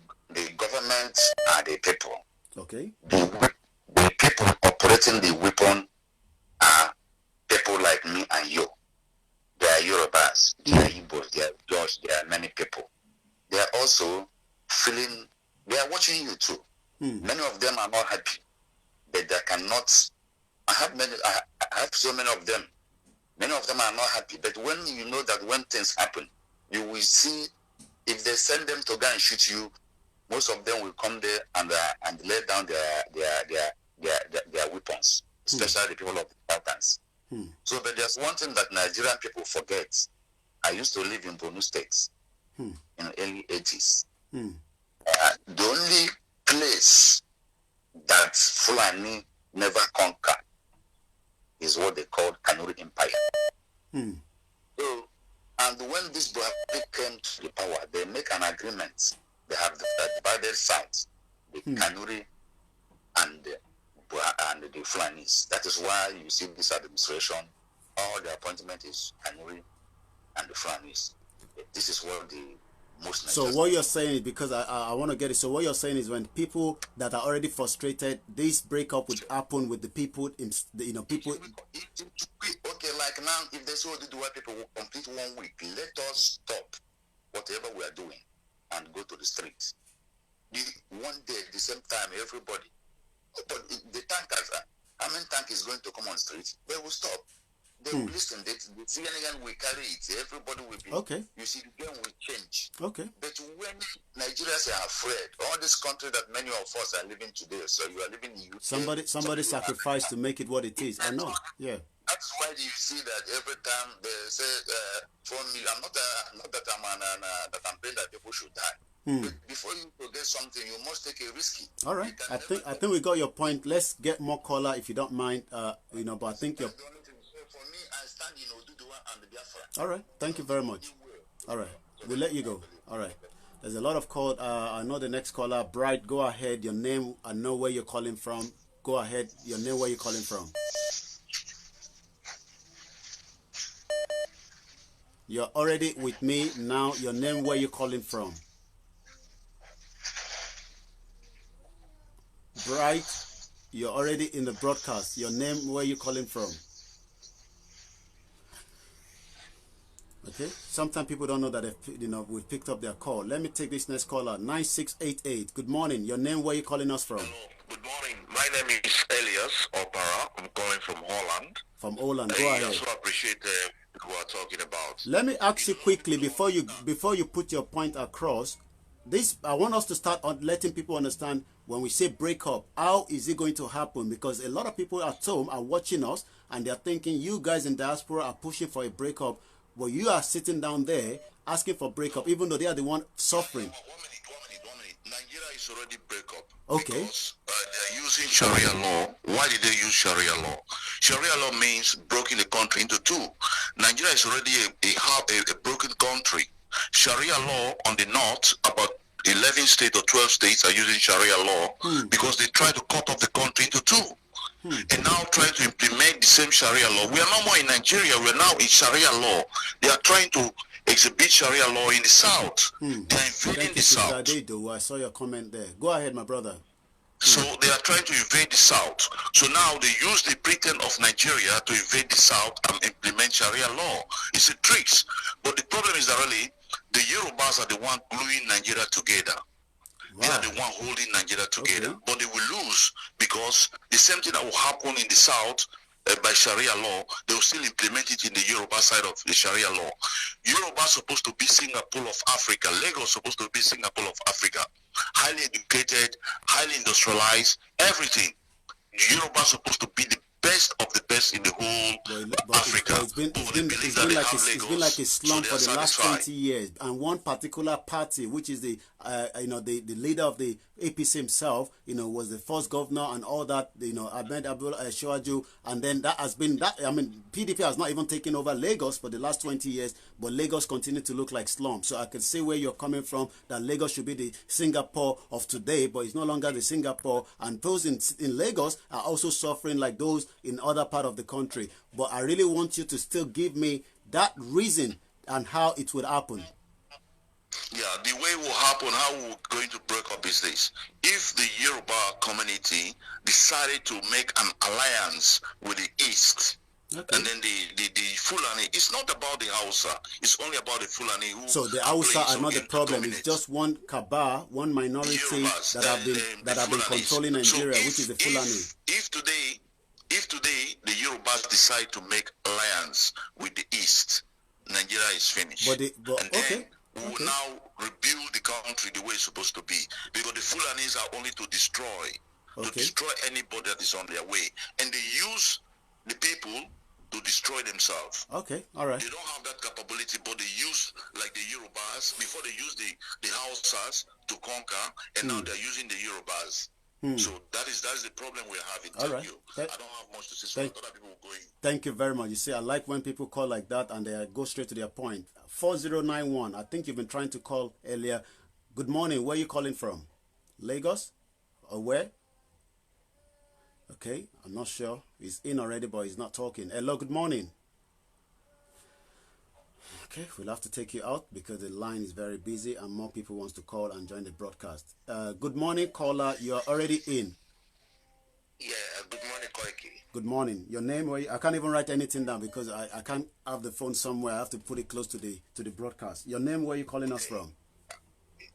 S16: government are the people.
S4: Okay.
S16: The people operating the weapon are people like me and you. They are Yorubas, they are Igbos, they are George, there are many people. They are also feeling, they are watching you too. Many of them are not happy, but they cannot. I have so many of them. Many of them are not happy. But when you know that when things happen, you will see if they send them to go and shoot you, most of them will come there and lay down their weapons, especially the people of the Balkans. So, but there's one thing that Nigerian people forget. I used to live in Bombay State in the early 80s. The only place that Fulani never conquered is what they called Kanuri Empire.
S4: Hmm.
S16: So, and when this Buhari came to the power, they make an agreement. They have divided sides, the Kanuri and the Fulanis. That is why you see this administration, all the appointment is Kanuri and the Fulanis. This is what the most.
S4: So what you're saying is, because I want to get it. So what you're saying is, when people that are already frustrated, this breakup would happen with the people in, people.
S16: Okay, like now, if they say the white people will complete 1 week, let us stop whatever we are doing and go to the streets. One day at the same time, everybody. But the tankers, how many tank is going to come on the streets? They will stop. They will listen. They see anything we carry it. Everybody will be.
S4: Okay.
S16: You see, the game will change.
S4: Okay.
S16: But when Nigerians are afraid, all this country that many of us are living today, so you are living in UK.
S4: Somebody sacrificed to make it what it is. I know. Yeah.
S16: That's why you see that every time they say, for me, I'm not that I'm praying that people should die. But before you forget something, you must take a risky.
S4: All right. I think we got your point. Let's get more caller if you don't mind. But I think you're.
S16: For me, I stand in Oduduwa and the Biafra.
S4: All right. Thank you very much. All right. We'll let you go. All right. There's a lot of call. I know the next caller. Bright, go ahead. Your name. I know where you're calling from. Go ahead. Your name. Where you're calling from. You're already with me now. Your name. Where you're calling from. Bright, you're already in the broadcast. Your name, where you calling from? Okay. Sometimes people don't know that we picked up their call. Let me take this next caller. 9688. Good morning. Your name, where you calling us from?
S20: Hello. Good morning. My name is Elias Opara. I'm calling from Holland.
S4: From Holland. Go ahead.
S20: I also appreciate what we are talking about.
S4: Let me ask you quickly before you put your point across. I want us to start on letting people understand when we say break up, how is it going to happen? Because a lot of people at home are watching us and they're thinking you guys in diaspora are pushing for a breakup, but you are sitting down there asking for breakup, even though they are the one suffering.
S20: 1 minute. Nigeria is already break up.
S4: Okay.
S20: Because they're using Sharia law. Why did they use Sharia law? Sharia law means breaking the country into two. Nigeria is already a broken country. Sharia law on the north, about 11 states or 12 states are using Sharia law because they try to cut off the country into two. And now trying to implement the same Sharia law. We are no more in Nigeria, we are now in Sharia law. They are trying to exhibit Sharia law in the south. They are invading the south.
S4: I saw your comment there. Go ahead, my brother.
S20: So they are trying to invade the south. So now they use the pretense of Nigeria to invade the south and implement Sharia law. It's a trick. But the problem is that really the Yorubas are the one gluing Nigeria together. Wow. They are the one holding Nigeria together. Okay. But they will lose because the same thing that will happen in the south by Sharia law, they will still implement it in the Yoruba side of the Sharia law. Yoruba is supposed to be Singapore of Africa. Lagos is supposed to be Singapore of Africa. Highly educated, highly industrialized, everything. Yoruba is supposed to be the best of the best in the whole Africa.
S4: It's been like a slump for the last 20 years. And one particular party, which is the leader of the APC himself, was the first governor and all that, Ahmed Abdul Shawaju, and then that has been that. I mean, PDP has not even taken over Lagos for the last 20 years, but Lagos continues to look like slum. So I can see where you're coming from, that Lagos should be the Singapore of today, but it's no longer the Singapore, and those in Lagos are also suffering like those in other part of the country. But I really want you to still give me that reason and how it would happen.
S20: Yeah, the way it will happen, how we're going to break up is this. If the Yoruba community decided to make an alliance with the East, okay, and then the Fulani, it's not about the Hausa, it's only about the Fulani. So the
S4: Hausa are not the problem, it's just one cabal, one minority that have been controlling Nigeria, which is the Fulani.
S20: If today the Yorubas decide to make alliance with the East, Nigeria is finished. We will now rebuild the country the way it's supposed to be, because the Fulanis are only to destroy anybody that is on their way, and they use the people to destroy themselves.
S4: Okay, all right.
S20: They don't have that capability, but they use, like the Yorubas, before they use the Hausas to conquer, and now they're using the Yorubas. So that is the problem we're having.
S4: All right.
S20: I don't have much to say, so other people will go in.
S4: Thank you very much. You see, I like when people call like that and they go straight to their point. 4091, I think you've been trying to call earlier. Good morning. Where are you calling from? Lagos? Or where? Okay, I'm not sure. He's in already, but he's not talking. Hello, good morning. Okay, we'll have to take you out because the line is very busy and more people want to call and join the broadcast. Good morning, caller. You're already in.
S16: Yeah, good morning, Koiki.
S4: Good morning. Your name? I can't even write anything down because I can't have the phone somewhere. I have to put it close to the broadcast. Your name? Where are you calling us from?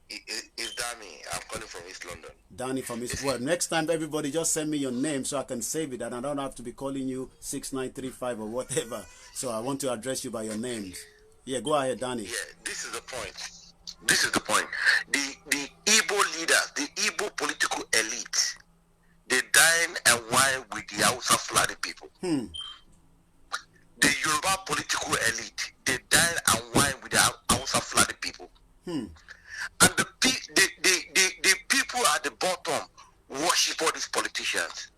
S16: It's Danny. I'm calling from East London.
S4: Danny from East. Well, next time, everybody just send me your name so I can save it and I don't have to be calling you 6935 or whatever. So I want to address you by your names. Yeah, go ahead, Danny.
S16: Yeah, this is the point. This is the point. The Igbo leaders, the Igbo political elite, they dine and wine with the Hausa Fulani people. The Yoruba political elite, they dine and wine with the Hausa Fulani people. And the people at the bottom worship all these politicians.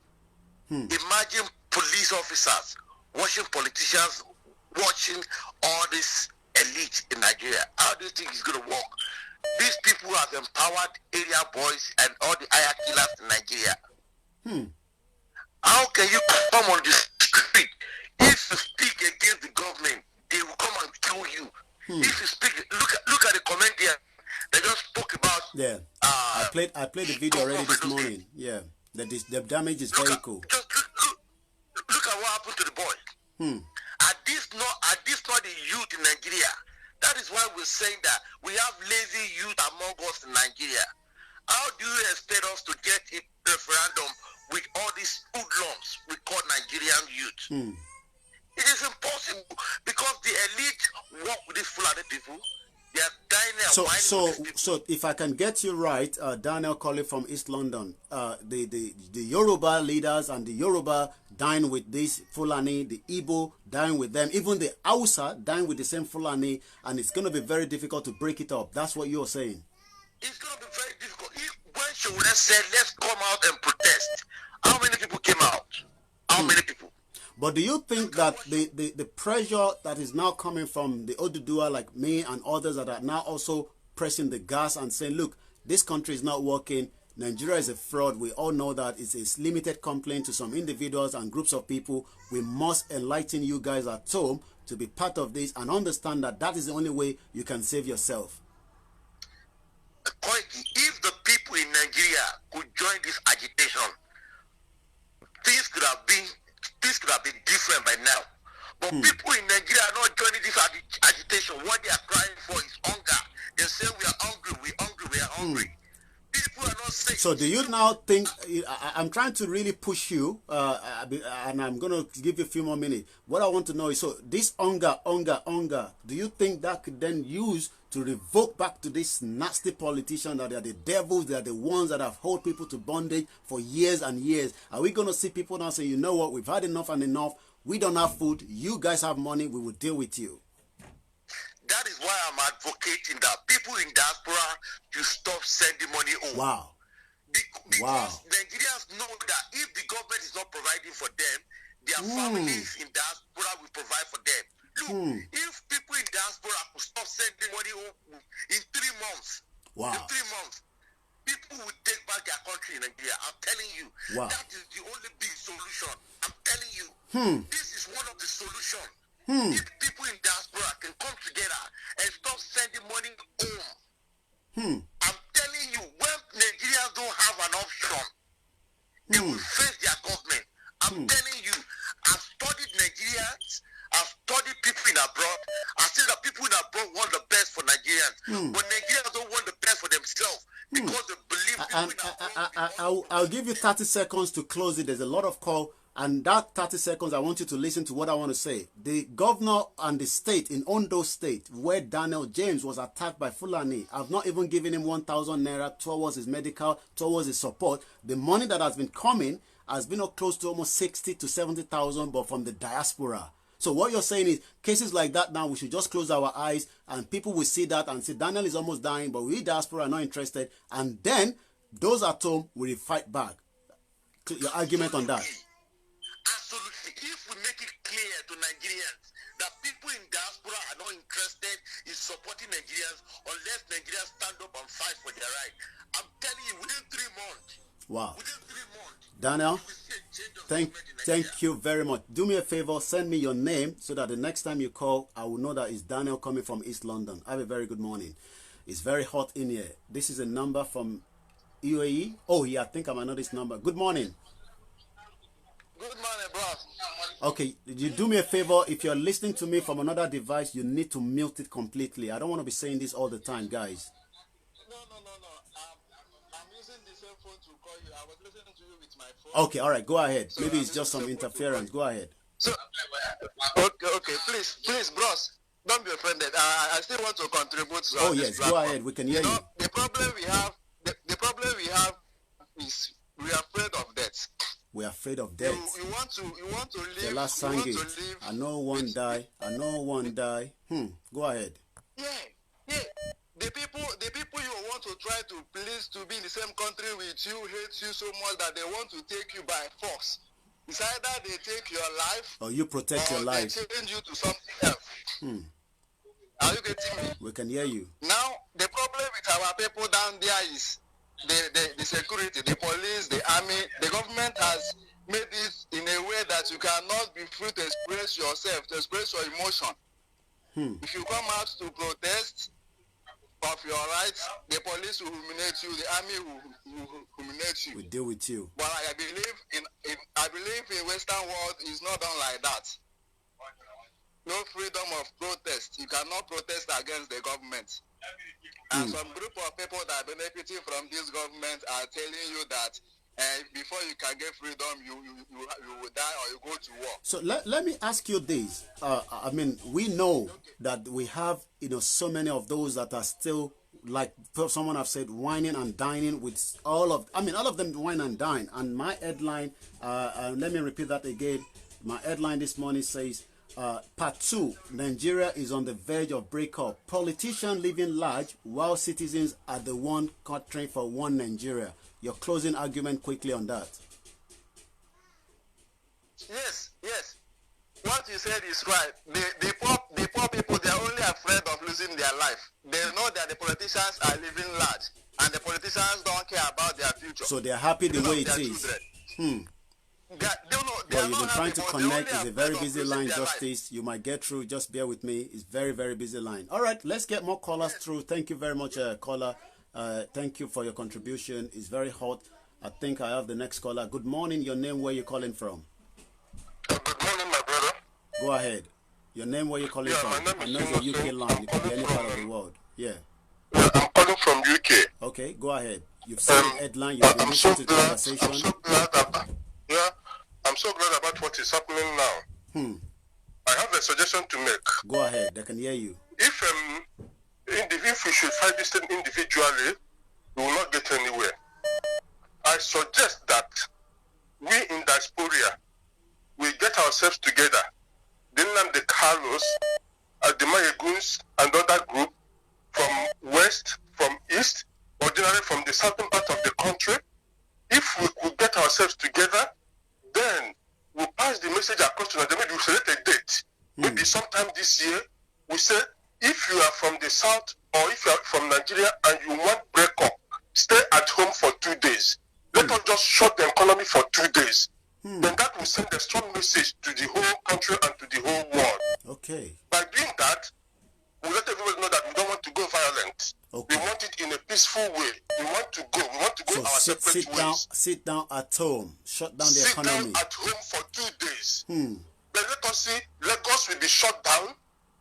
S16: Imagine police officers watching politicians, watching all this elite in Nigeria. How do you think it's going to work? These people have empowered area boys and all the higher killers in Nigeria. How can you come on the street? If you speak against the government, they will come and kill you. If you speak, look at the comedian that just spoke about.
S4: Yeah, I played the video already this morning. Yeah, the damage is very cool.
S16: Look at what happened to the boy. Are this not the youth in Nigeria? That is why we're saying that we have lazy youth among us in Nigeria. How do you expect us to get a referendum with all these hoodlums we call Nigerian youth? It is impossible because the elite work with these Fulani people. They are dining and
S4: so if I can get you right, Daniel calling from East London, the Yoruba leaders and the Yoruba dine with these Fulani, the Igbo dine with them, even the Hausa dine with the same Fulani, and it's going to be very difficult to break it up. That's what you're saying.
S16: It's going to be very difficult. When Shawuna said, let's come out and protest, how many people came out? How many people?
S4: But do you think that the pressure that is now coming from the Odudua like me and others that are now also pressing the gas and saying, look, this country is not working, Nigeria is a fraud, we all know that it's a limited complaint to some individuals and groups of people, we must enlighten you guys at home to be part of this and understand that that is the only way you can save yourself?
S16: Koiki, if the people in Nigeria could join this agitation, things could have been different by now. But people in Nigeria are not joining this agitation. What they are crying for is hunger. They say we are hungry, we are hungry. People are not saying.
S4: So do you now think, I'm trying to really push you, and I'm going to give you a few more minutes. What I want to know is, so this hunger, do you think that could then use to revoke back to this nasty politician that they are the devils, they are the ones that have held people to bondage for years and years? Are we going to see people now say, you know what, we've had enough and enough, we don't have food, you guys have money, we will deal with you?
S16: That is why I'm advocating that people in diaspora should stop sending money home.
S4: Wow.
S16: Because Nigerians know that if the government is not providing for them, their families in diaspora will provide for them. Look, if people in diaspora could stop sending money home in 3 months, people will take back their country in Nigeria. I'm telling you, that is the only big solution. I'm telling you, this is one of the solutions. If people in diaspora can come together and stop sending money home, I'm telling you, when Nigerians don't have an option, they will face their government. I'm telling you, I've studied Nigerians, I've studied people in abroad. I see that people in abroad want the best for Nigerians, but Nigerians don't want the best for themselves because they believe people in abroad.
S4: I'll give you 30 seconds to close it. There's a lot of call. And that 30 seconds, I want you to listen to what I want to say. The governor and the state in Ondo State, where Daniel James was attacked by Fulani, I've not even given him 1,000 naira towards his medical, towards his support. The money that has been coming has been close to almost 60 to 70,000, but from the diaspora. So what you're saying is, cases like that now, we should just close our eyes and people will see that and say, Daniel is almost dying, but we diaspora are not interested. And then those at home will fight back. Your argument on that?
S16: Absolutely. if we make it clear to Nigerians that people in diaspora are not interested in supporting Nigerians unless Nigerians stand up and fight for their right, I'm telling you, within 3 months.
S4: Wow.
S16: Within 3 months.
S4: Daniel, thank you very much. Do me a favor, send me your name so that the next time you call, I will know that it's Daniel coming from East London. Have a very good morning. It's very hot in here. This is a number from UAE. Oh, yeah, I think I might know this number. Good morning.
S16: Good morning, bro.
S4: Okay, you do me a favor. If you're listening to me from another device, you need to mute it completely. I don't want to be saying this all the time, guys.
S16: No. I'm using the same phone to call you. I was listening to you with my phone.
S4: Okay, all right, go ahead. Maybe it's just some interference. Go ahead.
S16: So, okay, please, bros, don't be offended. I still want to contribute to
S4: oh, yes, go ahead. We can hear you.
S16: The problem we have, the problem we have is we are afraid of death.
S4: We are afraid of death.
S16: You want to live.
S4: The last sang it. I know one die. I know one die. Go ahead.
S16: Yeah. The people you want to try to please to be in the same country with you hate you so much that they want to take you by force. It's either they take your life
S4: or you protect your life.
S16: They change you to something else. Are you getting me?
S4: We can hear you.
S16: Now the problem with our people down there is the security, the police, the army. The government has made it in a way that you cannot be free to express yourself, to express your emotion. If you come out to protest of your rights, the police will humiliate you, the army will humiliate you.
S4: We deal with you.
S16: But I believe in Western world is not done like that. No freedom of protest. You cannot protest against the government. And some group of people that are benefiting from this government are telling you that before you can get freedom, you will die or you go to war.
S4: So let me ask you this. I mean, we know that we have, so many of those that are still, like someone have said, whining and dining with all of them whine and dine. And my headline, let me repeat that again. My headline this morning says, Part 2, Nigeria is on the verge of breakup. Politicians living large while citizens are the one caught for one Nigeria. Your closing argument quickly on that.
S16: Yes. What you said is right. The poor people, they are only afraid of losing their life. They know that the politicians are living large and the politicians don't care about their future.
S4: So they are happy the way it is. Well, you've been trying to connect. It's a very busy line, Justice. You might get through. Just bear with me. It's very, very busy line. All right, let's get more callers through. Thank you very much, caller. Thank you for your contribution. It's very hot. I think I have the next caller. Good morning. Your name, where you calling from?
S16: Good morning, my brother.
S4: Go ahead. Your name, where you calling from? I know it's a UK line. It could be any part of the world. Yeah,
S16: I'm calling from UK.
S4: Okay, go ahead. You've seen the headline. You've been listening to the conversation.
S16: I'm so glad about what is happening now. I have a suggestion to make.
S4: Go ahead. They can hear you.
S16: If we should fight this thing individually, we will not get anywhere. I suggest that we in diaspora, we get ourselves together. The Carlos, the Mayeguns, and other group from west, from east, ordinarily from the southern part of the country. If we could get ourselves together, then we'll pass the message across to Nigeria. We'll select a date. Maybe sometime this year, we say, if you are from the south or if you are from Nigeria and you want breakup, stay at home for 2 days. Let us just shut the economy for 2 days. Then that will send a strong message to the whole country and to the whole world.
S4: Okay.
S16: By doing that, we'll let everybody know that we don't want to go violent.
S4: Okay.
S16: We want it in a peaceful way. We want to go. We want to go our separate ways.
S4: Sit down at home. Shut down the economy.
S16: Sit down at home for 2 days. Then let us see, Lagos will be shut down.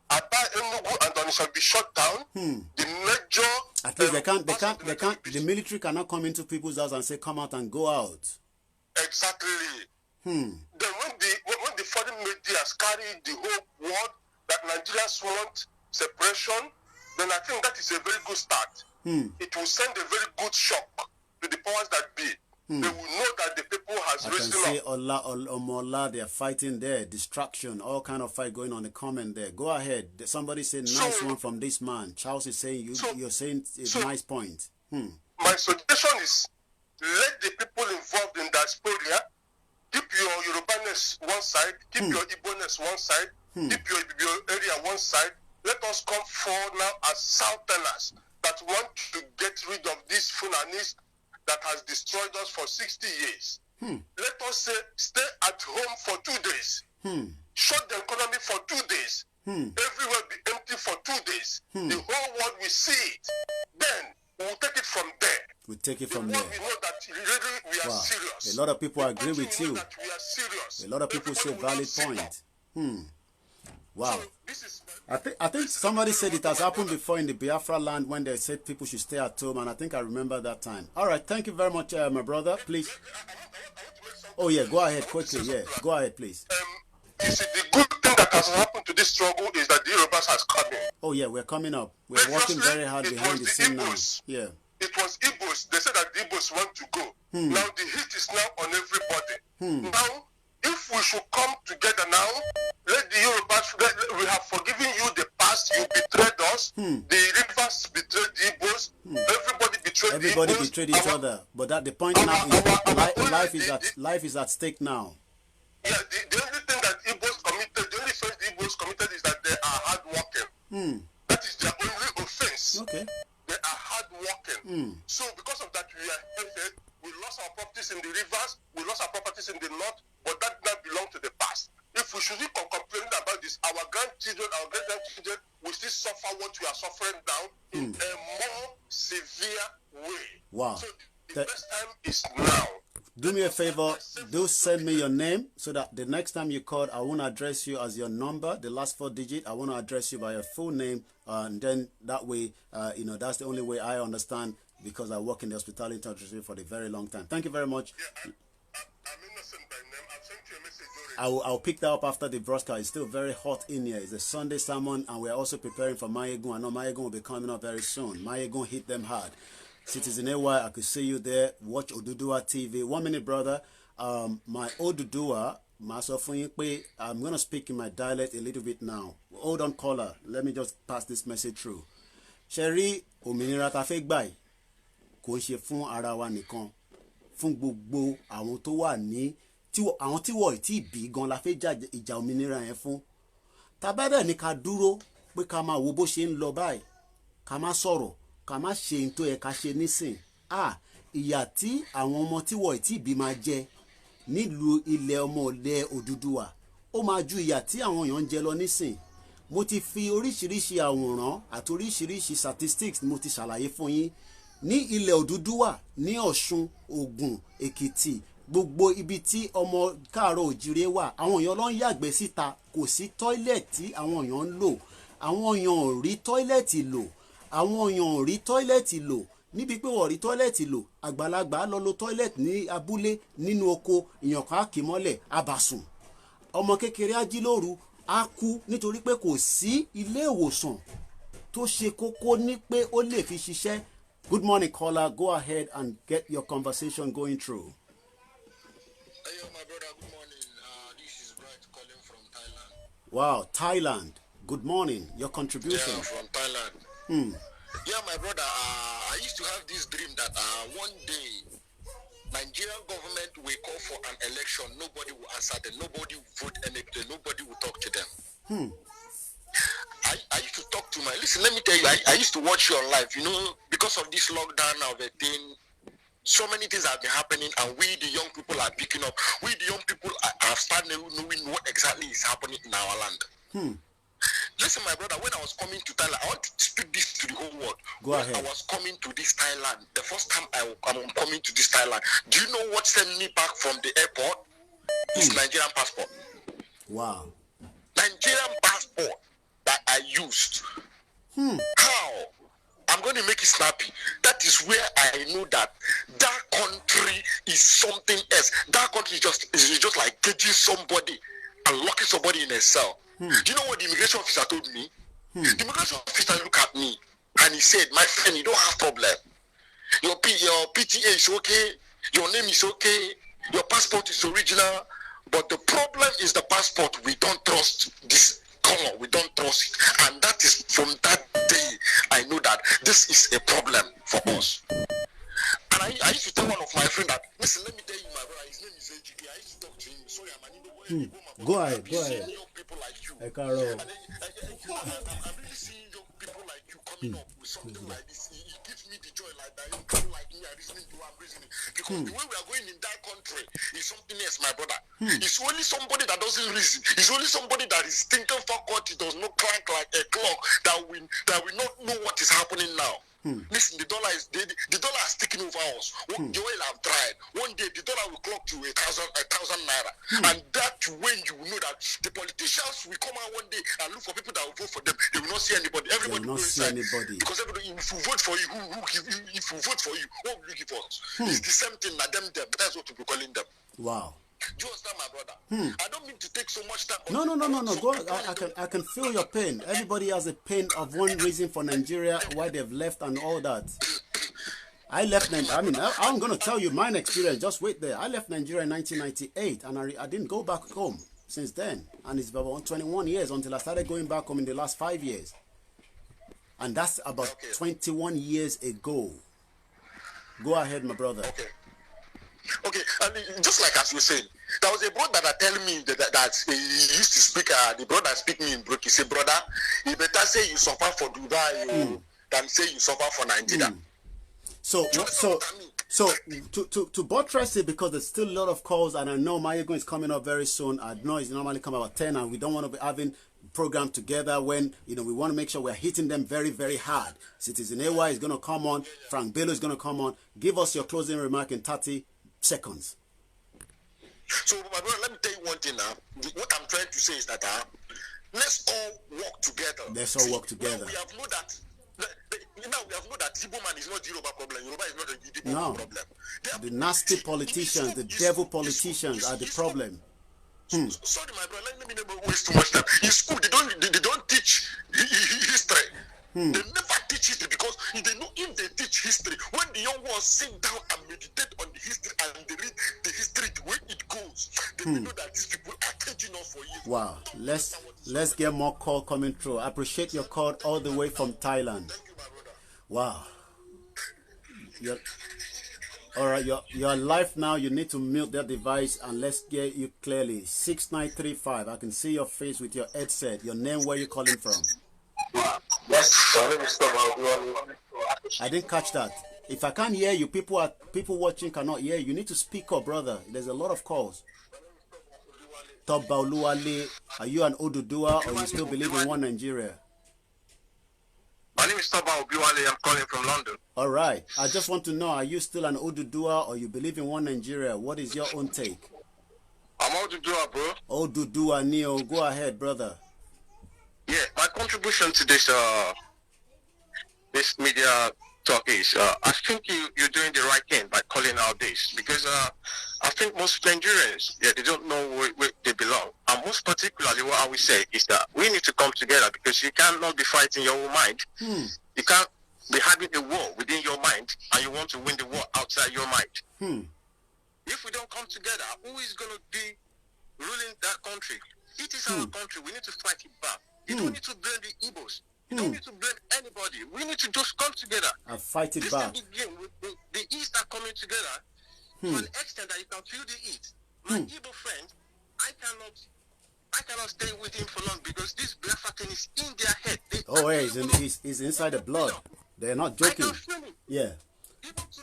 S16: Aba, Enugu, and Onitsha will be shut down. The major...
S4: At least they can't, the military cannot come into people's house and say, come out and go out.
S16: Exactly. Then when the foreign media has carried the whole world that Nigerians want separation, then I think that is a very good start. It will send a very good shock to the powers that be. They will know that the people has risen up.
S4: I can see Omola, they are fighting there, distraction, all kind of fight going on. The comment there. Go ahead. Somebody said nice one from this man. Charles is saying you're saying it's a nice point.
S16: My suggestion is let the people involved in diaspora Keep your Yorubaness one side, keep your Igbo-ness one side, keep your area one side. Let us come forward now as Southerners that want to get rid of these Funanis that has destroyed us for 60 years. Let us say, stay at home for 2 days. Shut the economy for 2 days. Everywhere be empty for 2 days. The whole world will see it. Then we will take it from there.
S4: We take it from there.
S16: We know that really we are serious.
S4: A lot of people agree with you.
S16: That we are serious.
S4: A lot of people say valid point. Wow. I think somebody said it has happened before in the Biafra land when they said people should stay at home, and I think I remember that time. All right, thank you very much, my brother. Please. Oh yeah, go ahead quickly. Yeah, go ahead, please.
S16: You see, the good thing that has happened to this struggle is that the Yorubas has come in.
S4: Oh yeah, we're coming up. We're working very hard behind the scene now. Yeah.
S16: It was Igbos. They said that the Igbos want to go. Now the heat is now on everybody. Now, if we should come together now, let the Yorubas, we have forgiven you the past, you betrayed us, the rivers betrayed the Igbos, everybody betrayed the Igbos.
S4: Everybody betrayed each other. But that the point now is life is at stake now.
S16: Yeah, the only thing that Igbos committed, the only offense the Igbos committed is that they are hardworking. That is their only offense.
S4: Okay.
S16: They are hardworking. So because of that, we are headed. We lost our properties in the rivers, we lost our properties in the north, but that now belongs to the past. If we should be complaining about this, our grandchildren, our great-grandchildren will still suffer what we are suffering now in a more severe way.
S4: Wow.
S16: So the best time is now.
S4: Do me a favor, do send me your name so that the next time you call, I won't address you as your number, the last 4 digits. I want to address you by your full name, and then that way, that's the only way I understand, because I work in the hospitality industry for a very long time. Thank you very much.
S16: Yeah, I'm innocent by name. I've sent you a message already.
S4: I'll pick that up after the broadcast. It's still very hot in here. It's a Sunday sermon, and we're also preparing for Mayegun. I know Mayegun will be coming up very soon. Mayegun hit them hard. Citizen AY, I could see you there. Watch Odudua TV. 1 minute, brother. My Odudua, I'm going to speak in my dialect a little bit now. Hold on, caller. Let me just pass this message through. Sherry, òmìnira ta fẹ́ gbà yìí kò ń ṣe fún ara wa nìkan, fún gbogbo àwọn tó wà ní àwọn tí wọ́n ti bí gan la fẹ́ jà ìjà òmìnira yẹn fún. Tá bá dẹ̀ ní ká dúró pé ká máa wo bó ṣe ń lọ báyìí, ká má sọ̀rọ̀, ká má ṣe ohun tó yẹ ká ṣe nísìn. Ìyà tí àwọn ọmọ tí wọ́n ti bí máa jẹ nílùú ilẹ̀ ọmọ ilẹ̀ Odùduwà ó máa ju ìyà tí àwọn èèyàn ń jẹ lọ nísìn. Mo ti fi oríṣiríṣi àwòrán àti oríṣiríṣi statistics mo ti ṣàlàyé fún yín ní ilẹ̀ Odùduwà, ní Ọ̀ṣun, Ògùn, Èkìtì, gbogbo ibi tí ọmọ káàárọ̀ òjìrè wà, àwọn èèyàn ló ń yàgbẹ́ síta, kò sí tọ́ílẹ̀tì tí àwọn èèyàn ń lò, àwọn èèyàn ò rí tọ́ílẹ̀tì lò, àwọn èèyàn ò rí tọ́ílẹ̀tì lò. Níbi pé wọ́n rí tọ́ílẹ̀tì lò, àgbàlagbà lọ lo tọ́ílẹ̀tì ní abúlé, nínú oko, èèyàn kan á kì mọ́lẹ̀, abàsùn. Ọmọ kékeré á jí lóru, á kú nítorí pé kò sí ilé ìwòsàn tó ṣe kókó ní pé ó lè fi ṣiṣẹ́. Good morning, caller. Go ahead and get your conversation going through.
S21: Hey, my brother. Good morning. This is Verge calling from Thailand.
S4: Wow, Thailand. Good morning. Your contribution.
S21: Yeah, from Thailand. Yeah, my brother. I used to have this dream that one day Nigerian government will call for an election. Nobody will answer them. Nobody will vote anything. Nobody will talk to them. I used to talk to listen, let me tell you, I used to watch your life, because of this lockdown now, the thing, so many things have been happening, and we, the young people, are picking up. We, the young people, are starting knowing what exactly is happening in our land. Listen, my brother, when I was coming to Thailand, I want to speak this to the whole world.
S4: Go ahead.
S21: I was coming to this Thailand, the first time I'm coming to this Thailand, do you know what sent me back from the airport? It's Nigerian passport.
S4: Wow.
S21: Nigerian passport that I used. How? I'm going to make it snappy. That is where I know that country is something else. That country is just like caging somebody and locking somebody in a cell. Do you know what the immigration officer told me? The immigration officer looked at me and he said, my friend, you don't have problem. Your PTA is okay. Your name is okay. Your passport is original. But the problem is the passport. We don't trust this color. We don't trust it. And that is from that day I know that this is a problem for us. And I used to tell one of my friends that, listen, let me tell you, my brother, his name is AGD. I used to talk to
S4: Go ahead, go ahead.
S21: I'm really seeing young people like you coming up with something like this. It gives me the joy like that. You people like me are reasoning to I'm reasoning. Because the way we are going in that country is something else, my brother. It's only somebody that doesn't reason. It's only somebody that is thinking faculty does not clank like a clock that will not know what is happening now. Listen, the dollar is taking over us. The oil have dried. One day the dollar will clock to 1,000 naira, and that when you will know that the politicians will come out one day and look for people that will vote for them. They will not see anybody. Everybody will not see anybody because everybody. If you vote for you, if you vote for you, what will you give us? It's the same thing. Them. That's what we're calling them.
S4: Wow.
S21: Do you understand, my brother? I don't mean to take so much time.
S4: No. Go. I can feel your pain. Everybody has a pain of one reason for Nigeria, why they've left and all that. I left Nigeria. I mean, I'm going to tell you mine experience. Just wait there. I left Nigeria in 1998, and I didn't go back home since then. And it's about 21 years until I started going back home in the last 5 years. And that's about 21 years ago. Go ahead, my brother.
S21: Okay, and just like as you said, there was a brother that tell me that he used to speak. The brother speak me in Brook. He said, "Brother, you better say you suffer for Dubai than say you suffer for Nigeria."
S4: So to buttress it, because there's still a lot of calls, and I know Mayego is coming up very soon. I know it's normally come about 10, and we don't want to be having program together when we want to make sure we're hitting them very, very hard. Citizen AY is going to come on. Frank Bello is going to come on. Give us your closing remark in 30 seconds.
S21: So, my brother, let me tell you one thing now. What I'm trying to say is that let's all work together.
S4: Let's all work together.
S21: We have known that. Now we have known that Igbo man is not the Yoruba problem. Yoruba is not the Igbo problem.
S4: The nasty politicians, the devil politicians are the problem.
S21: Sorry, my brother. Let me never waste too much time. In school, they don't teach history. They never teach history because they know if they teach history, when the young ones sit down and meditate on the history and they read the history the way it goes, they will know that these people are teaching us for years.
S4: Wow, let's get more call coming through. I appreciate your call all the way from Thailand.
S21: Thank you, my brother.
S4: Wow. All right, you're live now. You need to mute that device and let's get you clearly. 6935. I can see your face with your headset. Your name, where you calling from? I didn't catch that. If I can't hear you, people watching cannot hear you. You need to speak up, brother. There's a lot of calls. Toba Oluwale, are you an Odudua or you still believe in one Nigeria?
S16: My name is Toba Obiwale. I'm calling from London.
S4: All right. I just want to know, are you still an Odudua or you believe in one Nigeria? What is your own take?
S16: I'm Odudua, bro.
S4: Odudua, Neo. Go ahead, brother.
S16: Yeah, my contribution to this media talk is I think you're doing the right thing by calling out this, because I think most Nigerians, they don't know where they belong. And most particularly what I would say is that we need to come together, because you cannot be fighting your own mind. You can't be having a war within your mind and you want to win the war outside your mind. If we don't come together, who is going to be ruling that country? It is our country. We need to fight it back. You don't need to blame the Igbos. You don't need to blame anybody. We need to just come together
S4: and fight it back.
S16: The East are coming together to an extent that you can feel the heat. My Igbo friend, I cannot stay with him for long, because this Biafra thing is in their head.
S4: He's inside the blood. They're not joking. Yeah.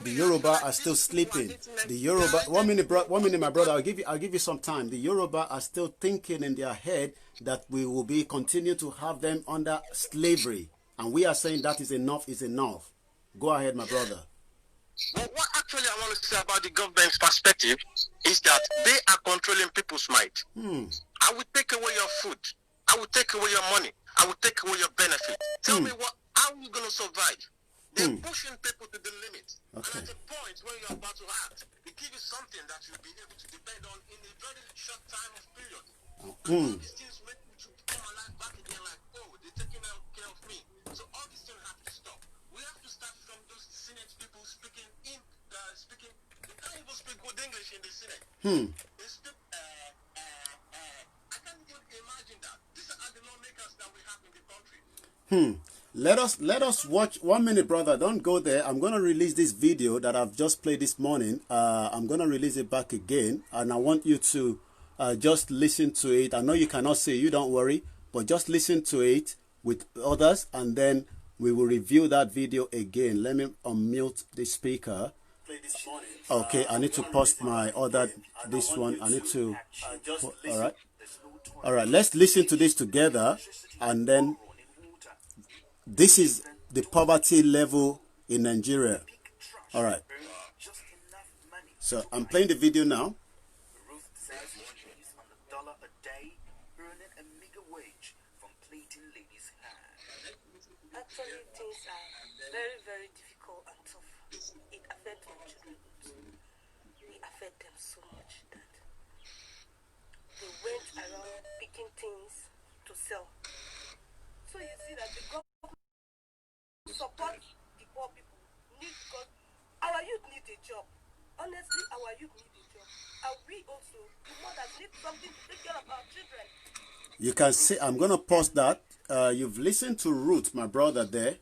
S4: The Yoruba are still sleeping. The Yoruba, one minute, my brother. I'll give you some time. The Yoruba are still thinking in their head that we will continue to have them under slavery, and we are saying that is enough. Is enough. Go ahead, my brother.
S16: Well, what actually I want to say about the government's perspective is that they are controlling people's mind. I will take away your food. I will take away your money. I will take away your benefit. Tell me how are you going to survive? They're pushing people to the limit. Okay. And at a point where you're about to act, they give you something that you'll be able to depend on in a very short time of period. All these things make me to come alive back again, like, oh, they're taking care of me. So all these things have to stop. We have to start from those Senate people speaking. They can't even speak good English in the Senate. They speak, I can't even imagine that. These are the lawmakers that we have in the country.
S4: Let us watch 1 minute, brother. Don't go there. I'm gonna release this video that I've just played this morning. I'm gonna release it back again, and I want you to just listen to it. I know you cannot see, you don't worry, but just listen to it with others, and then we will review that video again. Let me unmute the speaker. Okay, I need to pause my other, this one. I need to, all right, let's listen to this together, and then this is the poverty level in Nigeria. All right, so I'm playing the video now.
S7: Actually, things are very, very difficult and tough. It affects my children. It affects them so much that they went around picking things to sell. So you see that the government support the poor people because our youth need a job. Honestly, our youth need a job. And we also, the mothers, need something to take care of our children.
S4: You can see, I'm going to pause that. You've listened to Ruth, my brother there.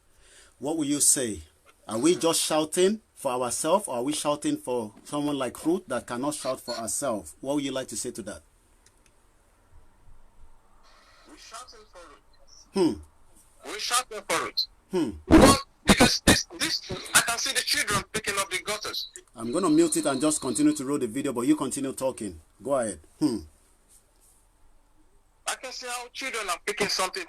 S4: What will you say? Are we just shouting for ourselves, or are we shouting for someone like Ruth that cannot shout for herself? What would you like to say to that?
S16: We're shouting for Ruth. We're shouting for Ruth.
S4: Well,
S16: because this, I can see the children picking up the gutters.
S4: I'm going to mute it and just continue to roll the video, but you continue talking. Go ahead.
S16: I can see how children are picking something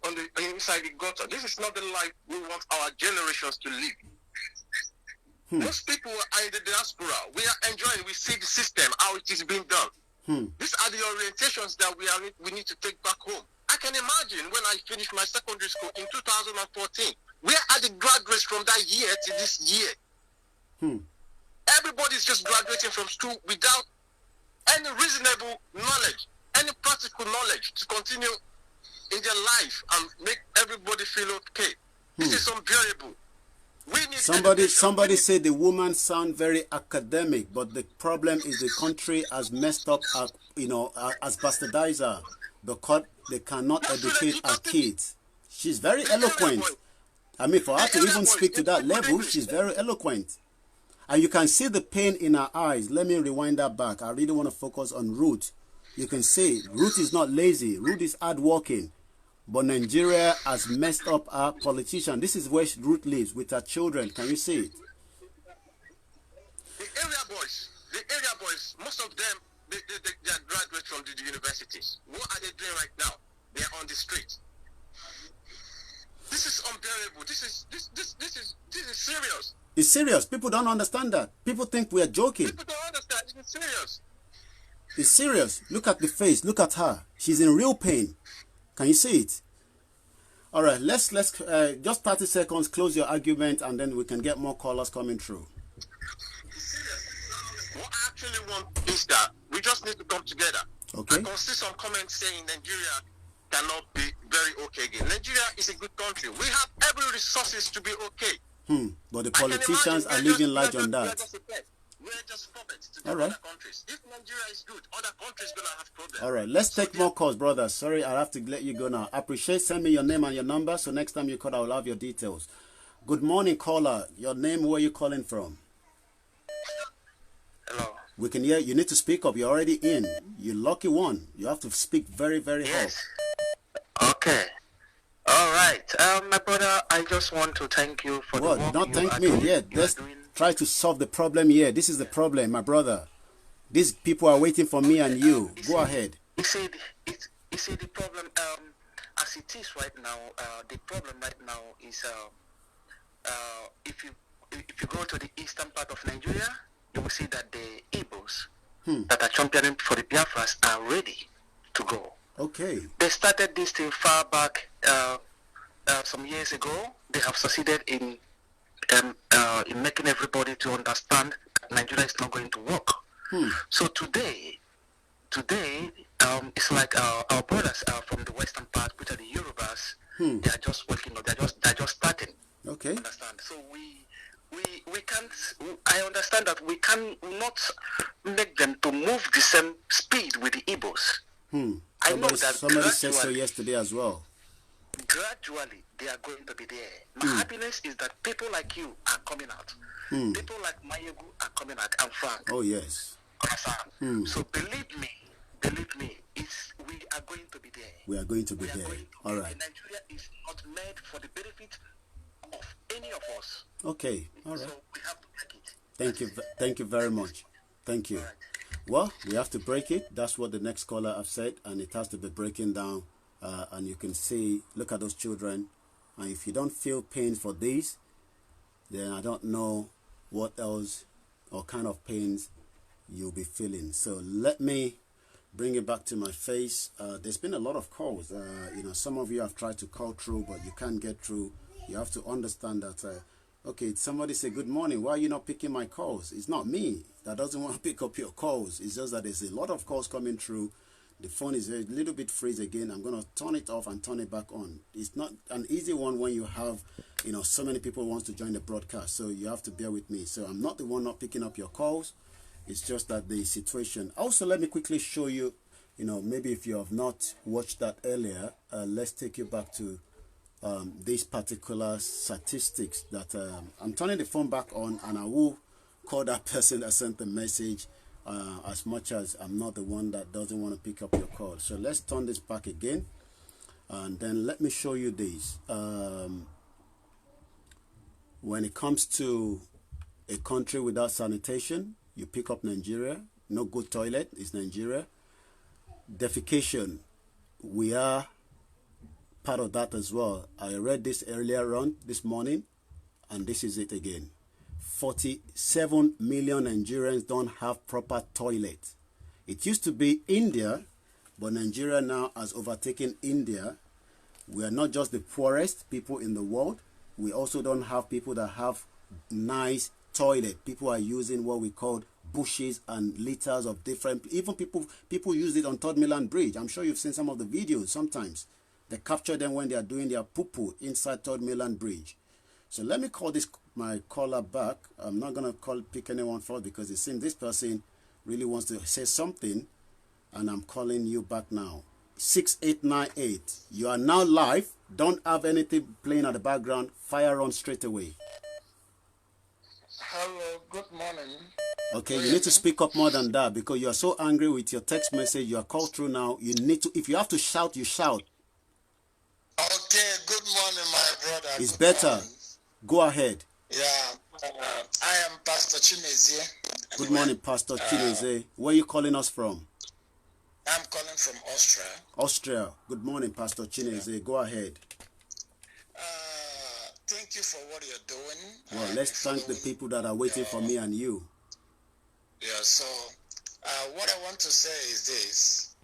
S16: on the inside the gutter. This is not the life we want our generations to live. Most people are in the diaspora. We are enjoying. We see the system, how it is being done. These are the orientations that we need to take back home. I can imagine when I finished my secondary school in 2014, where are the graduates from that year to this year? Everybody's just graduating from school without any reasonable knowledge, any practical knowledge to continue in their life and make everybody feel okay. This is unbearable. We need
S4: somebody said the woman sound very academic, but the problem is the country has messed up, as bastardized her, because they cannot educate our kids. She's very eloquent. I mean, for her to even speak to that level, she's very eloquent. And you can see the pain in her eyes. Let me rewind that back. I really want to focus on Ruth. You can see Ruth is not lazy. Ruth is hardworking. But Nigeria has messed up our politician. This is where Ruth lives with her children. Can you see it?
S16: The area boys, most of them, they are graduates from the universities. What are they doing right now? They are on the street. This is unbearable. This is serious.
S4: It's serious. People don't understand that. People think we are joking.
S16: People don't understand. It's serious.
S4: It's serious. Look at the face. Look at her. She's in real pain. Can you see it? All right. Let's just 30 seconds. Close your argument, and then we can get more callers coming through.
S16: What I actually want is that we just need to come together.
S4: Okay.
S16: I can see some comments saying Nigeria cannot be very okay again. Nigeria is a good country. We have every resources to be okay.
S4: But the politicians are leaving light on that.
S16: We're just puppets to
S4: all right.
S16: Other countries. If Nigeria is good, other countries gonna have problems.
S4: All right, let's take more calls, brother. Sorry, I have to let you go now. I appreciate. Send me your name and your number, so next time you call, I will have your details. Good morning, caller. Your name, where are you calling from?
S16: Hello.
S4: We can hear. You need to speak up. You're already in. You're lucky one. You have to speak very, very hard.
S3: Okay. All right. My brother, I just want to thank you for the work
S4: not
S3: you
S4: thank
S3: are
S4: me.
S3: doing.
S4: Yeah, let's try to solve the problem here. This is the problem, my brother. These people are waiting for me and you. Go ahead.
S3: You see, the problem, as it is right now, the problem right now is if you go to the eastern part of Nigeria, you will see that the Igbos that are championing for the Biafras are ready to go.
S4: Okay.
S3: They started this thing far back some years ago. They have succeeded in making everybody to understand that Nigeria is not going to work. So today, it's like our brothers from the western part, which are the Yorubas, they are just working. They're just starting.
S4: Okay.
S3: Understand? So we can't. I understand that we cannot make them to move the same speed with the Igbos.
S4: Somebody said so yesterday as well.
S3: Gradually, they are going to be there. My happiness is that people like you are coming out. People like Mayegu are coming out, and Frank.
S4: Oh, yes.
S3: So believe me, believe me, we are going to be there.
S4: We are going to be there. All right.
S3: Nigeria is not made for the benefit of any of us.
S4: Okay. All right.
S3: So we have to break it.
S4: Thank you. Thank you very much. Thank you. Well, we have to break it. That's what the next caller have said, and it has to be breaking down. And you can see, look at those children. And if you don't feel pain for these, then I don't know what else or kind of pains you'll be feeling. So let me bring it back to my face. There's been a lot of calls. Some of you have tried to call through, but you can't get through. You have to understand that, okay, somebody say, good morning. Why are you not picking my calls? It's not me that doesn't want to pick up your calls. It's just that there's a lot of calls coming through. The phone is a little bit freeze again. I'm going to turn it off and turn it back on. It's not an easy one when you have, so many people want to join the broadcast. So you have to bear with me. So I'm not the one not picking up your calls. It's just that the situation. Also, let me quickly show you, maybe if you have not watched that earlier, let's take you back to these particular statistics that I'm turning the phone back on, and I will call that person that sent the message as much as I'm not the one that doesn't want to pick up your call. So let's turn this back again, and then let me show you this. When it comes to a country without sanitation, you pick up Nigeria. No good toilet is Nigeria. Defecation, we are part of that as well. I read this earlier on this morning, and this is it again. 47 million Nigerians don't have proper toilets. It used to be India, but Nigeria now has overtaken India. We are not just the poorest people in the world. We also don't have people that have nice toilet. People are using what we call bushes and litters of different, even people use it on Third Mainland Bridge. I'm sure you've seen some of the videos sometimes. They capture them when they are doing their poo-poo inside Third Mainland Bridge. So let me call my caller back. I'm not going to pick anyone first because it seems this person really wants to say something, and I'm calling you back now. 6898. You are now live. Don't have anything playing at the background. Fire on straight away.
S1: Hello, good morning.
S4: Okay, you need to speak up more than that because you are so angry with your text message. You are called through now. You need to, if you have to shout, you shout.
S1: Okay, good morning, my brother.
S4: It's better. Morning. Go ahead.
S1: Yeah, I am Pastor Chinezie.
S4: Good morning, Pastor Chinezie. Where are you calling us from?
S1: I'm calling from Austria.
S4: Austria. Good morning, Pastor Chinezie. Go ahead.
S1: Thank you for what you're doing.
S4: Well, let's thank the people that are waiting for me and you.
S1: Yeah, so what I want to say is this.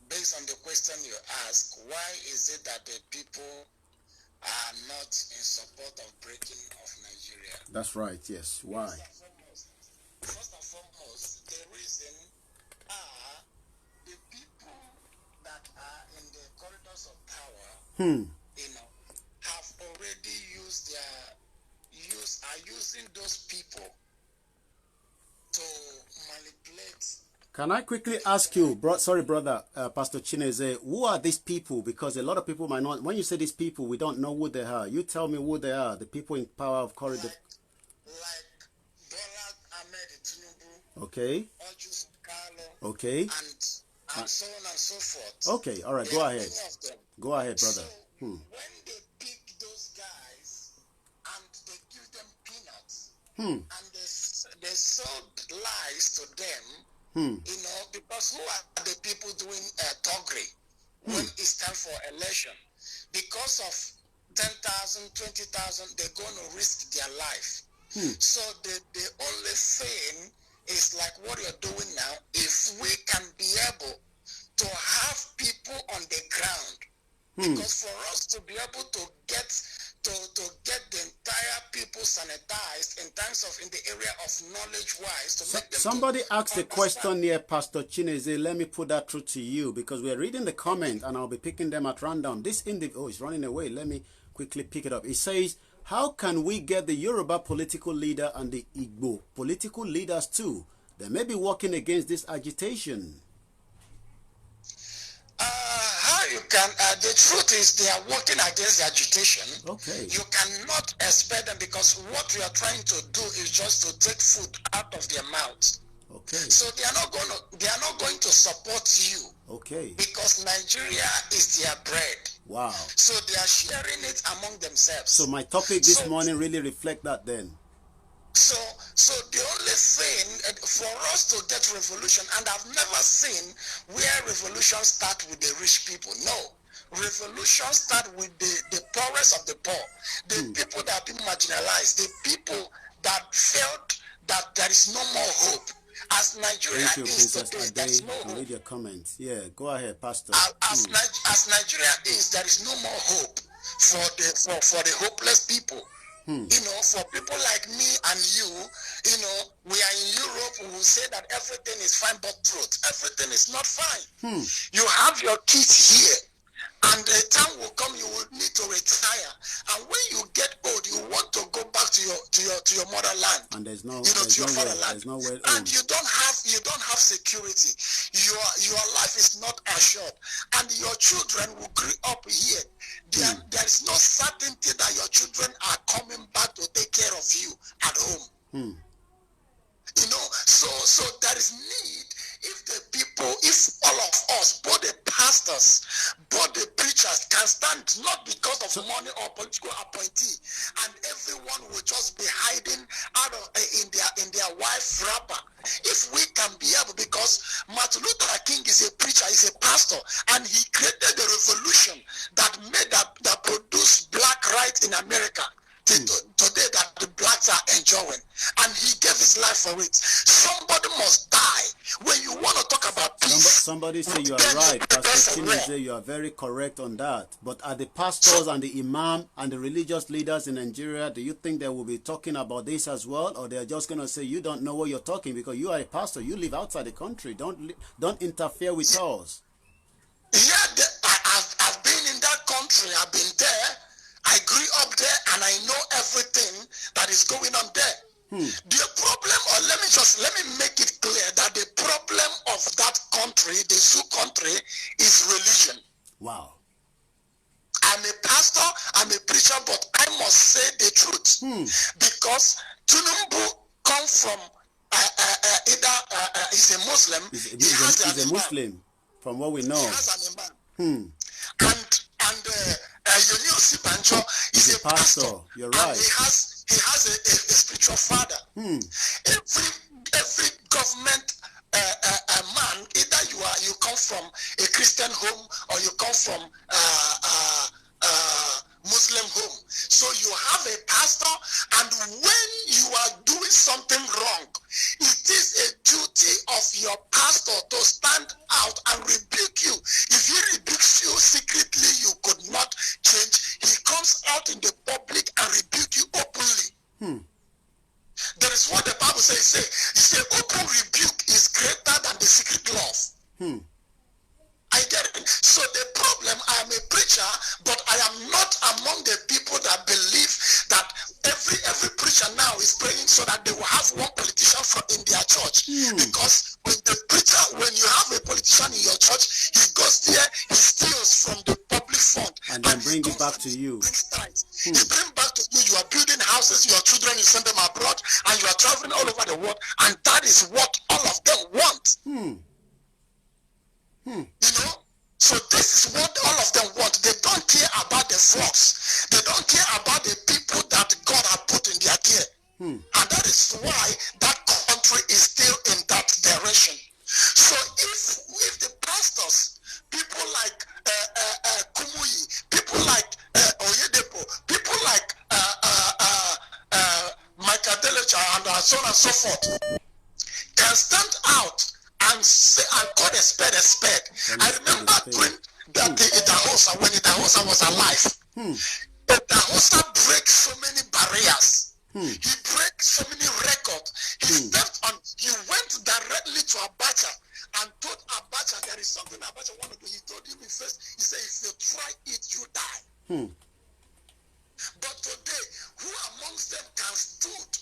S1: Based on the question you asked, why is it that the people are not in support of breaking of Nigeria?
S4: That's right, yes. Why?
S1: First and foremost, the reason are the people that are in the corridors of power, have already are using those people to manipulate.
S4: Can I quickly ask you, brother, Pastor Chinezie, who are these people? Because a lot of people might not, when you say these people, we don't know who they are. You tell me who they are, the people in power of corridor.
S1: Like Bola Ahmed Tinubu.
S4: Okay. Okay.
S1: And so on and so forth.
S4: Okay, all right, go ahead. Go ahead, brother.
S1: So, when they pick those guys and they give them peanuts, and they sold lies to them, because who are the people doing thuggery when it's time for election? Because of 10,000, 20,000, they're going to risk their life. So the only thing is like what you're doing now. If we can be able to have people on the ground, because for us to be able to get the entire people sanitized in terms of in the area of knowledge wise, to make them
S4: somebody asked a question here, Pastor Chinezie. Let me put that through to you because we're reading the comment and I'll be picking them at random. This individual, it's running away. Let me quickly pick it up. It says, how can we get the Yoruba political leader and the Igbo political leaders too? They may be working against this agitation.
S1: How you can, the truth is they are working against the agitation.
S4: Okay.
S1: You cannot expect them because what we are trying to do is just to take food out of their mouths.
S4: Okay.
S1: So they are not going to support you.
S4: Okay.
S1: Because Nigeria is their bread.
S4: Wow.
S1: So they are sharing it among themselves.
S4: So my topic this morning really reflect that then.
S1: So the only thing for us to get revolution, and I've never seen where revolution start with the rich people. No. Revolution start with the poorest of the poor, the people that have been marginalized, the people that felt that there is no more hope. As Nigeria is today, there is no hope.
S4: Read your comments. Yeah, go ahead, Pastor.
S1: As Nigeria is, there is no more hope for the hopeless people. You know, for people like me and you know, we are in Europe, we will say that everything is fine, but truth, everything is not fine. You have your kids here, and the time will come you will need to retire, and when you get old you want to go back to your motherland,
S4: and there's no,
S1: to your fatherland, and you don't have security. Your life is not assured, and your children will grow up here. There is no certainty that your children are coming back to take care of you at home. You know, so there is need. If all of us, both the pastors, both the preachers, can stand, not because of money or political appointee, and everyone will just be hiding out of in their wife wrapper. If we can be able, because Martin Luther King is a preacher, is a pastor, and he created the revolution that produced black rights in America. Today that the blacks are enjoying, and he gave his life for it. Somebody must die. When you want to talk about peace,
S4: somebody say you are right, Pastor Chinese, you are very correct on that. But are the pastors and the imam and the religious leaders in Nigeria, do you think they will be talking about this as well, or they are just going to say you don't know what you're talking because you are a pastor, you live outside the country, don't interfere with us?
S1: Yeah, I've been in that country, I've been there. I grew up there and I know everything that is going on there. The problem, or let me make it clear that the problem of that country, the Sioux country, is religion.
S4: Wow.
S1: I'm a pastor, I'm a preacher, but I must say the truth. Because Tinubu comes from he's a Muslim.
S4: He's a Muslim, from what we know.
S1: He has an imam. And Yoniosi Banjo is a pastor.
S4: You're right.
S1: And he has a spiritual father. Every government man, either you come from a Christian home or you come from Muslim home. So you have a pastor, and when you are doing something wrong, it is a duty of your pastor to stand out and rebuke you. If he rebukes you secretly, you could not change. He comes out in the public and rebuke you openly. That is what the Bible says. He said, open rebuke is greater than the secret love. I get it. So the problem, I am a preacher, but I am not among the people that believe that every preacher now is praying so that they will have one politician in their church. Because when you have a politician in your church, he goes there, he steals from the public fund
S4: and then bring it back to you.
S1: He brings back to you. You are building houses, your children, you send them abroad, and you are traveling all over the world, and that is what all of them want. You know, so this is what all of them want. They don't care about the flocks. They don't care about the people that God has put in their care. And that is why that country is still in that direction. So if the pastors, people like Kumuyi, people like Oyedepo, people like Michael Delecha and so on and so forth, can stand out and say, and call a spade a spade. I remember when Idahosa was alive. Idahosa breaks so many barriers. He breaks so many records. He went directly to Abacha and told Abacha there is something Abacha wanted to do. He told him first, he said, if you try it, you die. But today, who amongst them can stood?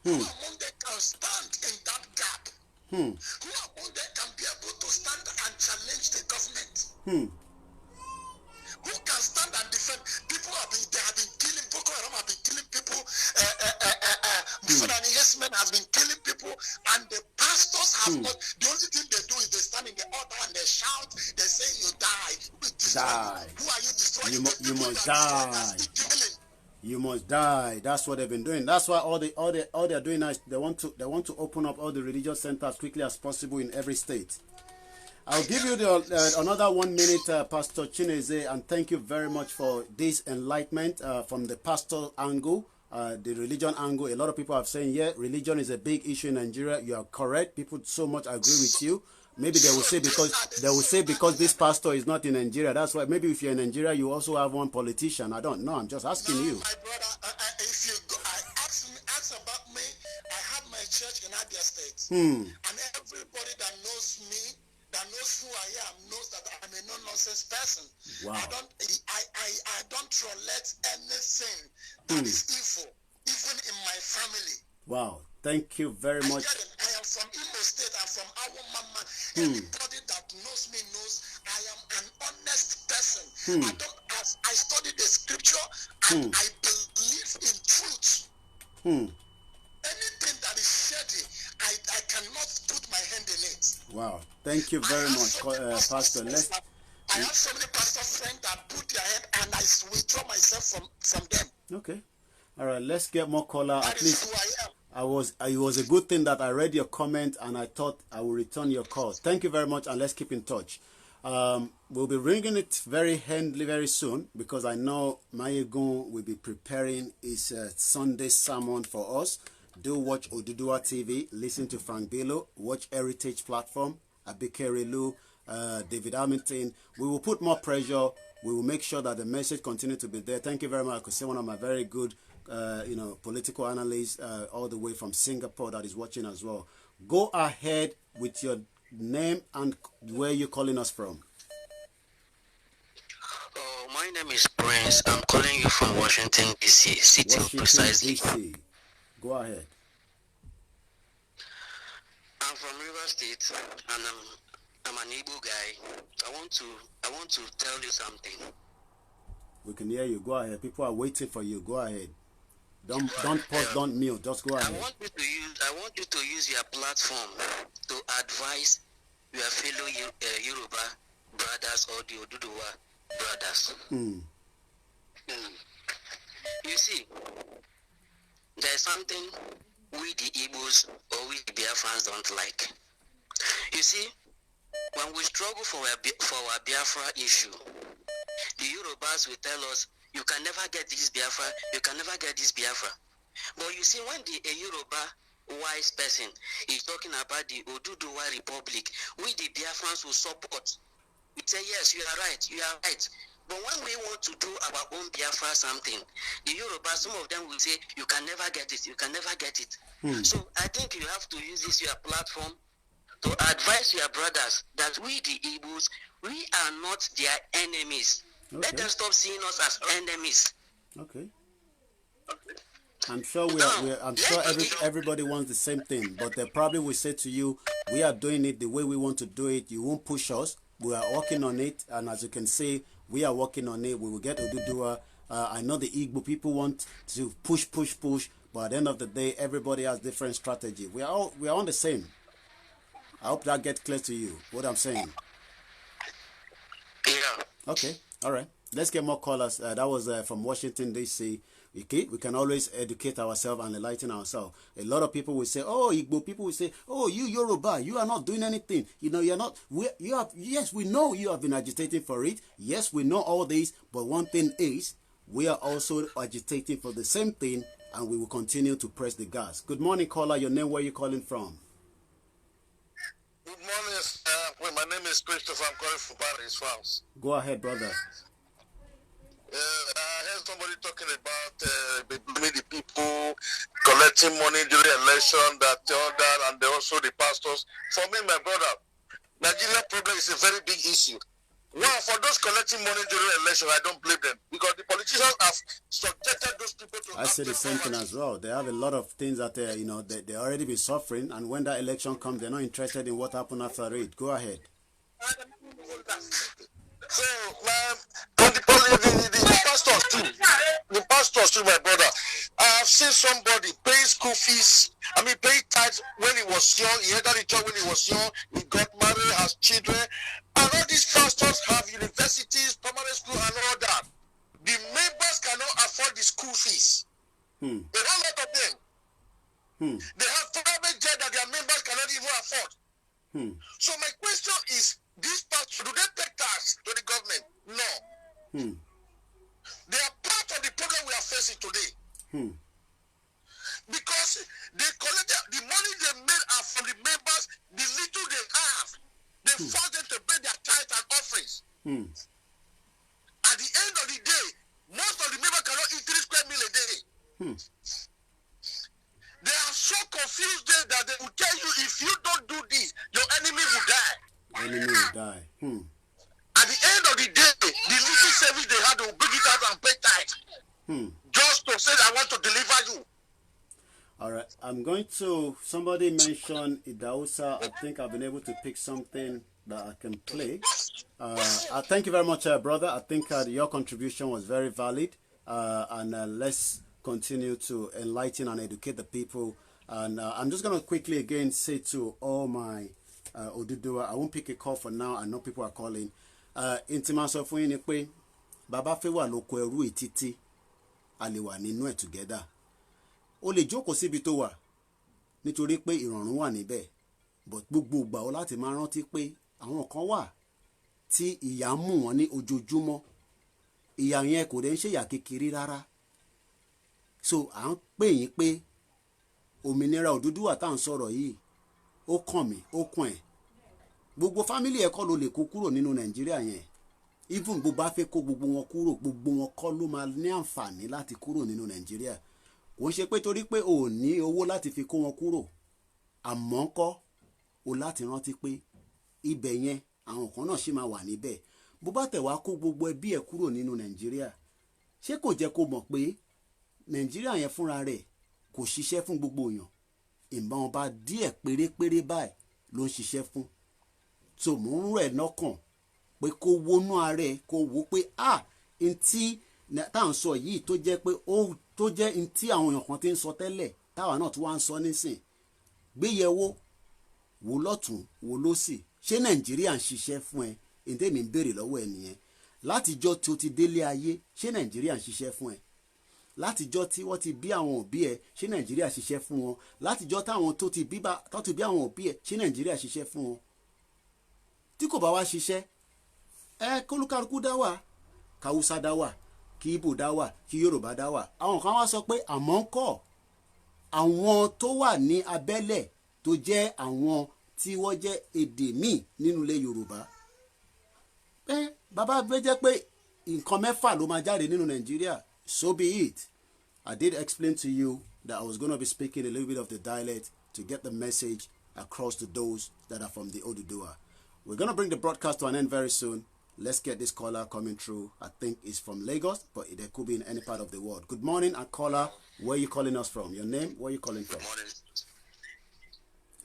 S1: Who among them can stand in that gap? Who among them can be able to stand and challenge the government? Who can stand and defend? People have been killing, Boko Haram have been killing people, Fulani Hesman has been killing people, and the past
S21: you die.
S4: Die.
S21: Who are you destroying?
S4: You must die. You must die. That's what they've been doing. That's why all they're doing is they want to open up all the religious centers as quickly as possible in every state. I'll give you another 1 minute, Pastor Chineze, and thank you very much for this enlightenment from the pastoral angle, the religion angle. A lot of people have saying, yeah, religion is a big issue in Nigeria. You are correct. People so much agree with you. Maybe they will say because this pastor is not in Nigeria. That's why. Maybe if you're in Nigeria, you also have one politician. I don't know. I'm just asking you.
S21: My brother, if you go, ask about me. I have my church in Abia State, and everybody that knows me, that knows who I am, knows that I'm a no-nonsense person.
S4: Wow.
S21: I don't tolerate anything that is evil, even in my family.
S4: Wow. Thank you very much.
S21: I am from Imo State. I'm from our mama. Anybody that knows me knows I am an honest person. I study the scripture and I believe in truth. Anything that is shady, I cannot put my hand in it.
S4: Wow. Thank you very much, Pastor.
S21: I have so many pastor friends that put their hand and I withdraw myself from them.
S4: Okay. All right. Let's get more caller.
S21: That
S4: At
S21: is
S4: least.
S21: who I am.
S4: It was a good thing that I read your comment and I thought I will return your call. Thank you very much, and let's keep in touch. We'll be ringing it very handily very soon because I know Mayegun will be preparing his Sunday sermon for us. Do watch Odudua TV, listen to Frank Bello, watch Heritage Platform, Abike Relu, David Hamilton. We will put more pressure. We will make sure that the message continues to be there. Thank you very much. I could say one of my very good political analyst all the way from Singapore that is watching as well. Go ahead with your name and where you're calling us from.
S2: My name is Prince. I'm calling you from Washington, D.C. City precisely.
S4: DC. Go ahead.
S2: I'm from River State, and I'm an Igbo guy. I want to tell you something.
S4: We can hear you. Go ahead. People are waiting for you. Go ahead. Don't pause, don't mute. Just go ahead.
S2: I want you to use your platform to advise your fellow Yoruba brothers or the Oduduwa brothers. You see, there's something we the Igbos or we the Biafrans don't like. You see, when we struggle for our Biafra issue, the Yorubas will tell us, you can never get this Biafra, you can never get this Biafra. But you see, when a Yoruba wise person is talking about the Oduduwa Republic, we the Biafrans will support. We say, yes, you are right, you are right. But when we want to do our own Biafra something, the Yoruba, some of them will say, you can never get it, you can never get it. So I think you have to use this your platform to advise your brothers that we the Igbos, we are not their enemies. Okay. Let them stop seeing us as enemies.
S4: Okay. I'm sure everybody wants the same thing, but they probably will say to you, we are doing it the way we want to do it. You won't push us. We are working on it, and as you can see, we are working on it. We will get Oduduwa. I know the Igbo people want to push, but at the end of the day, everybody has different strategy. We are on the same. I hope that gets clear to you, what I'm saying.
S2: Yeah.
S4: Okay. All right. Let's get more callers. That was from Washington, D.C. Okay? We can always educate ourselves and enlighten ourselves. A lot of people will say, oh, Igbo people will say, oh, you Yoruba, you are not doing anything. You know, you're not. Yes, we know you have been agitating for it. Yes, we know all this. But one thing is, we are also agitating for the same thing, and we will continue to press the gas. Good morning, caller. Your name, where are you calling from?
S21: Good morning. My name is Christopher. I'm calling from Paris, France.
S4: Go ahead, brother.
S21: I heard somebody talking about the people collecting money during the election, and also the pastors. For me, my brother, Nigeria problem is a very big issue. Now, for those collecting money during the election, I don't blame them because the politicians have subjected those people to.
S4: I say the same thing as well. They have a lot of things that they already been suffering, and when that election comes, they're not interested in what happened after it. Go ahead.
S21: So, and the pastors too, my brother. I have seen somebody pay school fees. Pay tithes when he was young. He entered the church when he was young. He got married, has children, And all these pastors have universities, primary school, and all that. The members cannot afford the school fees. A whole lot of them. They have private jet that their members cannot even afford. So my question is, these pastors, do they pay tax to the government? No. They are part of the problem we are facing today. Because they collected the money they made are from the members, the little they have. They force them to pay their tithe and offerings. At the end of the day, most of the members cannot eat 3 square meals a day. They are so confused there that they will tell you, if you don't do this, your enemy will die.
S4: Enemy will die.
S21: At the end of the day, the little service they had, they will bring it out and pay tithe. Just to say, I want to deliver you.
S4: All right, I'm going to, somebody mentioned Idausa. I think I've been able to pick something that I can play. Thank you very much, brother. I think your contribution was very valid. And let's continue to enlighten and educate the people. And I'm just going to quickly again say to all my Odudua, I won't pick a call for now. I know people are calling. Intimaso fún yín ni pé bàbá fẹ́ wà lóko ẹrú ìtítí a lè wà nínú ẹ̀ together. O lè jókòó síbi tó wà nítorí pé ìrọ̀rùn wà níbẹ̀, but gbogbo ìgbà o láti máa rántí pé àwọn kan wà tí ìyà mú wọn ní ojoojúmọ́. Ìyà yẹn kò dẹ̀ ń ṣe ìyà kékeré rárá. So à ń pè yín pé òmìnira Odùduwà tá à ń sọ̀rọ̀ yìí ó kàn mí ó kàn ẹ́. Gbogbo family ẹ̀ kọ́ ló lè kó kúrò nínú Nàìjíríà yẹn. Even bó bá fẹ́ kó gbogbo wọn kúrò, gbogbo wọn kọ́ ló máa ní àǹfààní láti kúrò nínú Nàìjíríà. Kò ń ṣe pé torí pé o ò ní owó láti fi kó wọn kúrò, àmọ́ kọ́ o láti rántí pé ibẹ̀ yẹn àwọn kan náà ṣì máa wà níbẹ̀. Bó bá tẹ̀ wá kó gbogbo ẹbí ẹ̀ kúrò nínú Nàìjíríà, ṣé kò jẹ́ kó mọ̀ pé Nàìjíríà yẹn fúnra rẹ̀ kò ṣiṣẹ́ fún gbogbo èèyàn? Ìmọ̀ ọba díẹ̀ pérépéré báyìí ló ń ṣiṣẹ́ fún. So mò ń rẹ̀ lọ́kàn pé kó wónú ara ẹ̀, kó wò pé ntí tá à ń sọ yìí tó jẹ́ pé ó tó jẹ́ ntí àwọn èèyàn kan ti ń sọ tẹ́lẹ̀ táwa náà tí wọ́n ń sọ nísìn. Gbéyẹ̀wò wò lọ́tún wò lósì, ṣé Nàìjíríà ń ṣiṣẹ́ fún ẹ? Ǹdẹ́ mi ń béèrè lọ́wọ́ ẹ nìyẹn. Látijọ́ tí o ti délé ayé, ṣé Nàìjíríà ń ṣiṣẹ́ fún ẹ? Látijọ́ tí wọ́n ti bí àwọn òbí ẹ, ṣé Nàìjíríà ṣiṣẹ́ fún wọn? Látijọ́ táwọn tó ti bí àwọn òbí ẹ, ṣé Nàìjíríà ṣiṣẹ́ fún wọn? Tí kò bá wá ṣiṣẹ́, kólúkálukú dá wà, kàwùsá dá wà, kí Ìgbò dá wà, kí Yorùbá dá wà. Àwọn kan wá sọ pé àmọ́ ń kọ́ àwọn tó wà ní abẹ́lẹ̀ tó jẹ́ àwọn tí wọ́n jẹ́ èdè míì nínú ilẹ̀ Yorùbá. Bàbá gbé jẹ́ pé nǹkan mẹ́fà ló máa jáde nínú Nàìjíríà. So be it. I did explain to you that I was going to be speaking a little bit of the dialect to get the message across to those that are from the Odudua. We're going to bring the broadcast to an end very soon. Let's get this caller coming through. I think it's from Lagos, but it could be in any part of the world. Good morning, and caller. Where are you calling us from? Your name? Where are you calling from?
S21: Good morning.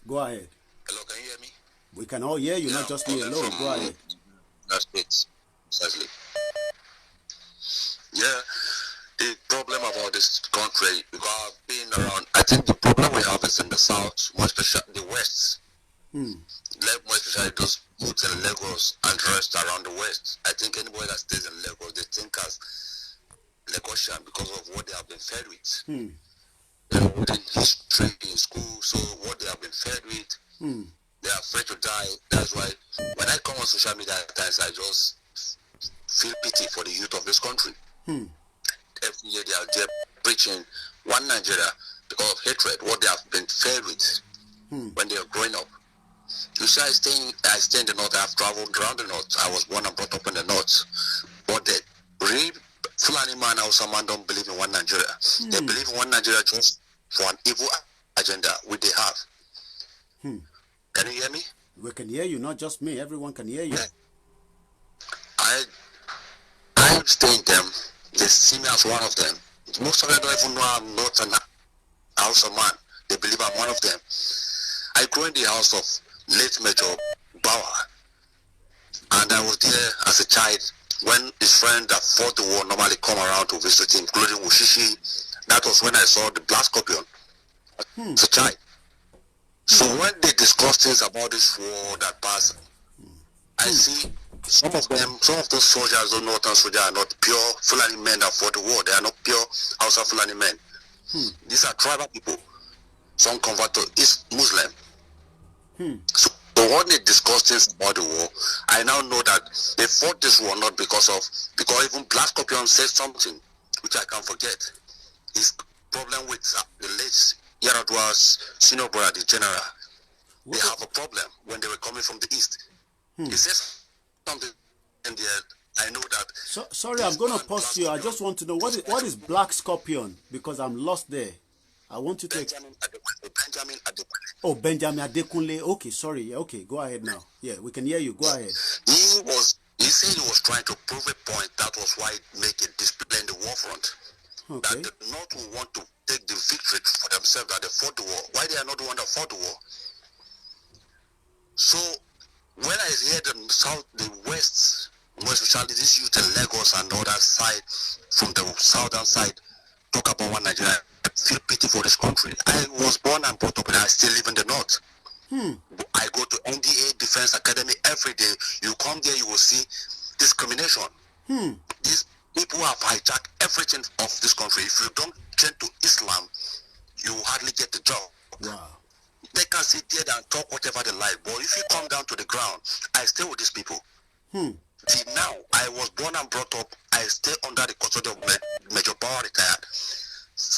S4: Go ahead.
S21: Hello, can you hear me?
S4: We can all hear you, not just me alone. Go ahead.
S21: That's it. Precisely. Yeah, the problem about this country, because being around, I think the problem we have is in the south, more especially the west. More especially those who in Lagos and the rest around the west. I think anybody that stays in Lagos, they think as Lagosian because of what they have been fed with. Within history in school, so what they have been fed with, they are afraid to die. That's why when I come on social media at times, I just feel pity for the youth of this country. Every year they are there preaching one Nigeria because of hatred, what they have been fed with when they are growing up. You see, I stay in the north. I have traveled around the north. I was born and brought up in the north. But the real Fulani man, Hausa man don't believe in one Nigeria. They believe in one Nigeria just for an evil agenda which they have. Can you hear me?
S4: We can hear you, not just me. Everyone can hear you.
S21: I stay in them. They see me as one of them. Most of them don't even know I'm not an Hausa man. They believe I'm one of them. I grew in the house of late Major Bauer, and I was there as a child when his friend that fought the war normally come around to visit him, including Wushishi. That was when I saw the Black Scorpion as a child. So when they discuss things about this war that passed, I see some of those soldiers, those northern soldiers, are not pure Fulani men that fought the war. They are not pure Hausa Fulani men. These are tribal people. Some convert to Muslim. So when they discuss things about the war, I now know that they fought this war not because even Black Scorpion said something which I can't forget. His problem with the late Yaradua's senior brother, the general. They have a problem when they were coming from the east. He says something in the I know that.
S4: So, sorry, I'm going to pause you. I just want to know what is Black Scorpion, because I'm lost there. I want you to.
S21: Benjamin Adekunle.
S4: Oh, Benjamin Adekunle. Okay, sorry. Yeah, okay, go ahead now. Yeah, we can hear you. Go ahead.
S21: He said he was trying to prove a point. That was why he made a display in the war front.
S4: Okay.
S21: That the North will want to take the victory for themselves, that they fought the war. Why they are not the one that fought the war? So when I hear the West, more especially this youth in Lagos and the other side, from the southern side, talk about one Nigeria, I feel pity for this country. I was born and brought up and I still live in the North. I go to NDA Defense Academy every day. You come there, you will see discrimination. These people have hijacked everything of this country. If you don't change to Islam, you hardly get the job.
S4: Wow.
S21: They can sit there and talk whatever they like, but if you come down to the ground, I stay with these people. Till now, I was born and brought up, I stay under the custody of Major Power retired.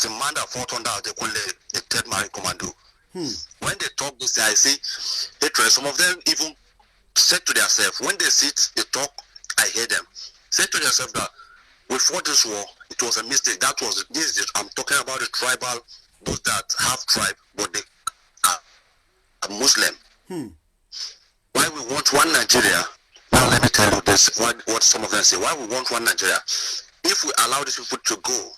S21: The man that fought under the 3rd Marine Commando. When they talk this, I see hatred. Some of them even said to themselves, when they sit, they talk, I hear them. Say to themselves that we fought this war, it was a mistake. I'm talking about the tribal, those that have tribe, but they are Muslim. Why we want one Nigeria? Now let me tell you this, what some of them say. Why we want one Nigeria? If we allow these people to go,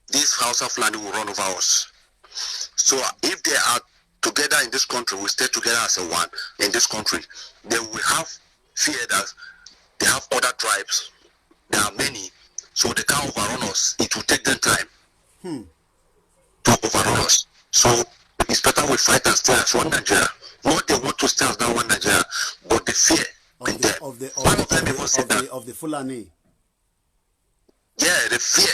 S21: this House of Land will run over us. So if they are together in this country, we stay together as a one in this country, then we have fear that they have other tribes. There are many, so they can't overrun us. It will take them time to overrun us. So it's better we fight and stay as one Nigeria. Not they want to stay as one Nigeria, but the fear
S4: of the Fulani.
S21: Yeah, the fear.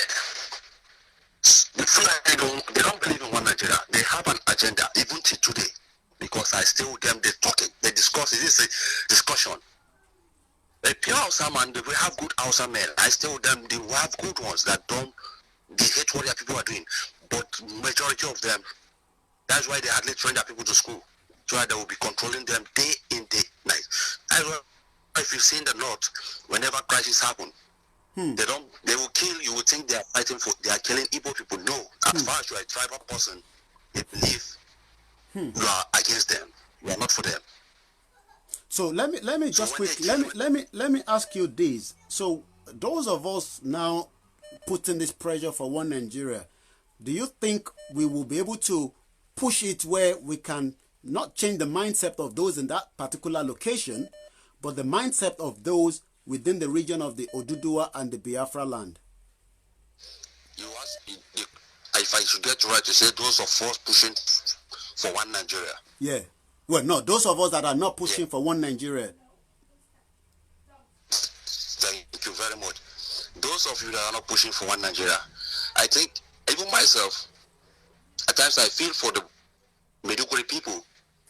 S21: The Fulani they don't believe in one Nigeria. They have an agenda, even till today. Because I stay with them, they talking, they discuss. It is a discussion. A pure Hausa man, we have good Hausa men. I stay with them, they have good ones that they hate what their people are doing. But majority of them, that's why they hardly train their people to school. So that they will be controlling them day in, day night. That's why if you see in the North, whenever crisis happen, they will kill, you would think they are fighting they are killing Igbo people. No, as far as you are a tribal person, they believe you are against them. You are not for them.
S4: So let me just quickly let me ask you this. So those of us now putting this pressure for one Nigeria, do you think we will be able to push it where we can not change the mindset of those in that particular location, but the mindset of those within the region of the Oduduwa and the Biafra land?
S21: You ask if I should get right to say those of us pushing for one Nigeria.
S4: Yeah. Well, no, those of us that are not pushing for one Nigeria.
S21: Thank you very much. Those of you that are not pushing for one Nigeria, I think, even myself, at times I feel for the Meduguri people,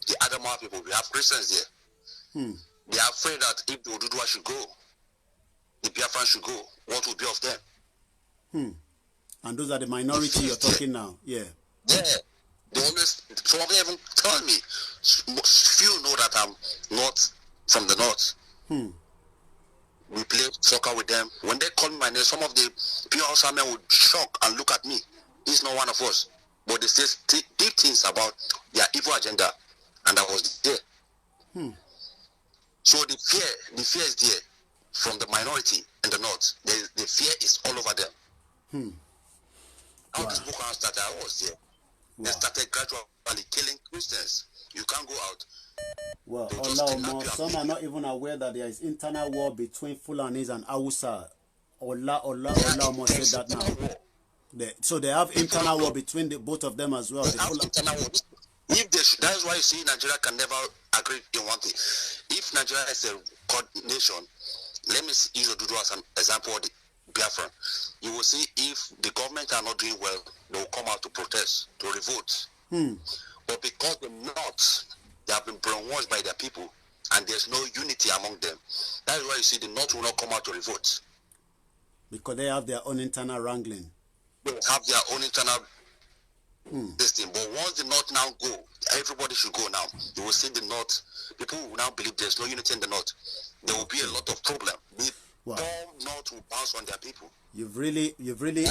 S21: the Adamawa people. We have Christians there. They are afraid that if the Oduduwa should go, the Biafran should go, what will be of them?
S4: And those are the minority you're talking now. Yeah.
S21: Yeah. Some of them even tell me, few know that I'm not from the North. We play soccer with them. When they call me my name, some of the pure Hausa men would shock and look at me. He's not one of us. But they say deep things about their evil agenda. And I was there. So the fear is there from the minority in the North. The fear is all over them. How this Boko Haram started, I was there. They started gradually killing Christians. You can't go out.
S4: Well, OLAYOMI, some are not even aware that there is internal war between Fulanis and Hausa. OLAYOMI said that now. So they have internal war between both of them as well.
S21: Internal war. That's why you see Nigeria can never agree in one thing. If Nigeria is a God nation, let me use Oduduwa as an example of the Biafran. You will see if the government are not doing well, they will come out to protest, to revolt. But because the North, they have been brainwashed by their people, and there's no unity among them. That is why you see the North will not come out to revolt.
S4: Because they have their own internal wrangling.
S21: They have their own internal this thing. But once the North now go, everybody should go now. You will see the North, people will now believe there's no unity in the North. There will be a lot of problem. The North will bounce on their people.
S4: You've really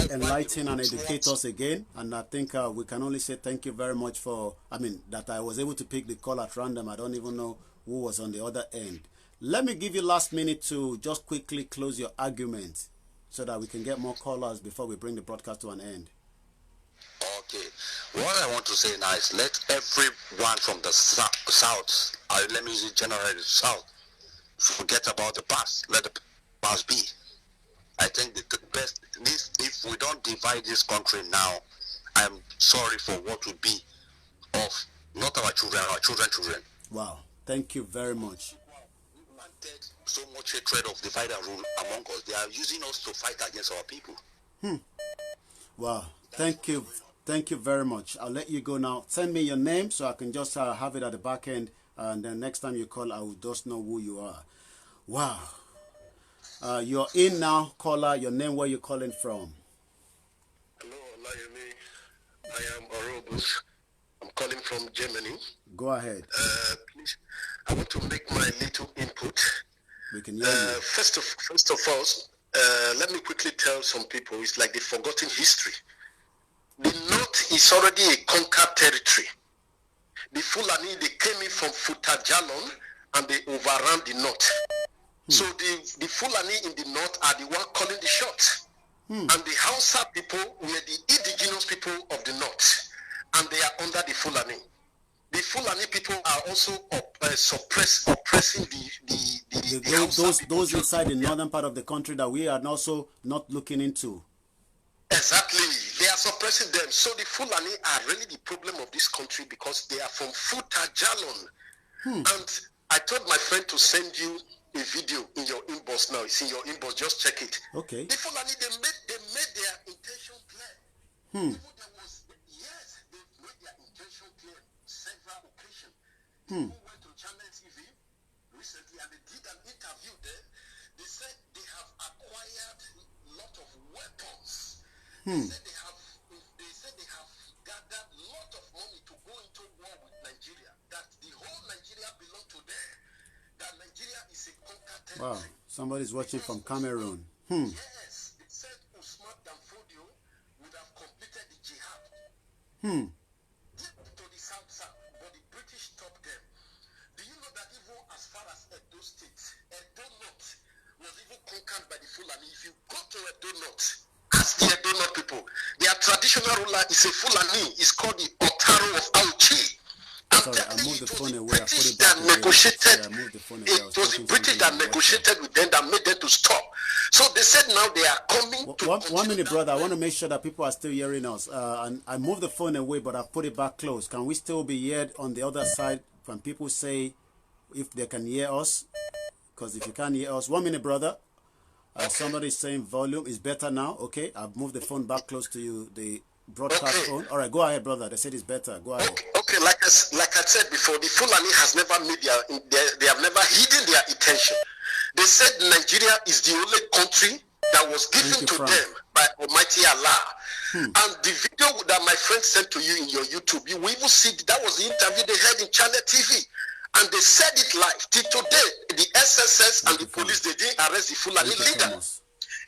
S4: enlightened and educated us again, and I think we can only say thank you very much for, that I was able to pick the call at random. I don't even know who was on the other end. Let me give you last minute to just quickly close your argument so that we can get more callers before we bring the broadcast to an end.
S21: Okay. What I want to say now is let everyone from the south, let me use it generally, the south, forget about the past. Let the past be. I think the best, if we don't divide this country now, I'm sorry for what will be of not our children, our children.
S4: Wow. Thank you very much.
S21: We planted so much hatred of divide and rule among us. They are using us to fight against our people.
S4: Wow. Thank you. Thank you very much. I'll let you go now. Send me your name so I can just have it at the back end. And then next time you call, I will just know who you are. Wow. You're in now, caller. Your name, where you calling from?
S10: Hello, OLAYOMI. I am Orobus. I'm calling from Germany.
S4: Go ahead.
S10: Please, I want to make my little input.
S4: We can hear you.
S10: First of all, let me quickly tell some people, it's like they've forgotten history. The North is already a conquered territory. The Fulani, they came in from Futajalon and they overran the North. So the Fulani in the North are the one calling the shots. And the Hausa people were the indigenous people of the North. And they are under the Fulani. The Fulani people are also oppressing
S4: those inside the northern part of the country that we are also not looking into.
S10: Exactly. They are suppressing them. So the Fulani are really the problem of this country because they are from Futajalon. And I told my friend to send you a video in your inbox now. It's in your inbox. Just check it.
S4: Okay.
S10: The Fulani, they made their intention clear. Yes, they made their intention clear several occasions. People went to Channel TV recently and they did an interview there. They said they have acquired a lot of weapons. They said they have gathered a lot of money to go into war with Nigeria. That the whole Nigeria belongs to them. That Nigeria is a conquered territory.
S4: Wow, somebody's watching from Cameroon.
S10: Yes, it said Usman Danfodio would have completed the jihad. To the south, but the British stopped them. Do you know that even as far as Edo State, Edo North was even conquered by the Fulani? If you go to Edo North, ask the Edo North people, their traditional ruler is a Fulani. It's called the Otaro of Auchi.
S4: Sorry, I moved the phone away. I put it back away.
S10: It was the British that negotiated with them that made them to stop. So they said now they are coming to...
S4: One minute, brother. I want to make sure that people are still hearing us. And I moved the phone away, but I put it back close. Can we still be heard on the other side when people say if they can hear us? Because if you can't hear us... 1 minute, brother. Somebody's saying volume is better now. Okay, I've moved the phone back close to you, the broadcast phone. All right, go ahead, brother. They said it's better. Go ahead.
S10: Okay, like I said before, the Fulani has never made they have never hidden their intention. They said Nigeria is the only country that was given to them by Almighty Allah. And the video that my friend sent to you in your YouTube, you will even see that was the interview they had in Channel TV. And they said it live. Till today, the SSS and the police, they didn't arrest the Fulani leader.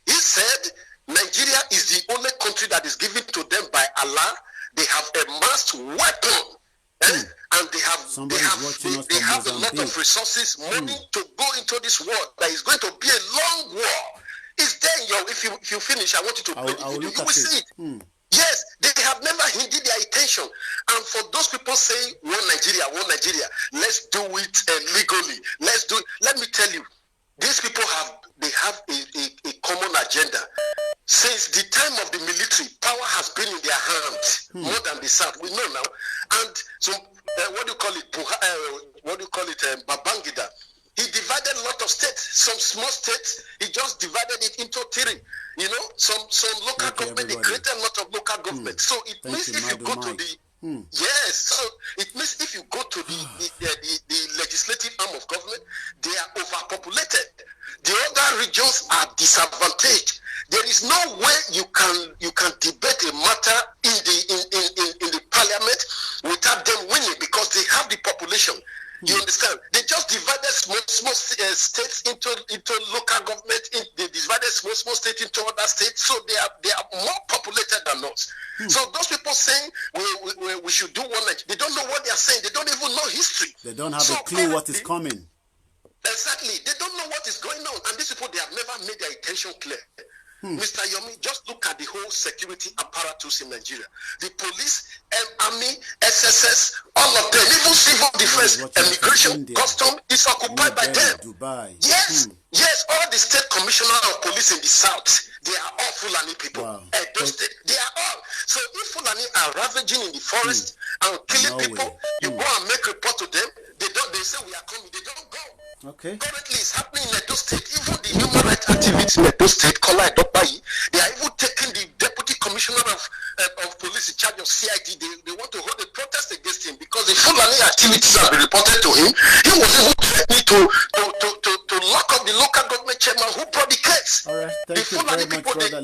S10: He said Nigeria is the only country that is given to them by Allah. They have amassed weapons. And they have a lot of resources, money to go into this war that is going to be a long war. It's there, if you finish, I want you to play the video. You will see it. Yes, they have never hindered their intention. And for those people saying, one Nigeria, let's do it legally. Let's do it. Let me tell you, these people have a common agenda. Since the time of the military, power has been in their hands more than the South. We know now. And so, what do you call it? just divided it into three. You know, some local government, they created a lot of local government. So it means if you go to the yes, so it means if you go to the legislative arm of government, they are overpopulated. The other regions are disadvantaged. There is no way you can debate a matter in the parliament without them winning, because they have the population. You understand? They just divided small states into local government. They divided small states into other states, so they are more populated than us. So those people saying we should do one, they don't know what they are saying. They don't even know history.
S4: They don't have a clue what is coming.
S10: Exactly. They don't know what is going on, and these people, they have never made their intention clear. Mr. Yomi, just look at the whole security apparatus in Nigeria. The police, army, SSS, all of them, even civil defense, immigration, custom is occupied by them.
S4: Dubai.
S10: Yes, yes, all the state commissioner of police in the south, they are all Fulani people.
S4: Wow.
S10: They are all. So if Fulani are ravaging in the forest and killing people, you go and make report to them. They say we are coming. They don't go.
S4: Okay.
S10: Currently, it's happening in Edo State. Even the human rights activists in Edo State, they are even taking the deputy commissioner of police in charge of CID. They want to hold a protest against him because the Fulani activities have been reported to him. He was even threatening to lock up the local government chairman who brought the case.
S4: All right, thank you very much, brother.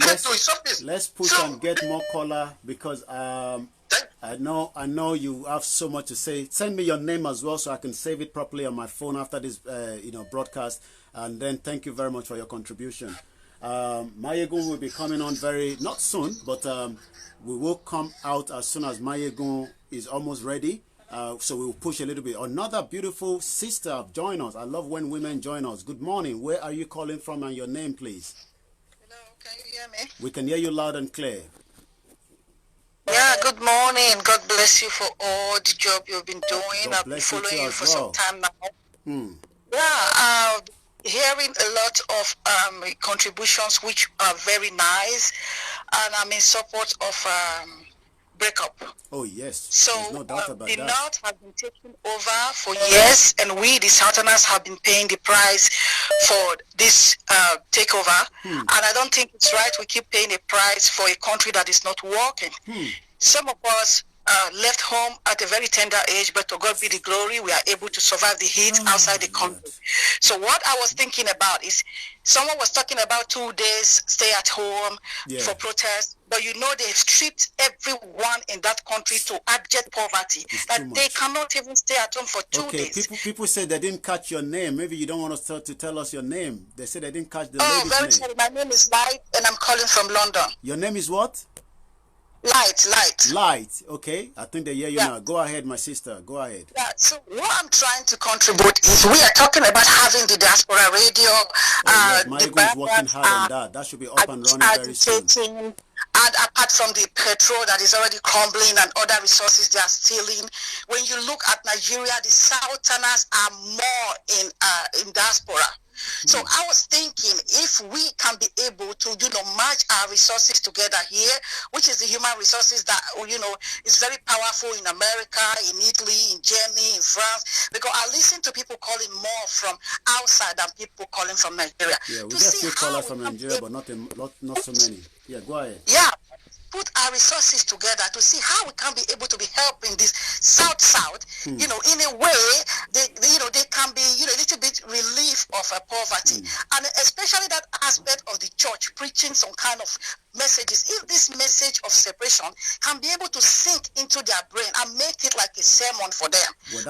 S4: Let's push and get more caller, because I know you have so much to say. Send me your name as well so I can save it properly on my phone after this broadcast. And then thank you very much for your contribution. Mayegun will be coming on not soon, but we will come out as soon as Mayegun is almost ready. So we will push a little bit. Another beautiful sister join us. I love when women join us. Good morning. Where are you calling from, and your name, please?
S11: Hello, can you hear me?
S4: We can hear you loud and clear.
S11: Yeah, good morning. God bless you for all the job you've been doing. I've been following you for some time now. Yeah, hearing a lot of contributions which are very nice, and I'm in support of breakup.
S4: Oh yes,
S11: so
S4: there's no doubt about
S11: the
S4: that.
S11: North has been taken over for years, and we the Southerners have been paying the price for this takeover, and I don't think it's right we keep paying a price for a country that is not working. Some of us left home at a very tender age, but to God be the glory, we are able to survive the heat outside the country. So what I was thinking about is, someone was talking about 2 days stay at home for protest, but you know they've stripped everyone in that country to abject poverty, that they cannot even stay at home for 2 days.
S4: People say they didn't catch your name. Maybe you don't want us to tell us your name. They say they didn't catch the lady's
S11: very
S4: name.
S11: sorry. My name is Light, and I'm calling from London.
S4: Your name is what?
S11: Light.
S4: Okay, I think they hear you now. Go ahead, my sister. Go ahead.
S11: Yeah, so what I'm trying to contribute is, we are talking about having the diaspora radio.
S4: Mayegun is working hard on that. That should be up and running very soon.
S11: And apart from the petrol that is already crumbling and other resources they are stealing, when you look at Nigeria, the Southerners are more in diaspora. So I was thinking, if we can be able to, merge our resources together here, which is the human resources that, is very powerful in America, in Italy, in Germany, in France, because I listen to people calling more from outside than people calling from Nigeria.
S4: Yeah, we get few callers from Nigeria, but not so many. Yeah, go ahead.
S11: Yeah. Put our resources together to see how we can be able to be helping this South, in a way, they can be, a little bit relief of poverty. And especially that aspect of the church preaching some kind of messages. If this message of separation can be able to sink into their brain and make it like a sermon for them.
S4: Well,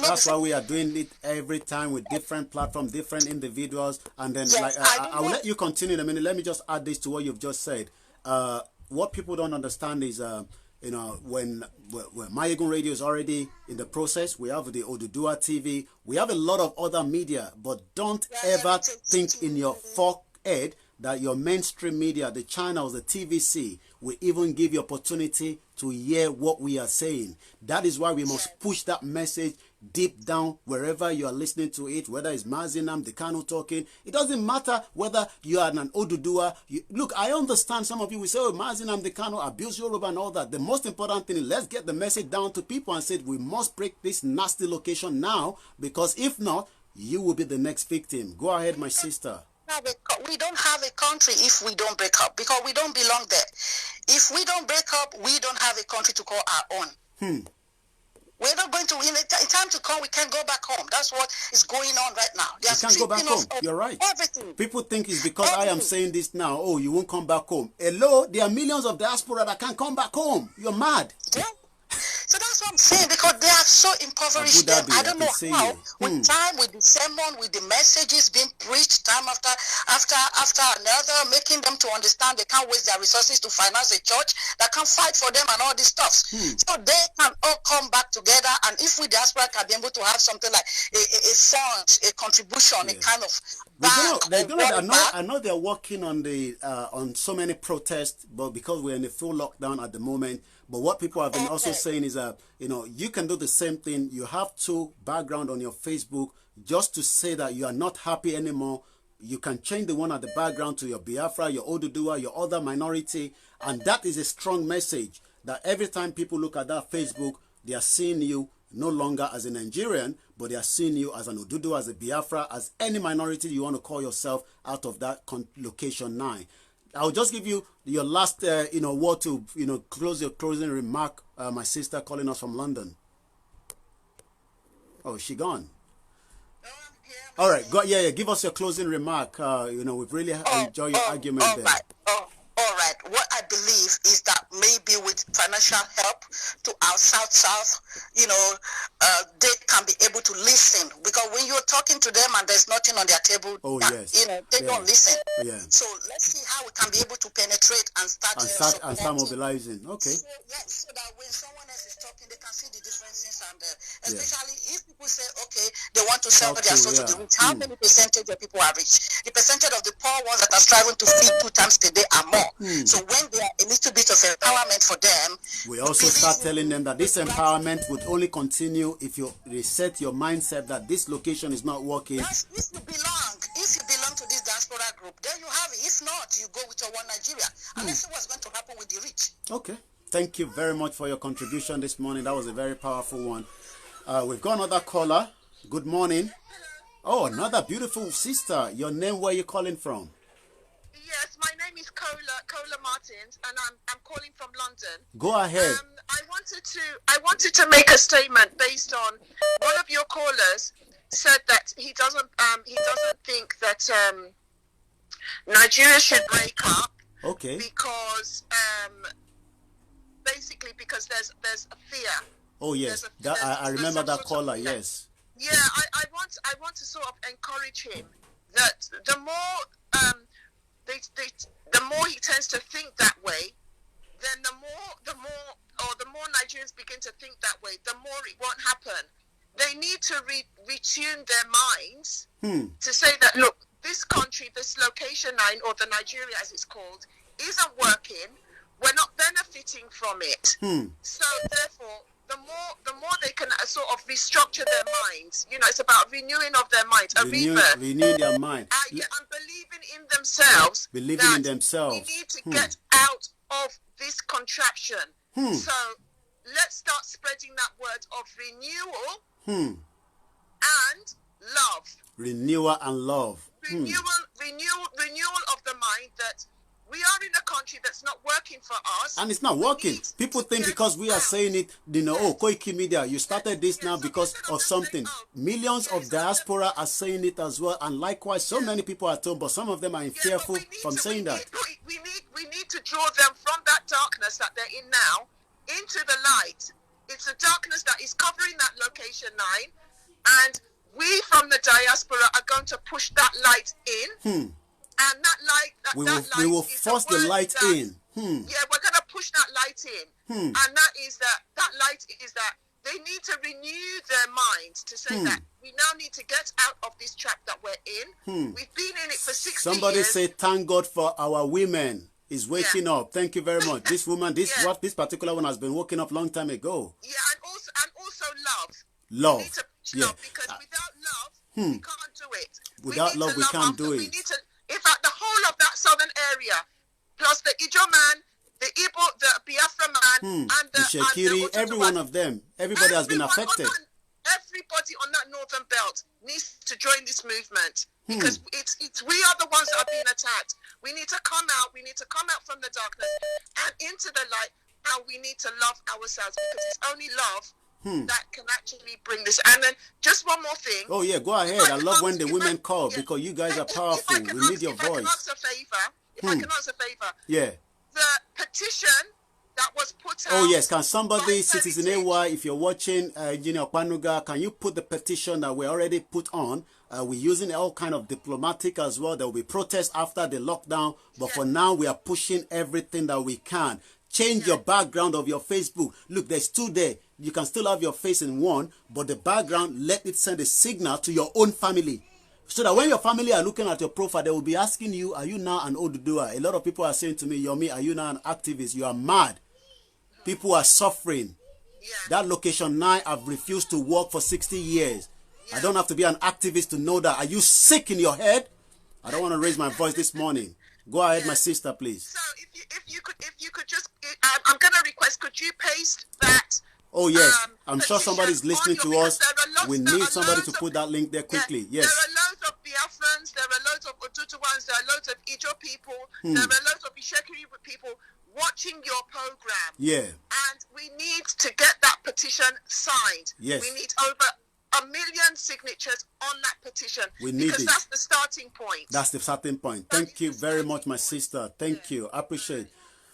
S4: that's why we are doing it every time with different platforms, different individuals. And then I will let you continue in a minute. Let me just add this to what you've just said. What people don't understand is, when Mayegun Radio is already in the process, we have the Odudua TV, we have a lot of other media, but don't ever think in your forehead that your mainstream media, the channels, the TVC, will even give you opportunity to hear what we are saying. That is why we must push that message deep down wherever you are listening to it, whether it's Mazinam, the Kanu talking. It doesn't matter whether you are an Odudua. Look, I understand some of you will say, oh, Mazinam, the Kanu, abuse Yoruba and all that. The most important thing is, let's get the message down to people and say, we must break this nasty location now, because if not, you will be the next victim. Go ahead, my sister.
S11: don't have a country if we don't break up, because we don't belong there. If we don't break up, we don't have a country to call our own. We're not going to, in time to come, we can't go back home. That's what is going on right now.
S4: You can't go back home. You're right.
S11: Everything.
S4: People think it's because I am saying this now. Oh, you won't come back home. Hello, there are millions of diaspora that can't come back home. You're mad.
S11: Yeah. So that's what I'm saying, because they are so impoverished. I don't know how, with time, with the sermon, with the messages being preached time after another, making them to understand they can't waste their resources to finance a church that can fight for them and all this stuff. So they can all come back together, and if we diaspora can be able to have something like a fund, a contribution, a kind of bank.
S4: I know they're working on the on so many protests, but because we're in a full lockdown at the moment. But what people have been also saying is that, you can do the same thing. You have to background on your Facebook just to say that you are not happy anymore. You can change the one at the background to your Biafra, your Oduduwa, your other minority. And that is a strong message that every time people look at that Facebook, they are seeing you no longer as a Nigerian, but they are seeing you as an Oduduwa, as a Biafra, as any minority you want to call yourself out of that location 9. I'll just give you your last, word to, close your closing remark. My sister calling us from London. Oh, is she gone? All right, give us your closing remark. We've really enjoyed your argument there.
S11: Right. All right. What I believe is that maybe with financial help to our South, they can be able to listen. Because when you're talking to them and there's nothing on their table, they don't listen.
S4: Yeah.
S11: So let's see how we can be able to penetrate and start
S4: mobilizing. Okay.
S11: So that when someone else is talking, they can see the differences, and especially if people say, okay, they want to sell their soul to the rich, how many percentage of people are rich? The percentage of the poor ones that are striving to feed 2 times a day are more. So when there are a little bit of empowerment for them,
S4: we also start telling them that this empowerment would only continue if you reset your mindset that this location is not working.
S11: Yes, if you belong to this diaspora group, then you have it. If not, you go with your one Nigeria. And let's see what's going to happen with the rich.
S4: Okay. Thank you very much for your contribution this morning. That was a very powerful one. We've got another caller. Good morning. Oh, another beautiful sister. Your name, where are you calling from?
S5: Yes, my name is Kola Martins, and I'm calling from London.
S4: Go ahead.
S5: I wanted to make a statement based on one of your callers said that he doesn't think that Nigeria should break up.
S4: Okay.
S5: Because basically because there's a fear.
S4: Oh yes, I remember that caller. Yes.
S5: Yeah, I want to sort of encourage him that the more the more he tends to think that way, then the more Nigerians begin to think that way, the more it won't happen. They need to retune their minds to say that, look, this country, this location 9, or the Nigeria as it's called, isn't working. We're not benefiting from it. So therefore, the more they can sort of restructure their minds. It's about renewing of their minds,
S4: renewing their mind,
S5: and believing in themselves.
S4: We need
S5: to get out of this contraction. So let's start spreading that word of renewal and love.
S4: Renewal and love.
S5: Renewal of the mind that we are in a country that's not working for us.
S4: And it's not working. People think because we are saying it, KOIKIMEDIA, you started this now because of something. Millions of diaspora are saying it as well. And likewise, so many people are told, but some of them are fearful from saying that.
S5: We need to draw them from that darkness that they're in now into the light. It's a darkness that is covering that location 9. And we from the diaspora are going to push that light in. And that light,
S4: we will force the light in.
S5: Yeah, we're going to push that light in. And that light is that they need to renew their minds to say that we now need to get out of this trap that we're in. We've been in it for 60 years.
S4: Somebody say, thank God for our women is waking up. Thank you very much. This woman, this particular one has been waking up long time ago.
S5: Yeah, and also love.
S4: Love.
S5: We need to push love, because without love, we can't do it.
S4: Without love, we can't do it.
S5: In fact, the whole of that southern area, plus the Ijo man, the Igbo, the Biafra man, and the
S4: Shekiri, every one of them, everybody has been affected.
S5: everybody on that northern belt needs to join this movement, because it's we are the ones that are being attacked. We need to come out. We need to come out from the darkness and into the light, and we need to love ourselves, because it's only love that can actually bring this. And then just one more thing.
S4: Oh yeah, go ahead. I love when the women call, because you guys are powerful. We need your voice.
S5: If I can ask a favor.
S4: Yeah.
S5: The petition that was put out.
S4: Oh yes, can somebody, Citizen AY, if you're watching, Junior Panuga, can you put the petition that we already put on? We're using all kind of diplomatic as well. There will be protests after the lockdown, but for now we are pushing everything that we can. Change your background of your Facebook. Look, there's two there. You can still have your face in one, but the background, let it send a signal to your own family. So that when your family are looking at your profile, they will be asking you, are you now an Oduduwa? A lot of people are saying to me, Yomi, are you now an activist? You are mad. People are suffering. That location 9, I've refused to work for 60 years. I don't have to be an activist to know that. Are you sick in your head? I don't want to raise my voice this morning. Go ahead, my sister, please.
S5: So if you could just, I'm going to request, could you paste that?
S4: Oh yes, I'm sure somebody's listening to us. We need somebody to put that link there quickly. Yes.
S5: There are loads of Biafrans, there are loads of Otutuans, there are loads of Ijo people, there are loads of Ishekiri people watching your program.
S4: Yeah.
S5: And we need to get that petition signed.
S4: Yes.
S5: We need over 1 million signatures on that petition.
S4: We need
S5: because
S4: it.
S5: That's the starting point.
S4: That's the starting point. Thank you very much, my sister. Thank you. I appreciate it.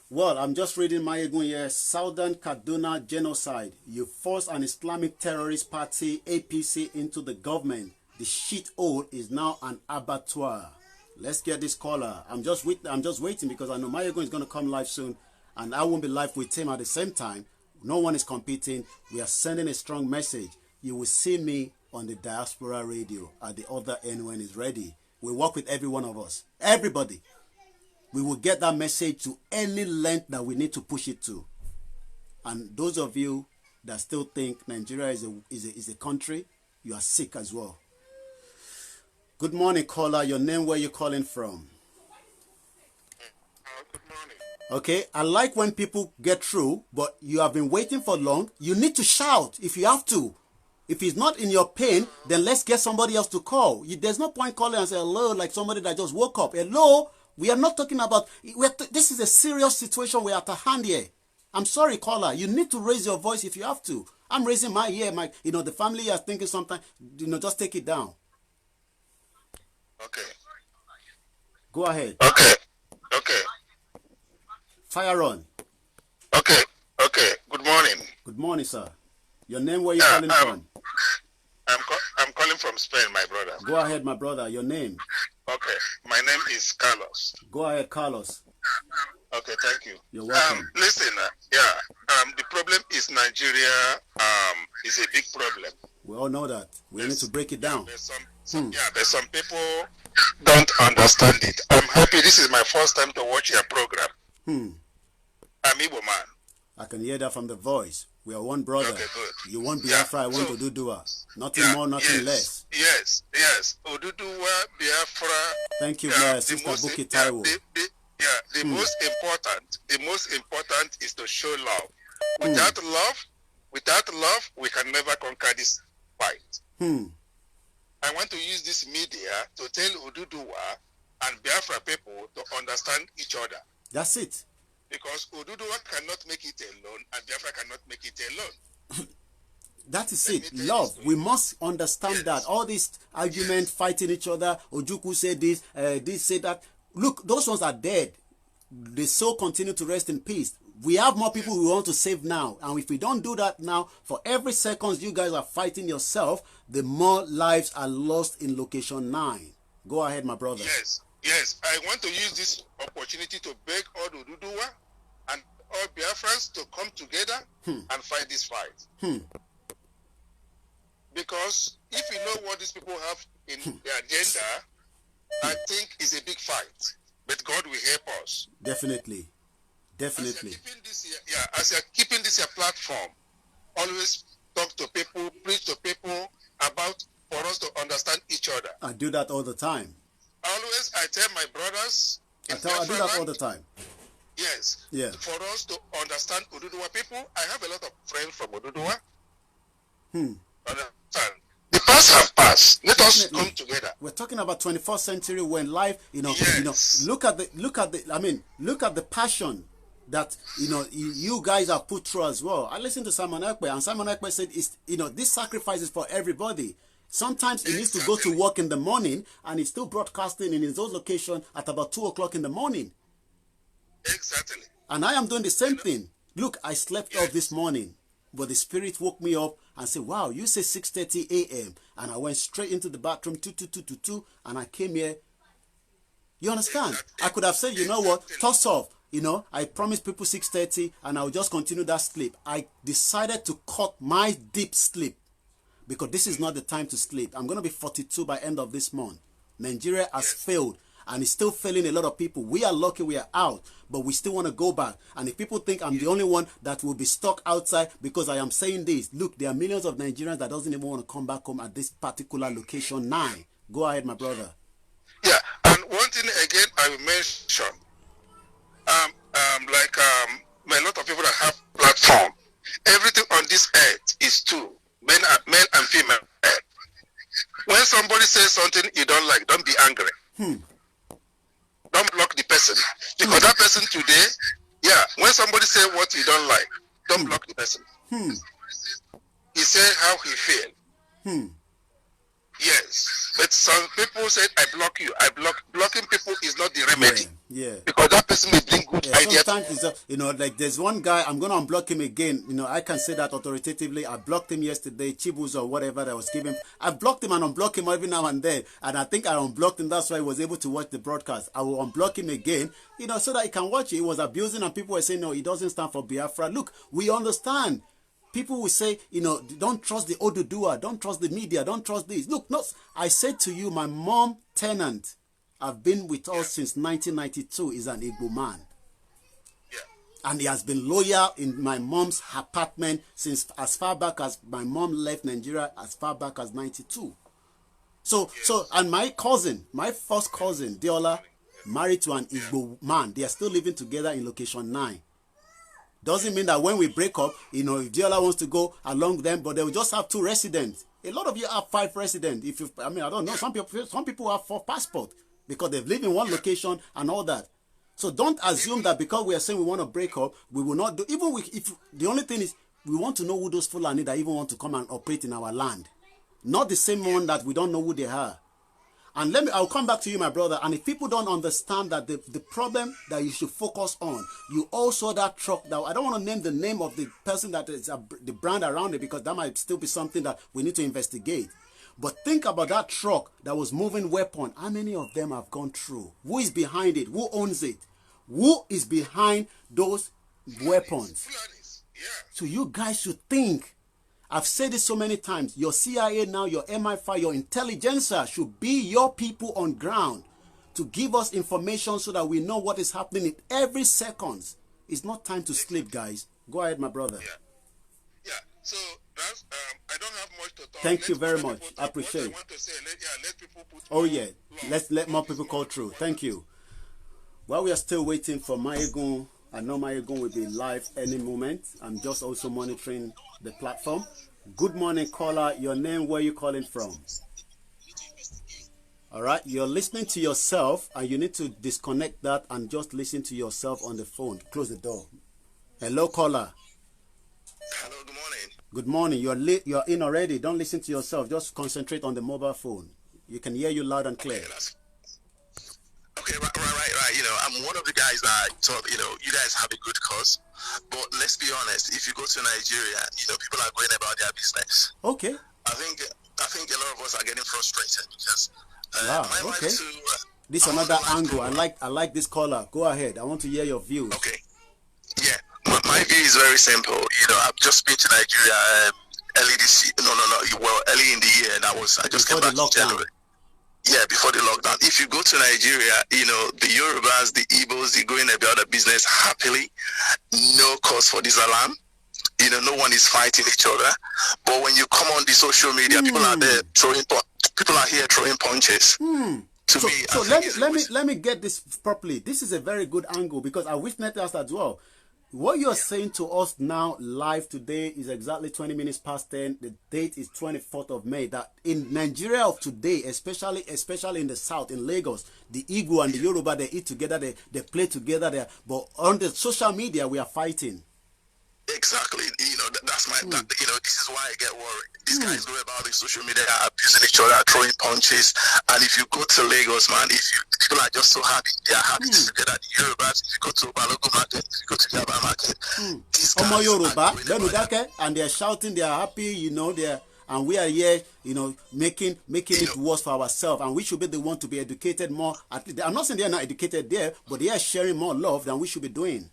S4: Well, I'm just reading Mayegun here. Southern Kaduna genocide. You force an Islamic terrorist party, APC, into the government. The shithole is now an abattoir. Let's get this caller. I'm just waiting because I know Mayegun is going to come live soon, and I won't be live with him at the same time. No one is competing. We are sending a strong message. You will see me on the diaspora radio at the other end when it's ready. We work with every one of us. Everybody. We will get that message to any length that we need to push it to. And those of you that still think Nigeria is a country, you are sick as well. Good morning, caller. Your name, where you calling from?
S21: Good morning.
S4: Okay, I like when people get through, but you have been waiting for long. You need to shout if you have to. If it's not in your pain, then let's get somebody else to call. There's no point calling and say hello like somebody that just woke up. Hello? We are not talking about, this is a serious situation we're at a hand here. I'm sorry, caller. You need to raise your voice if you have to. I'm raising my ear. The family is thinking sometimes, just take it down.
S21: Okay.
S4: Go ahead.
S21: Okay.
S4: Fire on.
S21: Okay. Good morning.
S4: Good morning, sir. Your name, where you calling from?
S21: I'm calling from Spain, my brother.
S4: Go ahead, my brother. Your name?
S21: Okay. My name is Carlos.
S4: Go ahead, Carlos.
S21: Okay, thank you.
S4: You're welcome.
S21: Listen, the problem is Nigeria is a big problem.
S4: We all know that. We need to break it down.
S21: There's some people don't understand it. I'm happy. This is my first time to watch your program. I'm Igbo man.
S4: I can hear that from the voice. We are one brother.
S21: Okay, good.
S4: You want Biafra, I want Oduduwa. Nothing more, nothing less.
S21: Yes. Oduduwa, Biafra.
S4: Thank you, Sister Buki Taiwo.
S21: The most important is to show love. Without love, we can never conquer this fight. I want to use this media to tell Oduduwa and Biafra people to understand each other.
S4: That's it.
S21: Because Oduduwa cannot make it alone, and Biafra cannot make it alone.
S4: That is it. Love. We must understand that. All these arguments, fighting each other, Ojuku said this, this said that. Look, those ones are dead. The soul continue to rest in peace. We have more people we want to save now. And if we don't do that now, for every second you guys are fighting yourself, the more lives are lost in location 9. Go ahead, my brother.
S21: Yes. I want to use this opportunity to beg all Oduduwa and all Biafrans to come together and fight this fight. Because if you know what these people have in their agenda, I think it's a big fight. But God will help us.
S4: Definitely.
S21: As you're keeping this platform, always talk to people, preach to people about for us to understand each other.
S4: I do that all the time.
S21: Always, I tell my brothers.
S4: I do that all the time.
S21: Yes.
S4: Yeah.
S21: For us to understand Oduduwa people, I have a lot of friends from Oduduwa. The past have passed. Let us come together.
S4: We're talking about 21st century when life, look at the passion that you guys have put through as well. I listened to Simon Ekpe, and Simon Ekpe said, this sacrifice is for everybody. Sometimes he needs to go to work in the morning, and he's still broadcasting in his own location at about 2 o'clock in the morning.
S21: Exactly.
S4: And I am doing the same thing. Look, I slept off this morning, but the Spirit woke me up and said, wow, you say 6:30 a.m. And I went straight into the bathroom, and I came here. You understand? I could have said, you know what, toss off. I promised people 6:30, and I'll just continue that sleep. I decided to cut my deep sleep because this is not the time to sleep. I'm going to be 42 by end of this month. Nigeria has failed, and it's still failing a lot of people. We are lucky we are out, but we still want to go back. And if people think I'm the only one that will be stuck outside because I am saying this, look, there are millions of Nigerians that doesn't even want to come back home at this particular location 9. Go ahead, my brother.
S21: Yeah, and one thing again I will mention, a lot of people that have platform, everything on this earth is two, men and female. When somebody says something you don't like, don't be angry. Don't block the person. Because that person today, when somebody says what you don't like, don't block the person. He said how he feel. Yes. But some people said, I block you. Blocking people is not the remedy.
S4: Yeah.
S21: Because that person may bring good ideas.
S4: Sometimes it's like there's one guy, I'm going to unblock him again. I can say that authoritatively. I blocked him yesterday, Chibuz or whatever that I was giving. I blocked him and unblock him every now and then. And I think I unblocked him. That's why he was able to watch the broadcast. I will unblock him again, so that he can watch it. He was abusing and people were saying, no, he doesn't stand for Biafra. Look, we understand. People will say, don't trust the Odudua, don't trust the media, don't trust this. Look, no, I said to you, my mom tenant, I've been with us since 1992, is an Igbo man. And he has been loyal in my mom's apartment since as far back as my mom left Nigeria, as far back as 92. And my cousin, my first cousin, Deola, married to an Igbo man. They are still living together in location 9. Doesn't mean that when we break up, if Diola wants to go along with them, but they will just have 2 residents. A lot of you have 5 residents. I don't know. Some people have 4 passports because they've lived in one location and all that. So don't assume that because we are saying we want to break up, we will not do. If the only thing is we want to know who those Fulani that even want to come and operate in our land, not the same one that we don't know who they are. And I'll come back to you, my brother. And if people don't understand that the problem that you should focus on, you also that truck that I don't want to name the name of the person that is the brand around it because that might still be something that we need to investigate. But think about that truck that was moving weapon. How many of them have gone through? Who is behind it? Who owns it? Who is behind those weapons? So you guys should think. I've said this so many times. Your CIA now, your MI5, your intelligentsia should be your people on ground to give us information so that we know what is happening in every second. It's not time to sleep, guys. Go ahead, my brother.
S21: Yeah. So that's, I don't have much to talk.
S4: Thank you very much. I appreciate it. Oh yeah. Let's let more people call through. Thank you. While we are still waiting for Maegun, I know Maegun will be live any moment. I'm just also monitoring the platform. Good morning, caller. Your name, where you calling from? All right, you're listening to yourself, and you need to disconnect that and just listen to yourself on the phone. Close the door. Hello, caller.
S21: Hello, good morning.
S4: Good morning. You're in already. Don't listen to yourself. Just concentrate on the mobile phone. You can hear you loud and clear.
S21: Okay, right. I'm one of the guys that thought, you guys have a good cause. But let's be honest, if you go to Nigeria, people are going about their business.
S4: Okay.
S21: I think a lot of us are getting frustrated because
S4: okay. This is another angle. I like this caller. Go ahead. I want to hear your views.
S21: Okay. Yeah. My view is very simple. I've just been to Nigeria early this year. Early in the year. I just came back in January. Yeah, before the lockdown. If you go to Nigeria, the Yorubas, the Igbos, they're going about their business happily. No cause for this alarm. No one is fighting each other. But when you come on the social media, people are there throwing punches.
S4: Let me get this properly. This is a very good angle because I witnessed that as well. what you're saying to us now live today is exactly 20 minutes past 10. The date is 24th of May. That in Nigeria of today, especially in the south, in Lagos, the Igbo and the Yoruba, they eat together, they play together there. But on the social media, we are fighting.
S20: Exactly. You know, that's my, that, you know, this is why I get worried. These guys know about the social media, abusing each other, throwing punches. And if you go to Lagos, man, people are just so happy. They are happy together. The Yorubas, if you go to Balogo Market, if you go to Yaba Market, these guys
S4: Yoruba, and they're shouting, they are happy, you know, and we are here, you know, making it worse for ourselves. And we should be the one to be educated more. I'm not saying they're not educated there, but they are sharing more love than we should be doing.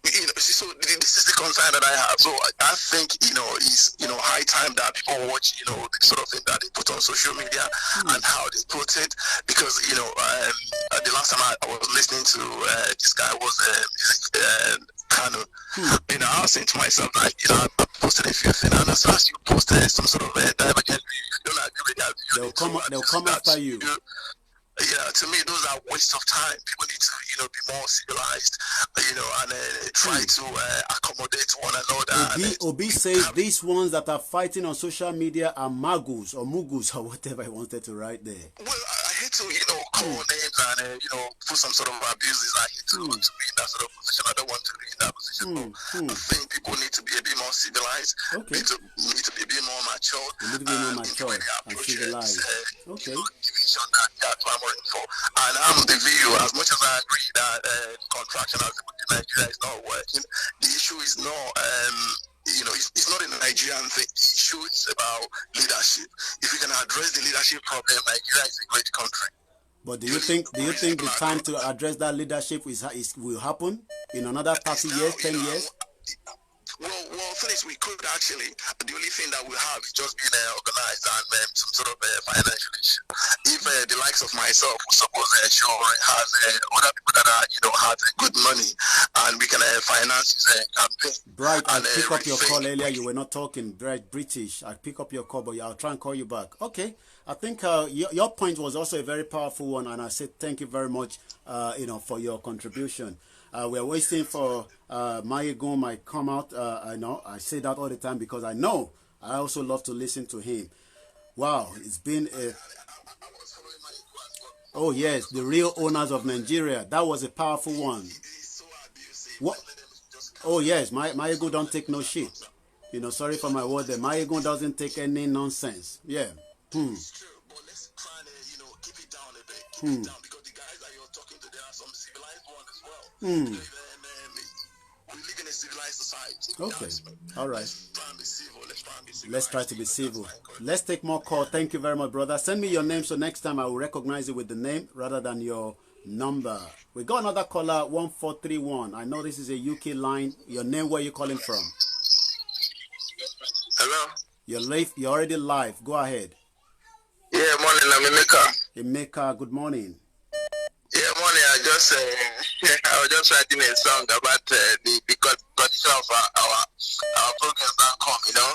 S20: You know, so this is the concern that I have. So I think, you know, it's, you know, high time that people watch, you know, the sort of thing that they put on social media and how they put it. Because, you know, the last time I was listening to this guy was kind of, you know, I was saying to myself, like, you know, I posted a few things, and as soon as you posted some sort of divergent view, you don't agree with that view.
S4: They'll come after you.
S20: Yeah, to me, those are waste of time. People need to, you know, be more civilized, you know, and try to accommodate one another.
S4: Obi says these ones that are fighting on social media are magus or mugus or whatever he wanted to write there.
S20: Well, I hate to, you know, call names and, you know, put some sort of abuses. I hate to be in that sort of position. I don't want to be in that position. But I think people need to be a bit more civilized.
S4: Okay.
S20: Need to be a bit more matured.
S4: Need to be more matured and civilized.
S20: Okay. That's what I'm working for. And I'm the view, as much as I agree that contraction as in Nigeria is not working, the issue is not, you know, it's not a Nigerian thing. The issue is about leadership. If we can address the leadership problem, Nigeria is a great country.
S4: But do you think the time to address that leadership will happen in another 30 years, 10 years?
S20: Well, things we could actually. The only thing that we have is just being organized and some sort of financial issue. If the likes of myself, who suppose has other people that are, you know, have good money, and we can finance this campaign.
S4: Bright, I pick up your call earlier. You were not talking. Bright British. I pick up your call, but I'll try and call you back. Okay. I think your point was also a very powerful one, and I said thank you very much, you know, for your contribution. We're waiting for Mayegun might come out. I know I say that all the time because I know I also love to listen to him. Wow, it's been a... Oh yes, the real owners of Nigeria. That was a powerful one. What? Oh yes, Mayegun don't take no shit. You know, sorry for my word there. Mayegun doesn't take any nonsense. Yeah.
S20: It's true, but let's try and, you know, keep it down a bit. Keep it down, because the guys that you're talking to, there are some civilized ones as well. We live in a civilized society.
S4: Okay. All right.
S20: Let's try and be civil.
S4: Let's try to be civil. Let's take more call. Thank you very much, brother. Send me your name so next time I will recognize you with the name rather than your number. We got another caller, 1431. I know this is a UK line. Your name, where you calling from?
S16: Hello?
S4: You're already live. Go ahead.
S16: Yeah, morning, I'm Emeka.
S4: Emeka, good morning.
S16: Yeah, morning. I was just writing a song about the condition of our programs back home, you know.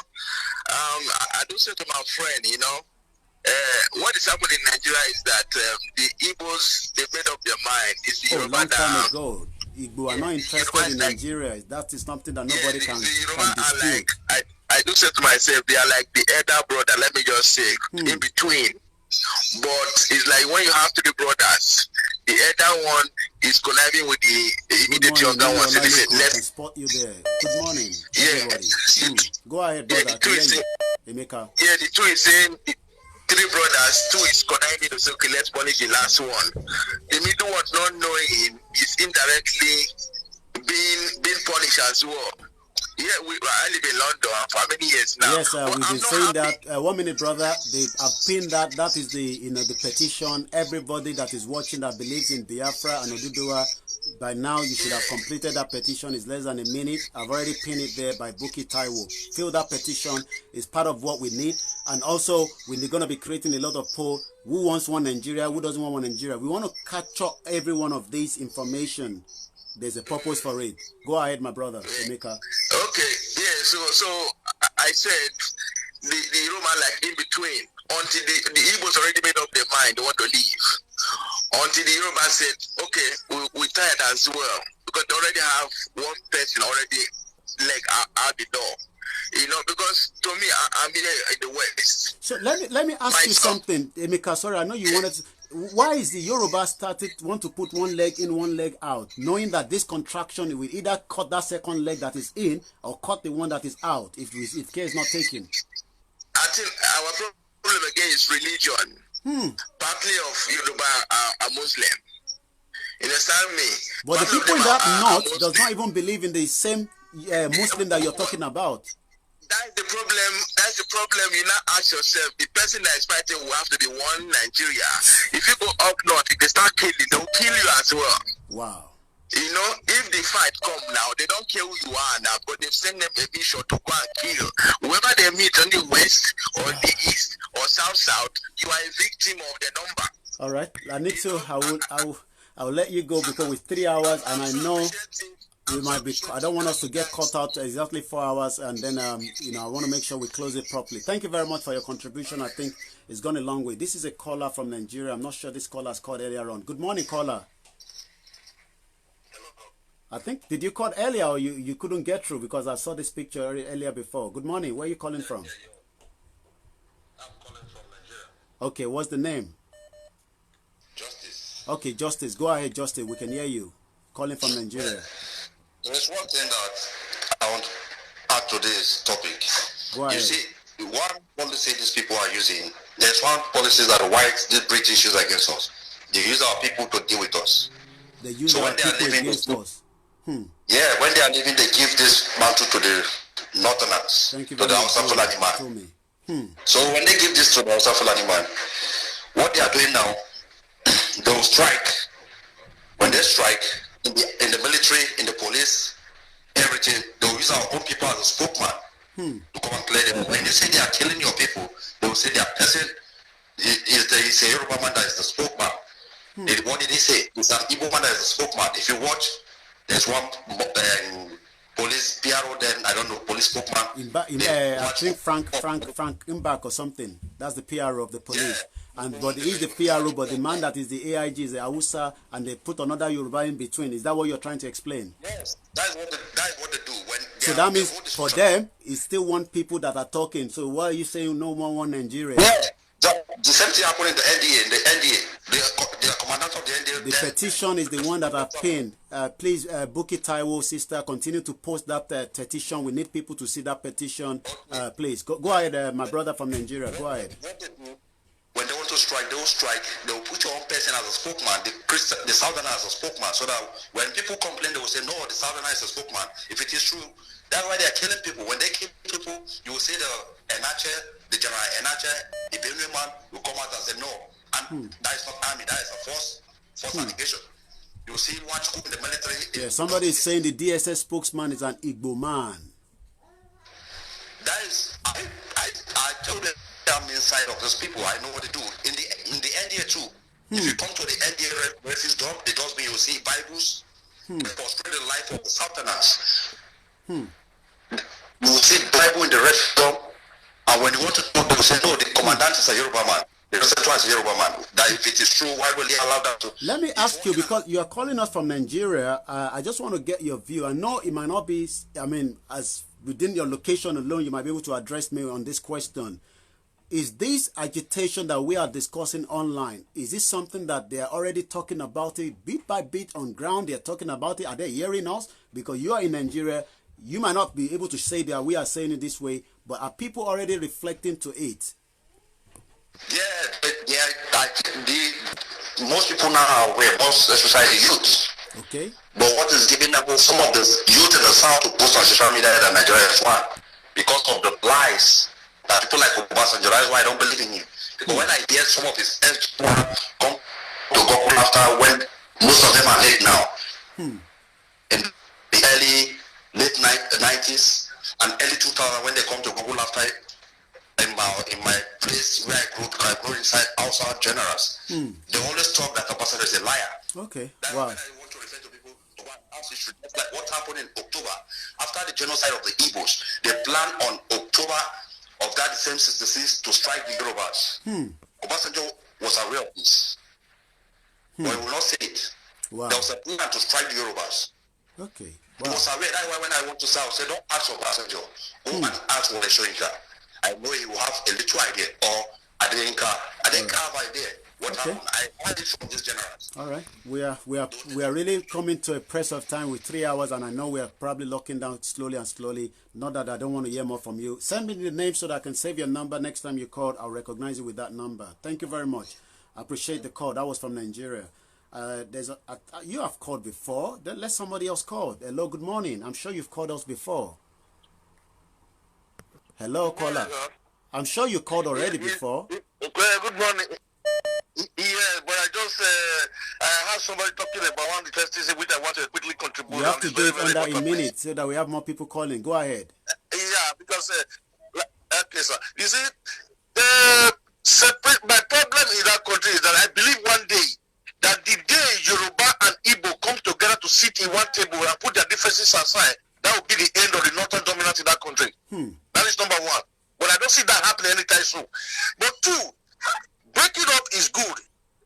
S16: I do say to my friend, you know, what is happening in Nigeria is that the Igbos, they made up their mind. It's the
S4: long time ago. Igbo are not interested in Nigeria. That is something that nobody can dispute.
S16: I do say to myself, they are like the elder brother, let me just say, in between. But it's like when you have three brothers, the elder one is conniving with the immediate younger one. So they said, let's
S4: spot you there. Good morning, everybody. Go ahead, brother. Emeka.
S16: Yeah, the two is saying, three brothers, two is conniving to say, okay, let's punish the last one. The middle one, not knowing, is indirectly being punished as well. Yeah, I live in London for many years now.
S4: Yes, we've been saying that. 1 minute, brother. They have pinned that. That is the, you know, the petition. Everybody that is watching that believes in Biafra and Oduduwa, by now you should have completed that petition. It's less than a minute. I've already pinned it there by Buki Taiwo. Fill that petition. It's part of what we need. And also, we're going to be creating a lot of polls. Who wants one Nigeria? Who doesn't want one Nigeria? We want to capture every one of these information. There's a purpose for it. Go ahead, my brother, Emeka.
S16: Okay, yeah, so I said the Roman like in between until the Igbos already made up their mind they want to leave. Until the Yoruba said, okay, we tired as well.
S21: because they already have one person already leg out the door. You know, because to me, I'm here in the West.
S4: So let me ask you something, Emeka. Sorry, I know you wanted to, why is the Yoruba want to put one leg in, one leg out, knowing that this contraction will either cut that second leg that is in or cut the one that is out if care is not taken?
S21: I think our problem again is religion. Partly of Yoruba are Muslim. You understand me?
S4: But the people in that north does not even believe in the same Muslim that you're talking about.
S21: That's the problem. That's the problem. You now ask yourself, the person that is fighting will have to be one Nigeria. If you go up north, if they start killing, they'll kill you as well.
S4: Wow.
S21: You know, if the fight come now, they don't care who you are now, but they've sent them a mission to go and kill. Whoever they meet on the west or the east or south, you are a victim of the number.
S4: All right. I need to. I will let you go because with 3 hours, and I know we might be. I don't want us to get caught out exactly 4 hours, and then you know, I want to make sure we close it properly. Thank you very much for your contribution. I think it's gone a long way. This is a caller from Nigeria. I'm not sure this caller has called earlier on. Good morning, caller. I think, did you call earlier or you couldn't get through because I saw this picture earlier before? Good morning. Where are you calling from?
S8: I'm calling from Nigeria.
S4: Okay, what's the name?
S8: Justice.
S4: Okay, Justice. Go ahead, Justice. We can hear you. Calling from Nigeria.
S8: There's one thing that I want to add to this topic.
S4: Go ahead.
S8: You see, one policy these people are using, there's one policy that the whites, the British use against us. They use our people to deal with us.
S4: They use our people against us.
S8: Yeah, when they are leaving, they give this mantle to the Northerners, to the Hausa Fulani man. So when they give this to the Hausa Fulani man, what they are doing now, they will strike. When they strike, in the military, in the police, everything, they will use our own people as a spokesman to come and clear them. When you say they are killing your people, they will say their person is a Yoruba man that is the spokesman. What did he say? It's an Igbo man that is the spokesman. If you watch, there's one police PRO, then I don't know, police spokesman.
S4: I think Frank Imbak or something. That's the PRO of the police. Yeah. But he's the PRO, but the man that is the AIG is the Hausa, and they put another Yoruba in between. Is that what you're trying to explain?
S8: Yes, that's what they do.
S4: So that means for them, it's still one people that are talking. So why are you saying no more one Nigeria?
S8: Yeah. The same thing happened in the NDA. The commandant of the NDA.
S4: The petition is the one that are pinned. Please, Bochi Taiwo, sister, continue to post that petition. We need people to see that petition. Please, go ahead, my brother from Nigeria. Go ahead.
S8: When they want to strike, they will strike. They will put your own person as a spokesman, the Southerner as a spokesman, so that when people complain, they will say, no, the Southerner is a spokesman. If it is true, that's why they are killing people. When they kill people, you will say the Enache, the General Enache, the Benue man will come out and say, no, and that is not army, that is a force allegation. You will see one school in the military.
S4: Yeah, somebody is saying the DSS spokesman is an Igbo man.
S8: That is, I told them I'm inside of those people. I know what they do. In the NDA too. If you come to the NDA refuse dump, it does mean you see Bibles, frustrate the life of the Southerners. You will see Bible in the refuse dump, and when you want to talk, they will say, no, the commandant is a Yoruba man. They don't say twice a Yoruba man. That if it is true, why will they allow that to?
S4: Let me ask you, because you are calling us from Nigeria, I just want to get your view. I know it might not be, I mean, as within your location alone, you might be able to address me on this question. Is this agitation that we are discussing online, is this something that they are already talking about it bit by bit on ground? They are talking about it. Are they hearing us? Because you are in Nigeria, you might not be able to say that we are saying it this way, but are people already reflecting to it?
S8: Yeah, most people now are aware, most especially the youth.
S4: Okay.
S8: But what is giving them some of the youth in the south to post on social media that Nigeria is one? Because of the lies that people like Obasanjo, that's why I don't believe in him. Because when I hear some of his ex come to go after, when most of them are late now, in the late 90s and early 2000, when they come to Google after in my place where I grew inside outside generals, they always talk that Obasanjo is a liar.
S4: Okay.
S8: That's
S4: wow.
S8: when I want to refer to people to what else is true. Like what happened in October after the genocide of the Igbos. They planned on October of that same 66 to strike the Yorubas. Obasanjo was aware of this, but he will not say it.
S4: Wow.
S8: There was a plan to strike the Yorubas.
S4: Okay.
S21: Wow. He was aware. That's why when I went to South, say, don't ask for passenger. Go and ask for the showing car. I know he will have a little idea. Or I didn't have idea. What happened? I heard it from these generals.
S4: All right. We are really coming to a press of time with 3 hours, and I know we are probably locking down slowly and slowly. Not that I don't want to hear more from you. Send me the name so that I can save your number. Next time you call, I'll recognize you with that number. Thank you very much. I appreciate the call. That was from Nigeria. You have called before. Then let somebody else call. Hello, good morning. I'm sure you've called us before. Hello, caller. I'm sure you called already before.
S21: Good morning. Yeah, but I just I have somebody talking about one of the testimonies which I want to quickly contribute.
S4: You have to do it under a minute so that we have more people calling. Go ahead.
S21: Yeah, because okay, sir. You see, my problem in that country is that I believe one day that the day Yoruba and Igbo come together to sit in one table and put their differences aside, that will be the end of the northern dominance in that country. That is number one. But I don't see that happening anytime soon. But two, breaking up is good.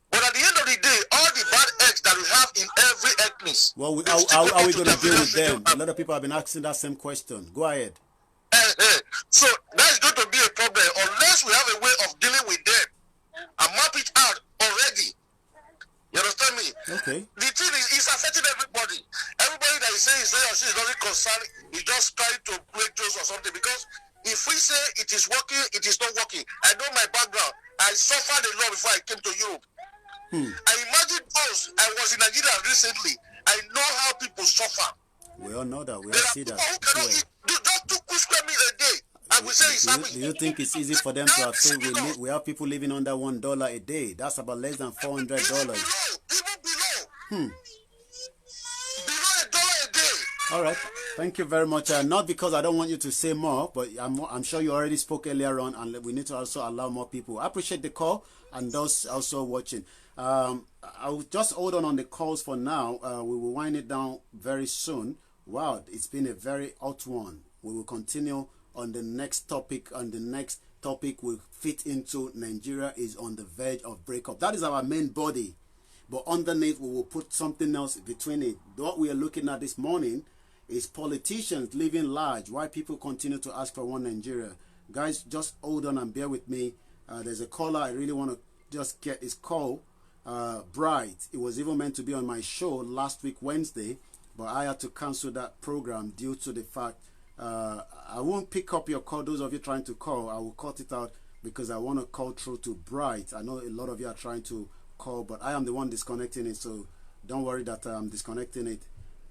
S21: But at the end of the day, all the bad eggs that we have in every ethnic.
S4: Well, how are we going to deal with them? A lot of people have been asking that same question. Go ahead.
S21: So that is going to be a problem unless we have a way of dealing with them and map it out already. You understand me?
S4: Okay.
S21: The thing is, it's affecting everybody. Everybody that is saying he or she is not concerned is just trying to play jokes or something. Because if we say it is working, it is not working. I know my background. I suffered a lot before I came to Europe. I imagine those. I was in Nigeria recently. I know how people suffer.
S4: We all know that. We all see that.
S21: Who cannot eat just 2 square meals a day. And we say it's happening.
S4: Do you think it's easy for them to have said we have people living under $1 a day? That's about less than $400.
S21: Even below. Below $1 a day.
S4: All right. Thank you very much. Not because I don't want you to say more, but I'm sure you already spoke earlier on, and we need to also allow more people. I appreciate the call and those also watching. I'll just hold on the calls for now. We will wind it down very soon. Wow, it's been a very hot one. We will continue on the next topic, and the next topic will fit into Nigeria is on the verge of breakup. That is our main body. But underneath, we will put something else between it. What we are looking at this morning is politicians living large. Why people continue to ask for one Nigeria. Guys, just hold on and bear with me. There's a caller I really want to just get his call. Bright. It was even meant to be on my show last week, Wednesday, but I had to cancel that program due to the fact I won't pick up your call. Those of you trying to call, I will cut it out because I want to call through to Bright. I know a lot of you are trying to call, but I am the one disconnecting it, so don't worry that I'm disconnecting it.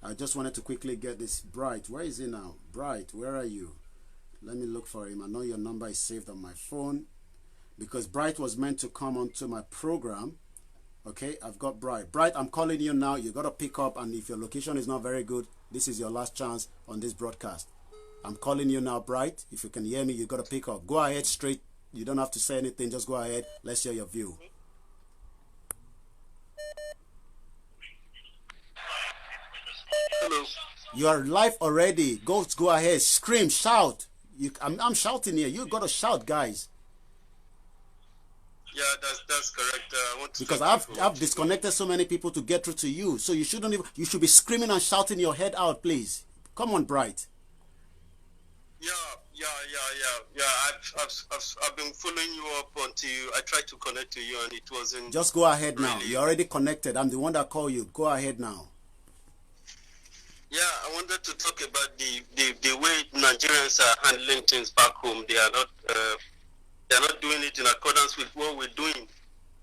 S4: I just wanted to quickly get this. Bright, where is he now? Bright, where are you? Let me look for him. I know your number is saved on my phone because Bright was meant to come onto my program. Okay, I've got Bright. Bright, I'm calling you now. You got to pick up, and if your location is not very good, this is your last chance on this broadcast. I'm calling you now, Bright. If you can hear me, you got to pick up. Go ahead straight. You don't have to say anything. Just go ahead. Let's hear your view.
S21: Hello.
S4: You are live already. Go ahead. Scream, shout. I'm shouting here. You got to shout, guys.
S21: Yeah, that's correct. I want to
S4: because I've disconnected so many people to get through to you. So you shouldn't even. You should be screaming and shouting your head out, please. Come on, Bright.
S21: Yeah. I've been following you up until I tried to connect to you and it wasn't.
S4: Just go ahead now. You're already connected. I'm the one that called you. Go ahead now.
S21: Yeah, I wanted to talk about the way Nigerians are handling things back home. They are not doing it in accordance with what we're doing.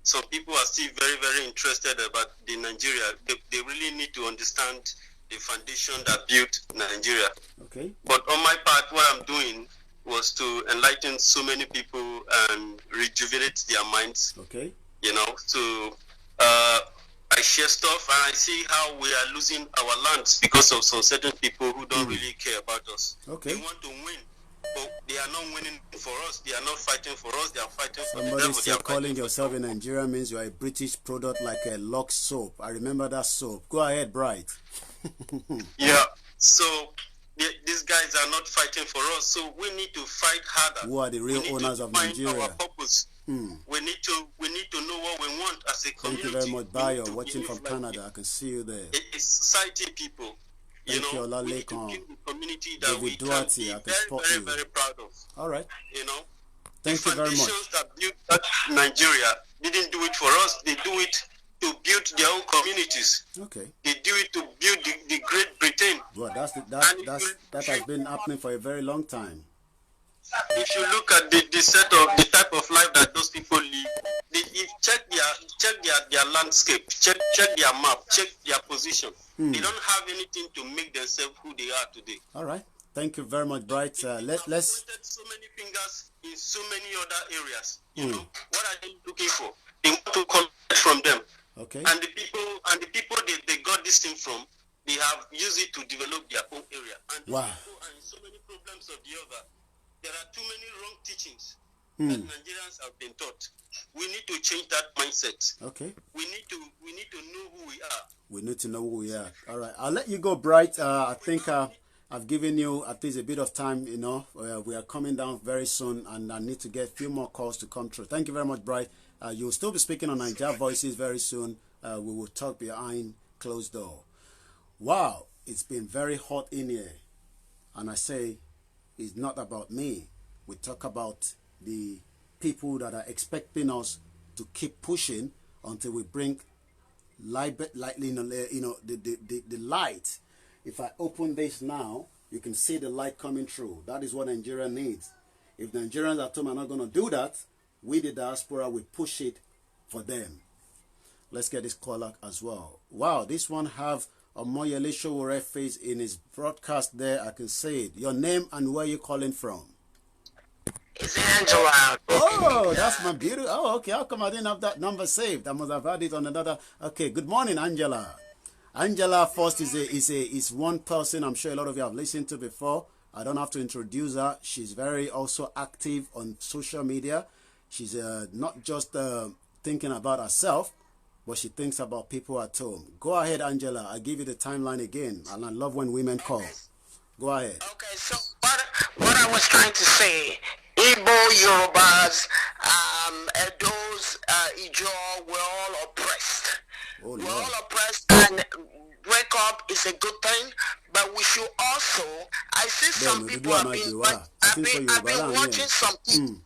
S21: Some people are still very, very interested about the Nigeria. They really need to understand the foundation that built Nigeria.
S4: Okay.
S21: But on my part, what I'm doing was to enlighten so many people and rejuvenate their minds.
S4: Okay.
S21: You know, so I share stuff and I see how we are losing our lands because of some certain people who don't really care about us.
S4: Okay.
S21: They want to win, but they are not winning for us. They are not fighting for us. They are fighting for the
S4: Somebody
S21: devil.
S4: said calling yourself in Nigeria means you are a British product like a Lux soap. I remember that soap. Go ahead, Bright.
S21: Yeah. So these guys are not fighting for us. So we need to fight harder.
S4: Who are the real owners of Nigeria?
S21: Our purpose. We need to know what we want as a community.
S4: Thank you very much, Bayo, watching from Canada. I can see you there.
S21: It's society people.
S16: you know, we need to build a community that we can be very, very proud of.
S4: All right.
S16: You know,
S4: thank you very much.
S16: The foundations that built Nigeria didn't do it for us. They do it to build their own communities.
S4: Okay.
S16: They do it to build the Great Britain.
S4: Well, that has been happening for a very long time.
S16: If you look at the type of life that those people live, check their landscape, check their map, check their position. They don't have anything to make themselves who they are today.
S4: All right. Thank you very much, Bright. Let's
S16: so many fingers in so many other areas. You know, what are they looking for? They want to collect from them.
S4: Okay.
S16: And the people they got this thing from, they have used it to develop their own area. And these people are in so many problems of the other. There are too many wrong teachings that Nigerians have been taught. We need to change that mindset.
S4: Okay.
S16: We need to know who we are.
S4: We need to know who we are. All right. I'll let you go, Bright. I think I've given you at least a bit of time. You know, we are coming down very soon, and I need to get a few more calls to come through. Thank you very much, Bright. You'll still be speaking on Nigeria Voices very soon. We will talk behind closed door. Wow, it's been very hot in here, and I say it's not about me. We talk about the people that are expecting us to keep pushing until we bring the light. If I open this now, you can see the light coming through. That is what Nigeria needs. If Nigerians at home are not going to do that, we the diaspora will push it for them. Let's get this caller as well. Wow, this one have a Moyele Showore face in his broadcast there. I can say it. Your name and where you calling from?
S9: It's Angela.
S4: Oh, that's my beauty. Oh, okay. How come I didn't have that number saved? I must have had it on another. Okay. Good morning, Angela. Angela first is one person I'm sure a lot of you have listened to before. I don't have to introduce her. She's very also active on social media. She's not just thinking about herself, but she thinks about people at home. Go ahead, Angela. I give you the timeline again, and I love when women call. Go ahead.
S9: Okay, so what I was trying to say, Igbo, Yorubas, those Ijaw, we're all oppressed.
S4: Oh,
S9: we're all oppressed, and wake up is a good thing, but we should also, I see some people have been watching some people.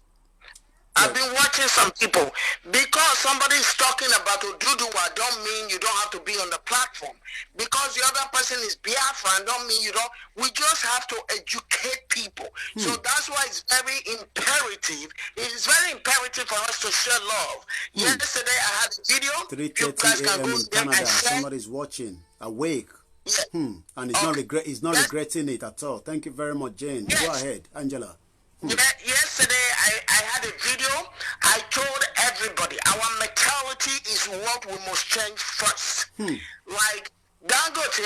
S9: I've been watching some people. Because somebody is talking about Oduduwa don't mean you don't have to be on the platform. Because the other person is Biafra don't mean you don't. We just have to educate people. So that's why it's very imperative. It's very imperative for us to share love. Yesterday I had a video.
S4: 3:30 a.m. in Canada. Somebody's watching. Awake. And he's not regretting it at all. Thank you very much, Jane. Go ahead, Angela.
S9: Yesterday I had a video. I told everybody our mentality is what we must change first. Like Dangote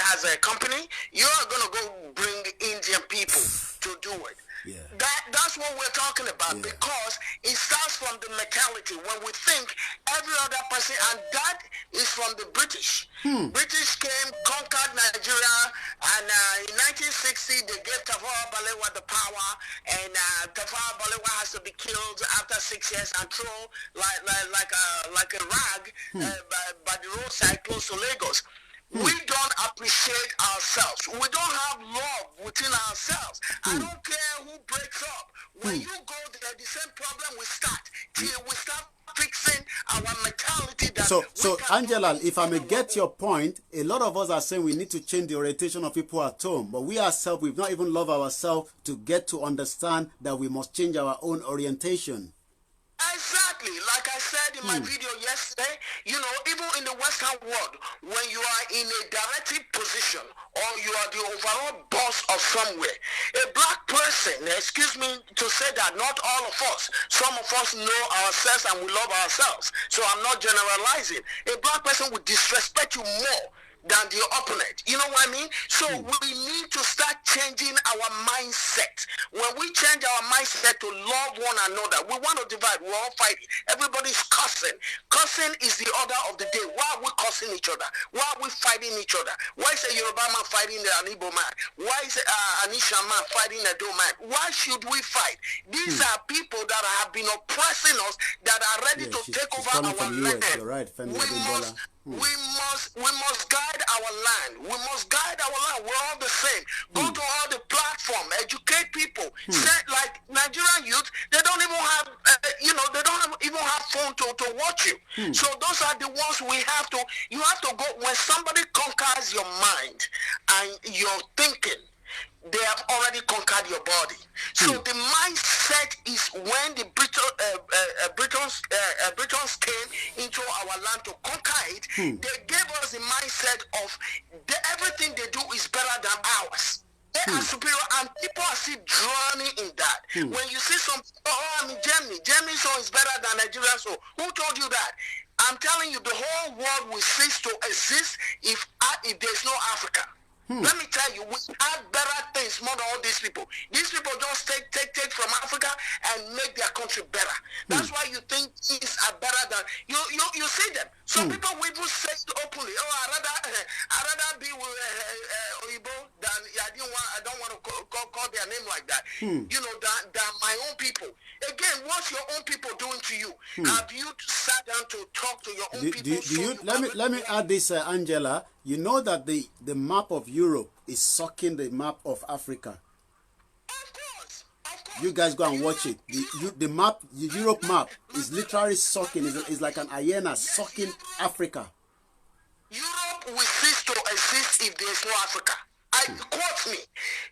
S9: has a company. You're gonna go bring Indian people to do it. That's what we're talking about, because it starts from the mentality. When we think every other person, and that is from the British. British came, conquered Nigeria, and in 1960 they gave Tafawa Balewa the power, and Tafawa Balewa has to be killed after 6 years and thrown like a rag by the roadside close to Lagos. We don't appreciate ourselves. We don't have love within ourselves. I don't care who breaks up. When you go there, the same problem will start till we start fixing our mentality.
S4: So Angela, if I may get your point, a lot of us are saying we need to change the orientation of people at home, but we ourselves, we've not even loved ourselves to get to understand that we must change our own orientation.
S9: Exactly. Like I said in my video yesterday, you know, even in the Western world, when you are in a directive position or you are the overall boss of somewhere, a black person, excuse me to say that, not all of us, some of us know ourselves and we love ourselves. So I'm not generalizing. A black person would disrespect you more than the opponent. You know what I mean? So we need to start changing our mindset. When we change our mindset to love one another, we want to divide, we're all fighting. Everybody's cussing. Cussing is the order of the day. Why are we cussing each other? Why are we fighting each other? Why is a Yoruba man fighting an Igbo man? Why is an Isha man fighting a Do man? Why should we fight? These are people that have been oppressing us, that are ready to take over our land.
S4: You're right,
S9: We must guide our land. We must guide our land. We're all the same. Go to all the platform, educate people. Say, like Nigerian youth, they don't even have, they don't even have phone to watch you. So those are the ones we have to, you have to go, when somebody conquers your mind and your thinking, they have already conquered your body. So the mindset is when the Britons came into our land to conquer it, they gave us the mindset of everything they do is better than ours. They are superior, and people are still drowning in that. When you see some, I'm in Germany. Germany so is better than Nigeria. So who told you that? I'm telling you, the whole world will cease to exist if there's no Africa. Let me tell you, we have better things more than all these people. These people just take from Africa and make their country better. That's why you think things are better than you see them. Some people will even say openly, I'd rather be with Oyibo than I don't want to call their name like that. Than my own people. Again, what's your own people doing to you? Have you sat down to talk to your own people?
S4: Let me add this, Angela. You know that the map of Europe is sucking the map of Africa.
S9: Of course.
S4: You guys go and watch it. The map, the Europe map, is literally sucking. It's like an hyena sucking Africa.
S9: Europe will cease to exist if there is no Africa. Quote me.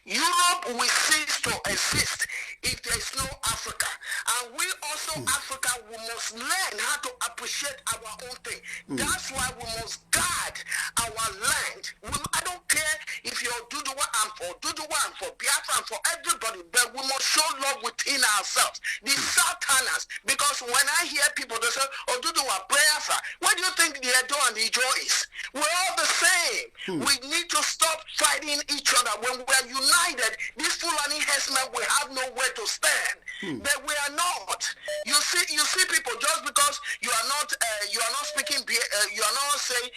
S9: Europe will cease to exist if there is no Africa. And we also, Africa, we must learn how to appreciate our own thing. That's why we must guard our land. I don't care if you're Duduwa, I'm for Duduwa, I'm for Biafra, I'm for everybody, but we must show love within ourselves. The Southerners, because when I hear people, they say, oh, Duduwa, Biafra, what do you think the Edo and the Ijo is? We're all the same. We need to stop fighting each other. When we are united, these Fulani herdsmen will have nowhere to stand. But we are not. You see people, just because you are not speaking, you are not saying,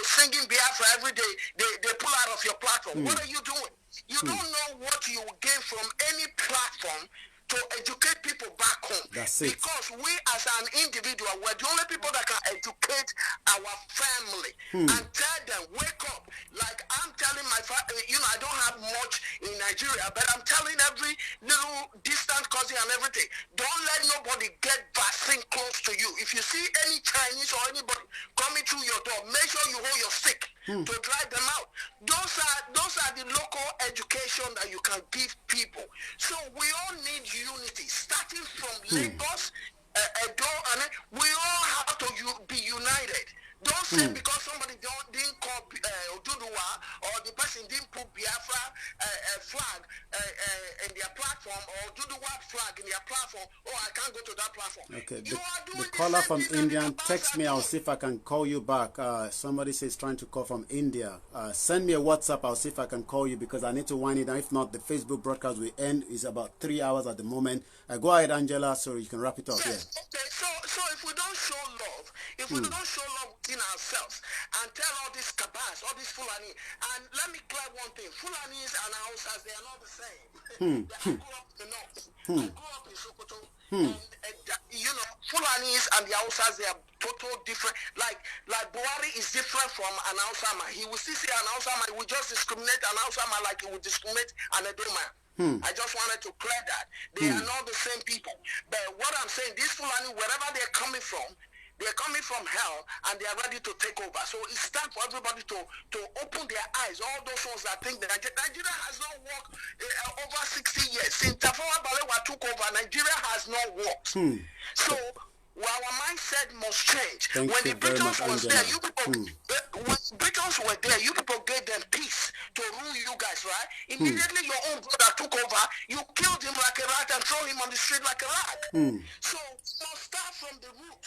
S9: singing Biafra every day, they pull out of your platform. What are you doing? You don't know what you will gain from any platform to educate people back home.
S4: That's it.
S9: Because we as an individual, we're the only people that can educate our family and tell them, wake up. Like I'm telling my family, I don't have much in Nigeria, but I'm telling every little distant cousin and everything, don't let nobody get vaccine close to you. If you see any Chinese or anybody coming through your door, make sure you hold your stick to drive them out. Those are the local education that you can give people. So we all need unity, starting from Lagos, Edo, and we all have to be united. Don't say because somebody didn't call Duduwa, or the person didn't put Biafra flag in their platform, or Duduwa flag in their platform, I can't go to that platform.
S4: Okay, the caller from India, text me, I'll see if I can call you back. Somebody says trying to call from India. Send me a WhatsApp, I'll see if I can call you, because I need to wind it down. If not, the Facebook broadcast will end. It's about 3 hours at the moment. Go ahead, Angela, so you can wrap it up.
S9: Yes. Yeah. Okay, so if we don't show love, we don't show love within ourselves and tell all these cabas, all these Fulani, and let me clear one thing, Fulanis and Hausas, they are not the same. I grew up in the north. I grew up in Sokoto. And Fulanis and the Hausas, they are totally different. Like Buhari is different from an Hausama. He will still say an Hausama, he will just discriminate an Hausama like he would discriminate an Edoma. I just wanted to clear that. They are not the same people. But what I'm saying, these Fulani, wherever they're coming from hell, and they are ready to take over. So it's time for everybody to open their eyes. All those ones that think that Nigeria has not worked over 60 years. Since Tafawa Balewa took over, Nigeria has not worked. So our mindset must change. When the Britons was there, you people, when Britons were there, you people gave them peace to rule you guys, right? Immediately your own brother took over, you killed him like a rat and throw him on the street like a rag. So we must start from the root.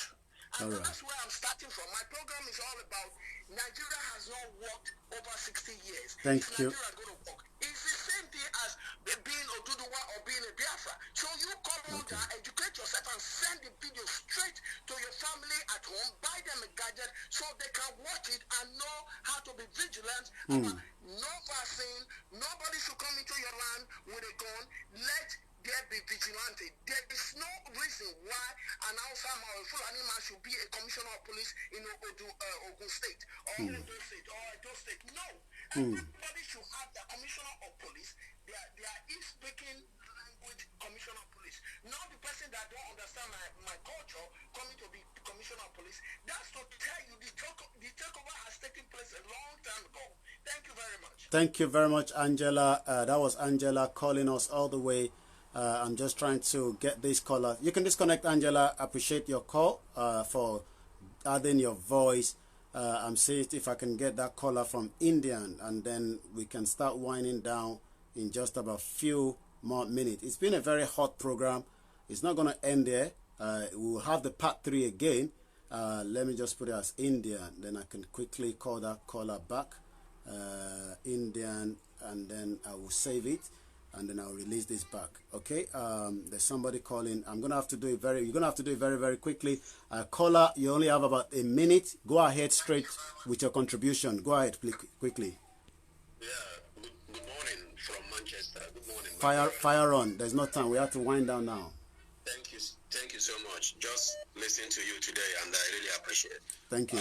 S9: And that's where I'm starting from. My program is all about Nigeria has not worked over 60 years.
S4: Thank you.
S9: Nigeria going to work. It's the same thing as being a Duduwa or being a Biafra. So you come out there, educate yourself, and send the video straight to your family at home. Buy them a gadget so they can watch it and know how to be vigilant. No vaccine. Nobody should come into your land with a gun. Let there be vigilante. There is no reason why an Hausama or a Fulani man should be a commissioner of police in Ogun State or Ondo State or Edo State. No. Everybody should have the commissioner of police. They are speaking language commissioner of police. Not the person that don't understand my culture coming to be commissioner of police. That's to tell you the takeover has taken place a long time ago. Thank you very much.
S4: Thank you very much, Angela. That was Angela calling us all the way. I'm just trying to get this caller. You can disconnect, Angela. Appreciate your call for adding your voice. I'm seeing if I can get that caller from India, and then we can start winding down in just about a few more minutes. It's been a very hot program. It's not going to end there. We'll have the part 3 again. Let me just put it as India, then I can quickly call that caller back. Indian, and then I will save it, and then I'll release this back. Okay, there's somebody calling. You're gonna have to do it very, very quickly. Caller, you only have about a minute. Go ahead straight with your contribution. Go ahead, please, quickly.
S16: Yeah, good morning from Manchester. Good morning.
S4: Fire on. There's no time. We have to wind down now.
S16: Thank you so much. Just listening to you today, and I really appreciate it.
S4: Thank you.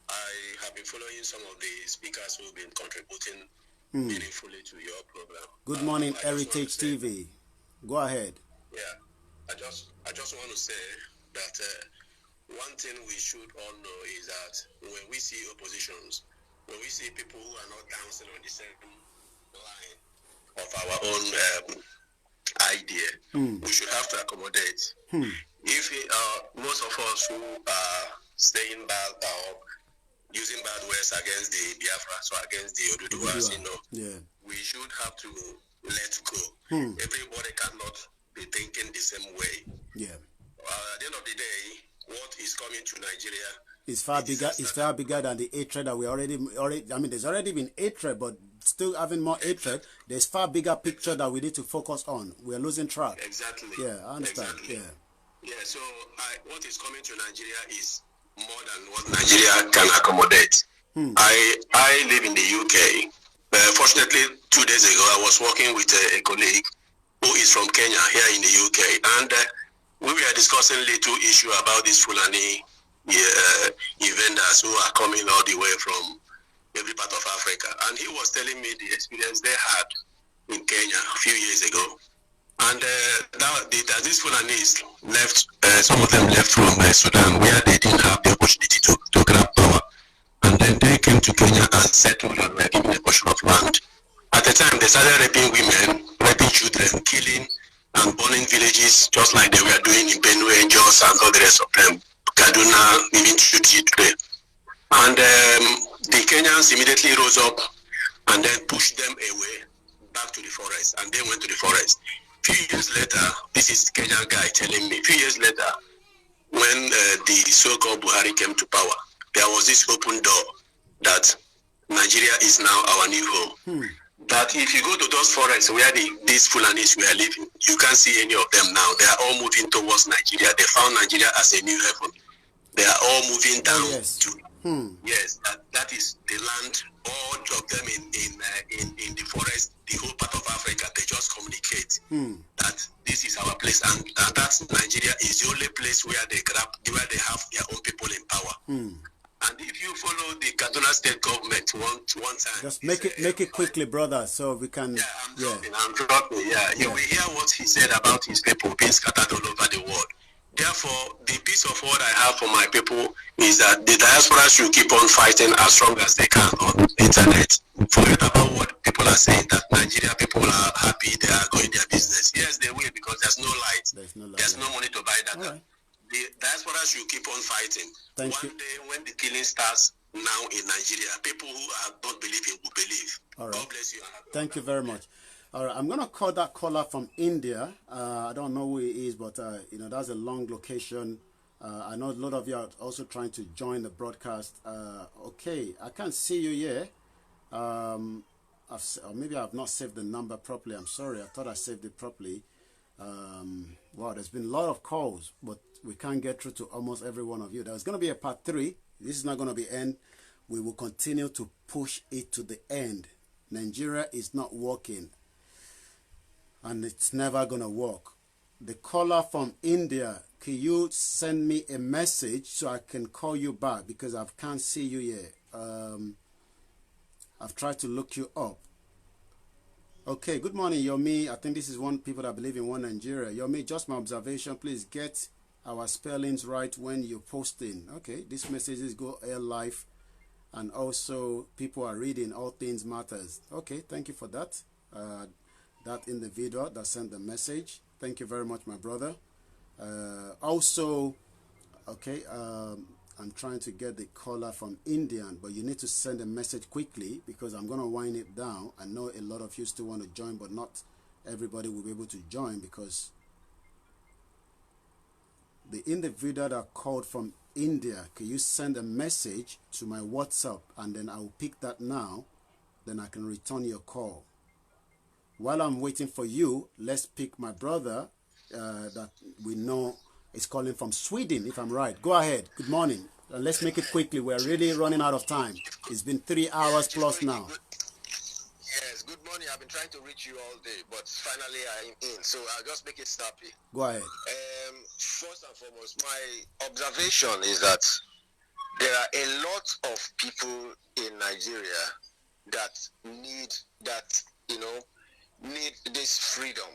S16: I have been following some of the speakers who've been contributing meaningfully to your program.
S4: Good morning, Heritage TV. Go ahead.
S16: Yeah, I just want to say that one thing we should all know is that when we see oppositions, when we see people who are not dancing on the same line of our own idea, we should have to accommodate. If most of us who are staying bad or using bad words against the Biafras or against the Oduduwas, we should have to let go. Everybody cannot be thinking the same way. At the end of the day, what is coming to Nigeria
S4: is far bigger. It's far bigger than the hatred that we already. I mean, there's already been hatred, but still having more hatred. There's far bigger picture that we need to focus on. We're losing track.
S16: Exactly.
S4: Yeah, I understand.
S16: Exactly. Yeah. So what is coming to Nigeria is more than what Nigeria can accommodate. I live in the UK. Fortunately, 2 days ago, I was working with a colleague who is from Kenya here in the UK, and we were discussing little issue about this Fulani vendors who are coming all the way from every part of Africa. And he was telling me the experience they had in Kenya a few years ago. And that these Fulanis left, some of them left from Sudan, where they didn't have the opportunity to grab power. And then they came to Kenya and settled and were given a portion of land. At the time, they started raping women, raping children, killing and burning villages, just like they were doing in Benue, Jos, and all the rest of them. Kaduna, even Shuti today. And the Kenyans immediately rose up and then pushed them away back to the forest. And they went to the forest. Few years later, this is the Kenyan guy telling me, few years later, when the so-called Buhari came to power, there was this open door that Nigeria is now our new home. That if you go to those forests where these Fulanis were living, you can't see any of them now. They are all moving towards Nigeria. They found Nigeria as a new heaven. They are all moving down to, yes, that is the land, all of them in the forest, the whole part of Africa. They just communicate that this is our place, and that Nigeria is the only place where they have their own people in power. And if you follow the Kaduna State government one time,
S4: just make it quickly, brother, so we can.
S16: I'm dropping. You will hear what he said about his people being scattered all over the world. Therefore, the piece of what I have for my people is that the diaspora should keep on fighting as strong as they can on the internet. Forget about what people are saying, that Nigeria people are happy, they are going their business. Yes, they will, because there's no light. There's no money to buy data. The diaspora should keep on fighting. One day when the killing starts now in Nigeria, people who don't believe it will believe. God bless you.
S4: Thank you very much. All right, I'm going to call that caller from India. I don't know who he is, but, that's a long location. I know a lot of you are also trying to join the broadcast. Okay, I can't see you here. Or maybe I've not saved the number properly. I'm sorry. I thought I saved it properly. Wow, there's been a lot of calls, but we can't get through to almost every one of you. There's going to be a part 3. This is not going to be end. We will continue to push it to the end. Nigeria is not working, and it's never going to work. The caller from India, can you send me a message so I can call you back, because I can't see you here. tried to look you up. Okay, good morning, Yomi. I think this is one people that believe in one Nigeria. Yomi, just my observation. Please get our spellings right when you're posting. Okay, these messages go air live, and also people are reading. All things matters. Okay, thank you for that. That individual that sent the message. Thank you very much, my brother. Also, okay, I'm trying to get the caller from Indian, but you need to send a message quickly because I'm going to wind it down. I know a lot of you still want to join, but not everybody will be able to join because the individual that called from India, can you send a message to my WhatsApp and then I'll pick that now, then I can return your call. While I'm waiting for you, let's pick my brother that we know is calling from Sweden, if I'm right. Go ahead. Good morning. Let's make it quickly. We're really running out of time. It's been 3 hours plus now.
S21: Yes, good morning. I've been trying to reach you all day, but finally I'm in. So I'll just make it snappy.
S4: Go ahead.
S21: First and foremost, my observation is that there are a lot of people in Nigeria that need this freedom.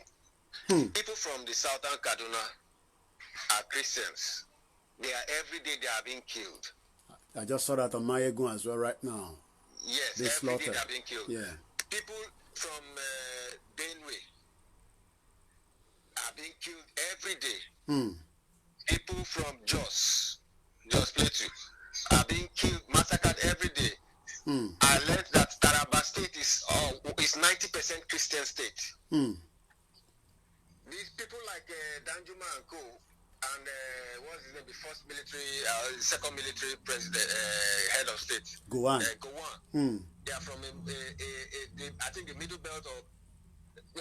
S21: People from the southern Kaduna are Christians. They are every day they are being killed.
S4: I just saw that on Mayegun as well right now.
S21: Yes, every day they are being killed. Yeah. People from Benue are being killed every day. People from Jos Plateau, are being killed, massacred every day. I learned that Taraba State is 90% Christian state. These people like Danjuma and Co. and what's his name, the first military, second military president, head of state.
S4: Gowon.
S21: They are from I think the middle belt or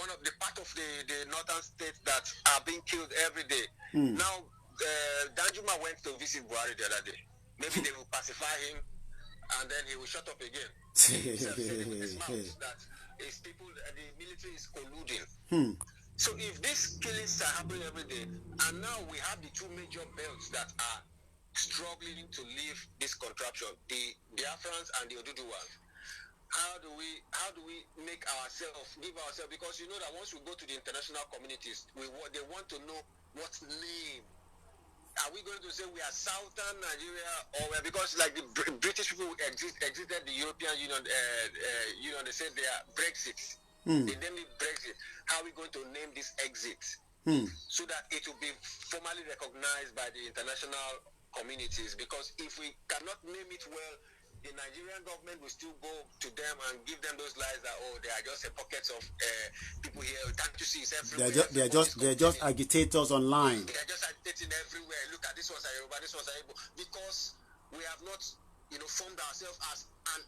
S21: one of the part of the northern states that are being killed every day. Now, Danjuma went to visit Buhari the other day. Maybe they will pacify him and then he will shut up again. That his people, the military is colluding. So if these killings are happening every day, and now we have the two major belts that are struggling to leave this contraption, the Biafrans and the Oduduwas, how do we make ourselves, give ourselves, because you know that once we go to the international communities, they want to know what name. Are we going to say we are Southern Nigeria, or because like the British people exited the European Union, they said they are Brexit. They named it Brexit. How are we going to name this exit so that it will be formally recognized by the international communities? Because if we cannot name it well, the Nigerian government will still go to them and give them those lies that they are just pockets of people here. Can't you see it's everywhere?
S4: They're just agitators online.
S21: They are just agitating everywhere. Look at this one's Yoruba, this one's Igbo. Because we have not, formed ourselves as an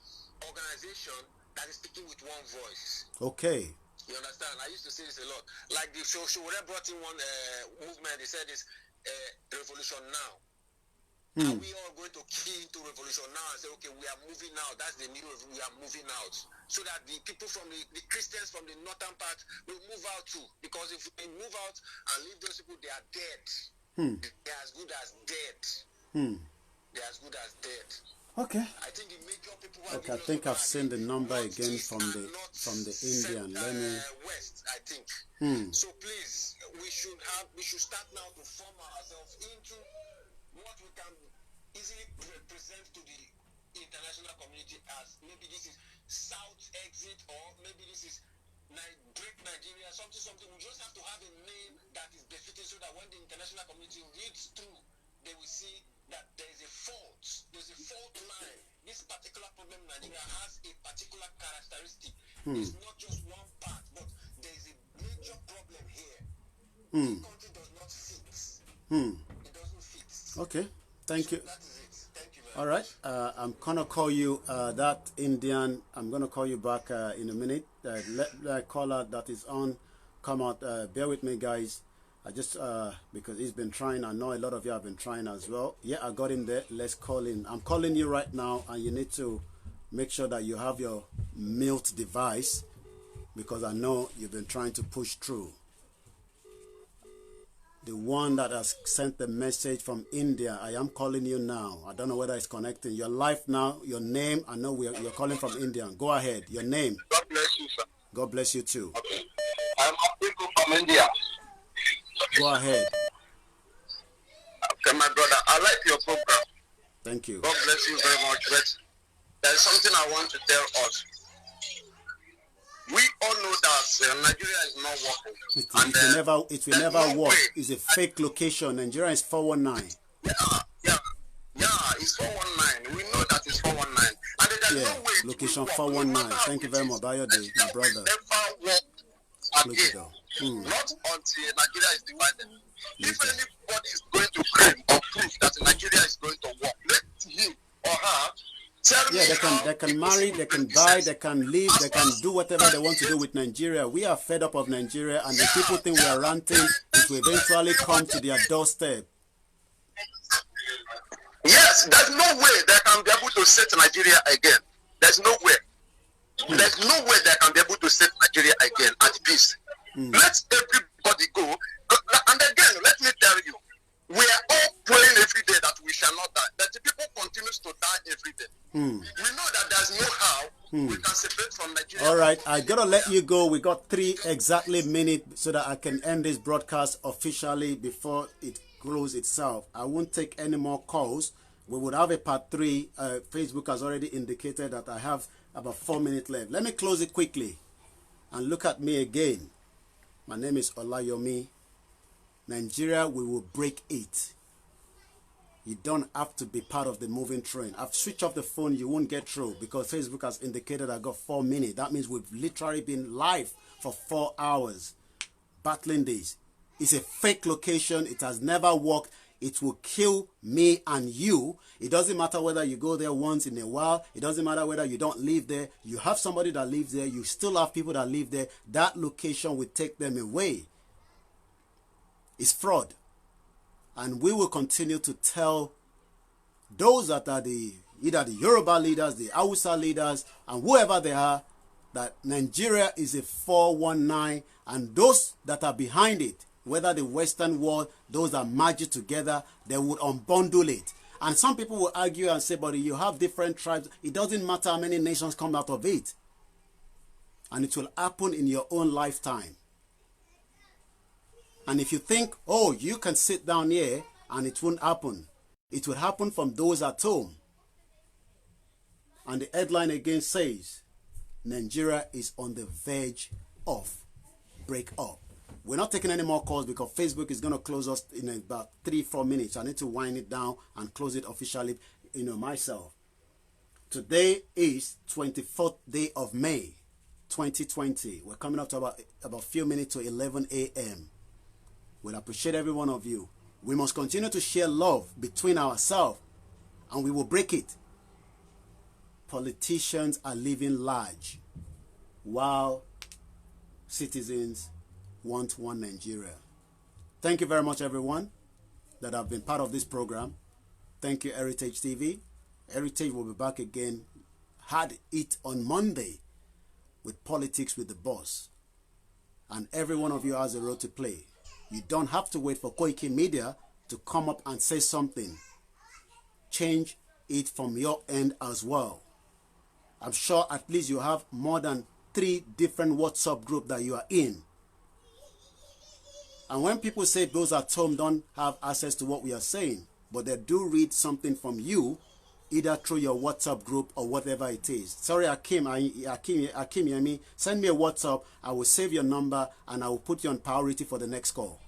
S21: organization that is speaking with one voice.
S4: Okay.
S21: You understand? I used to say this a lot. Like the Showore brought in one movement. They said it's revolution now. Are we all going to key into revolution now and say, okay, we are moving out? That's the new, we are moving out. So that the people from the Christians from the northern part will move out too. Because if we move out and leave those people, they are dead. They are as good as dead. They are as good as dead.
S4: Okay.
S21: I think the major people
S4: okay, I think I've seen the number again from the Indian. Let me.
S21: West, I think. So please, we should start now to form ourselves into what we can easily present to the international community as maybe this is South exit, or maybe this is break Nigeria, something. We just have to have a name that is befitting so that when the international community reads through, they will see that there is a fault. There's a fault line. This particular problem in Nigeria has a particular characteristic. It's not just one part, but there is a major problem here. The country does not fit. It doesn't fit.
S4: Okay, thank you.
S21: That is it. Thank you very
S4: All right, I'm gonna call you that Indian. I'm gonna call you back in a minute. Let the caller that is on come out. Bear with me, guys. I just because he's been trying. I know a lot of you have been trying as well. Yeah, I got him there. Let's call him. I'm calling you right now, and you need to make sure that you have your mute device because I know you've been trying to push through. The one that has sent the message from India. I am calling you now. I don't know whether it's connecting. Your life now, your name. I know you're calling from India. Go ahead. Your name.
S16: God bless you, sir.
S4: God bless you too.
S16: Okay. I'm Abdul from India.
S4: Go ahead.
S16: Okay, my brother. I like your program.
S4: Thank you.
S16: God bless you very much. But there's something I want to tell us. We all know that Nigeria is not working.
S4: It will never work. It's a fake location. Nigeria is 419.
S16: Yeah, it's 419. We know that it's 419. And there's no way
S4: location 419. Thank you very much, Bayo, my brother.
S16: Never work again. Not until Nigeria is divided. If anybody is going to claim or prove that Nigeria is going to work, let him or her tell me.
S4: They can marry, they can buy, they can live, they can do whatever they want to do with Nigeria. We are fed up of Nigeria, and the people think we are ranting. It will eventually come to their doorstep.
S16: Yes, there's no way they can be able to set Nigeria again. There's no way. There's no way they can be able to set Nigeria again at peace. Let everybody go. And again, let me tell you, we are all praying every day that we shall not die. That the people continue to die every day. We know that there's no how we can separate from Nigeria.
S4: All right, I gotta let you go. We got 3 exactly minutes so that I can end this broadcast officially before it closes itself. I won't take any more calls. We would have a part 3. Facebook has already indicated that I have about 4 minutes left. Let me close it quickly and look at me again. My name is OLAYOMI. Nigeria, we will break it. You don't have to be part of the moving train. I've switched off the phone, you won't get through because Facebook has indicated I got 4 minutes. That means we've literally been live for 4 hours battling this. It's a fake location. It has never worked. It will kill me and you. It doesn't matter whether you go there once in a while. It doesn't matter whether you don't live there. You have somebody that lives there. You still have people that live there. That location will take them away. It's fraud. And we will continue to tell those that are either the Yoruba leaders, the Hausa leaders, and whoever they are, that Nigeria is a 419, and those that are behind it, whether the Western world, those that merge it together, they would unbundle it. And some people will argue and say, but you have different tribes. It doesn't matter how many nations come out of it. And it will happen in your own lifetime. And if you think, oh, you can sit down here and it won't happen, it will happen from those at home. And the headline again says, Nigeria is on the verge of breakup. We're not taking any more calls because Facebook is going to close us in about 3-4 minutes. I need to wind it down and close it officially, myself. Today is 24th day of May, 2020. We're coming up to about a few minutes to 11 a.m. We'll appreciate every one of you. We must continue to share love between ourselves, and we will break it. Politicians are living large, while citizens want one Nigeria. Thank you very much, everyone that have been part of this program. Thank you, Heritage TV. Heritage will be back again. Had it on Monday with Politics with the Boss. And every one of you has a role to play. You don't have to wait for KOIKIMEDIA to come up and say something. Change it from your end as well. I'm sure at least you have more than 3 different WhatsApp groups that you are in. And when people say those at home don't have access to what we are saying, but they do read something from you, either through your WhatsApp group or whatever it is. Sorry, Akim Yemi, send me a WhatsApp. I will save your number and I will put you on priority for the next call.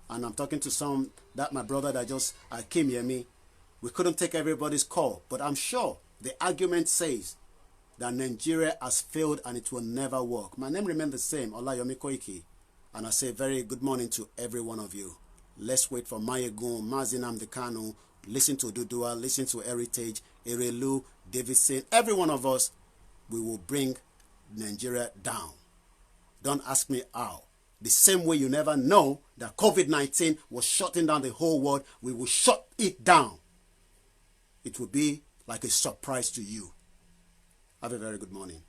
S4: And I'm talking to my brother that just, Akim Yemi. We couldn't take everybody's call, but I'm sure the argument says that Nigeria has failed and it will never work. My name remains the same, OLAYOMI Koiki. And I say very good morning to every one of you. Let's wait for Mayegun, Mazinam Dekano, listen to Dudua, listen to Heritage, Erelu, Davidson. Every one of us, we will bring Nigeria down. Don't ask me how. The same way you never know that COVID-19 was shutting down the whole world, we will shut it down. It will be like a surprise to you. Have a very good morning.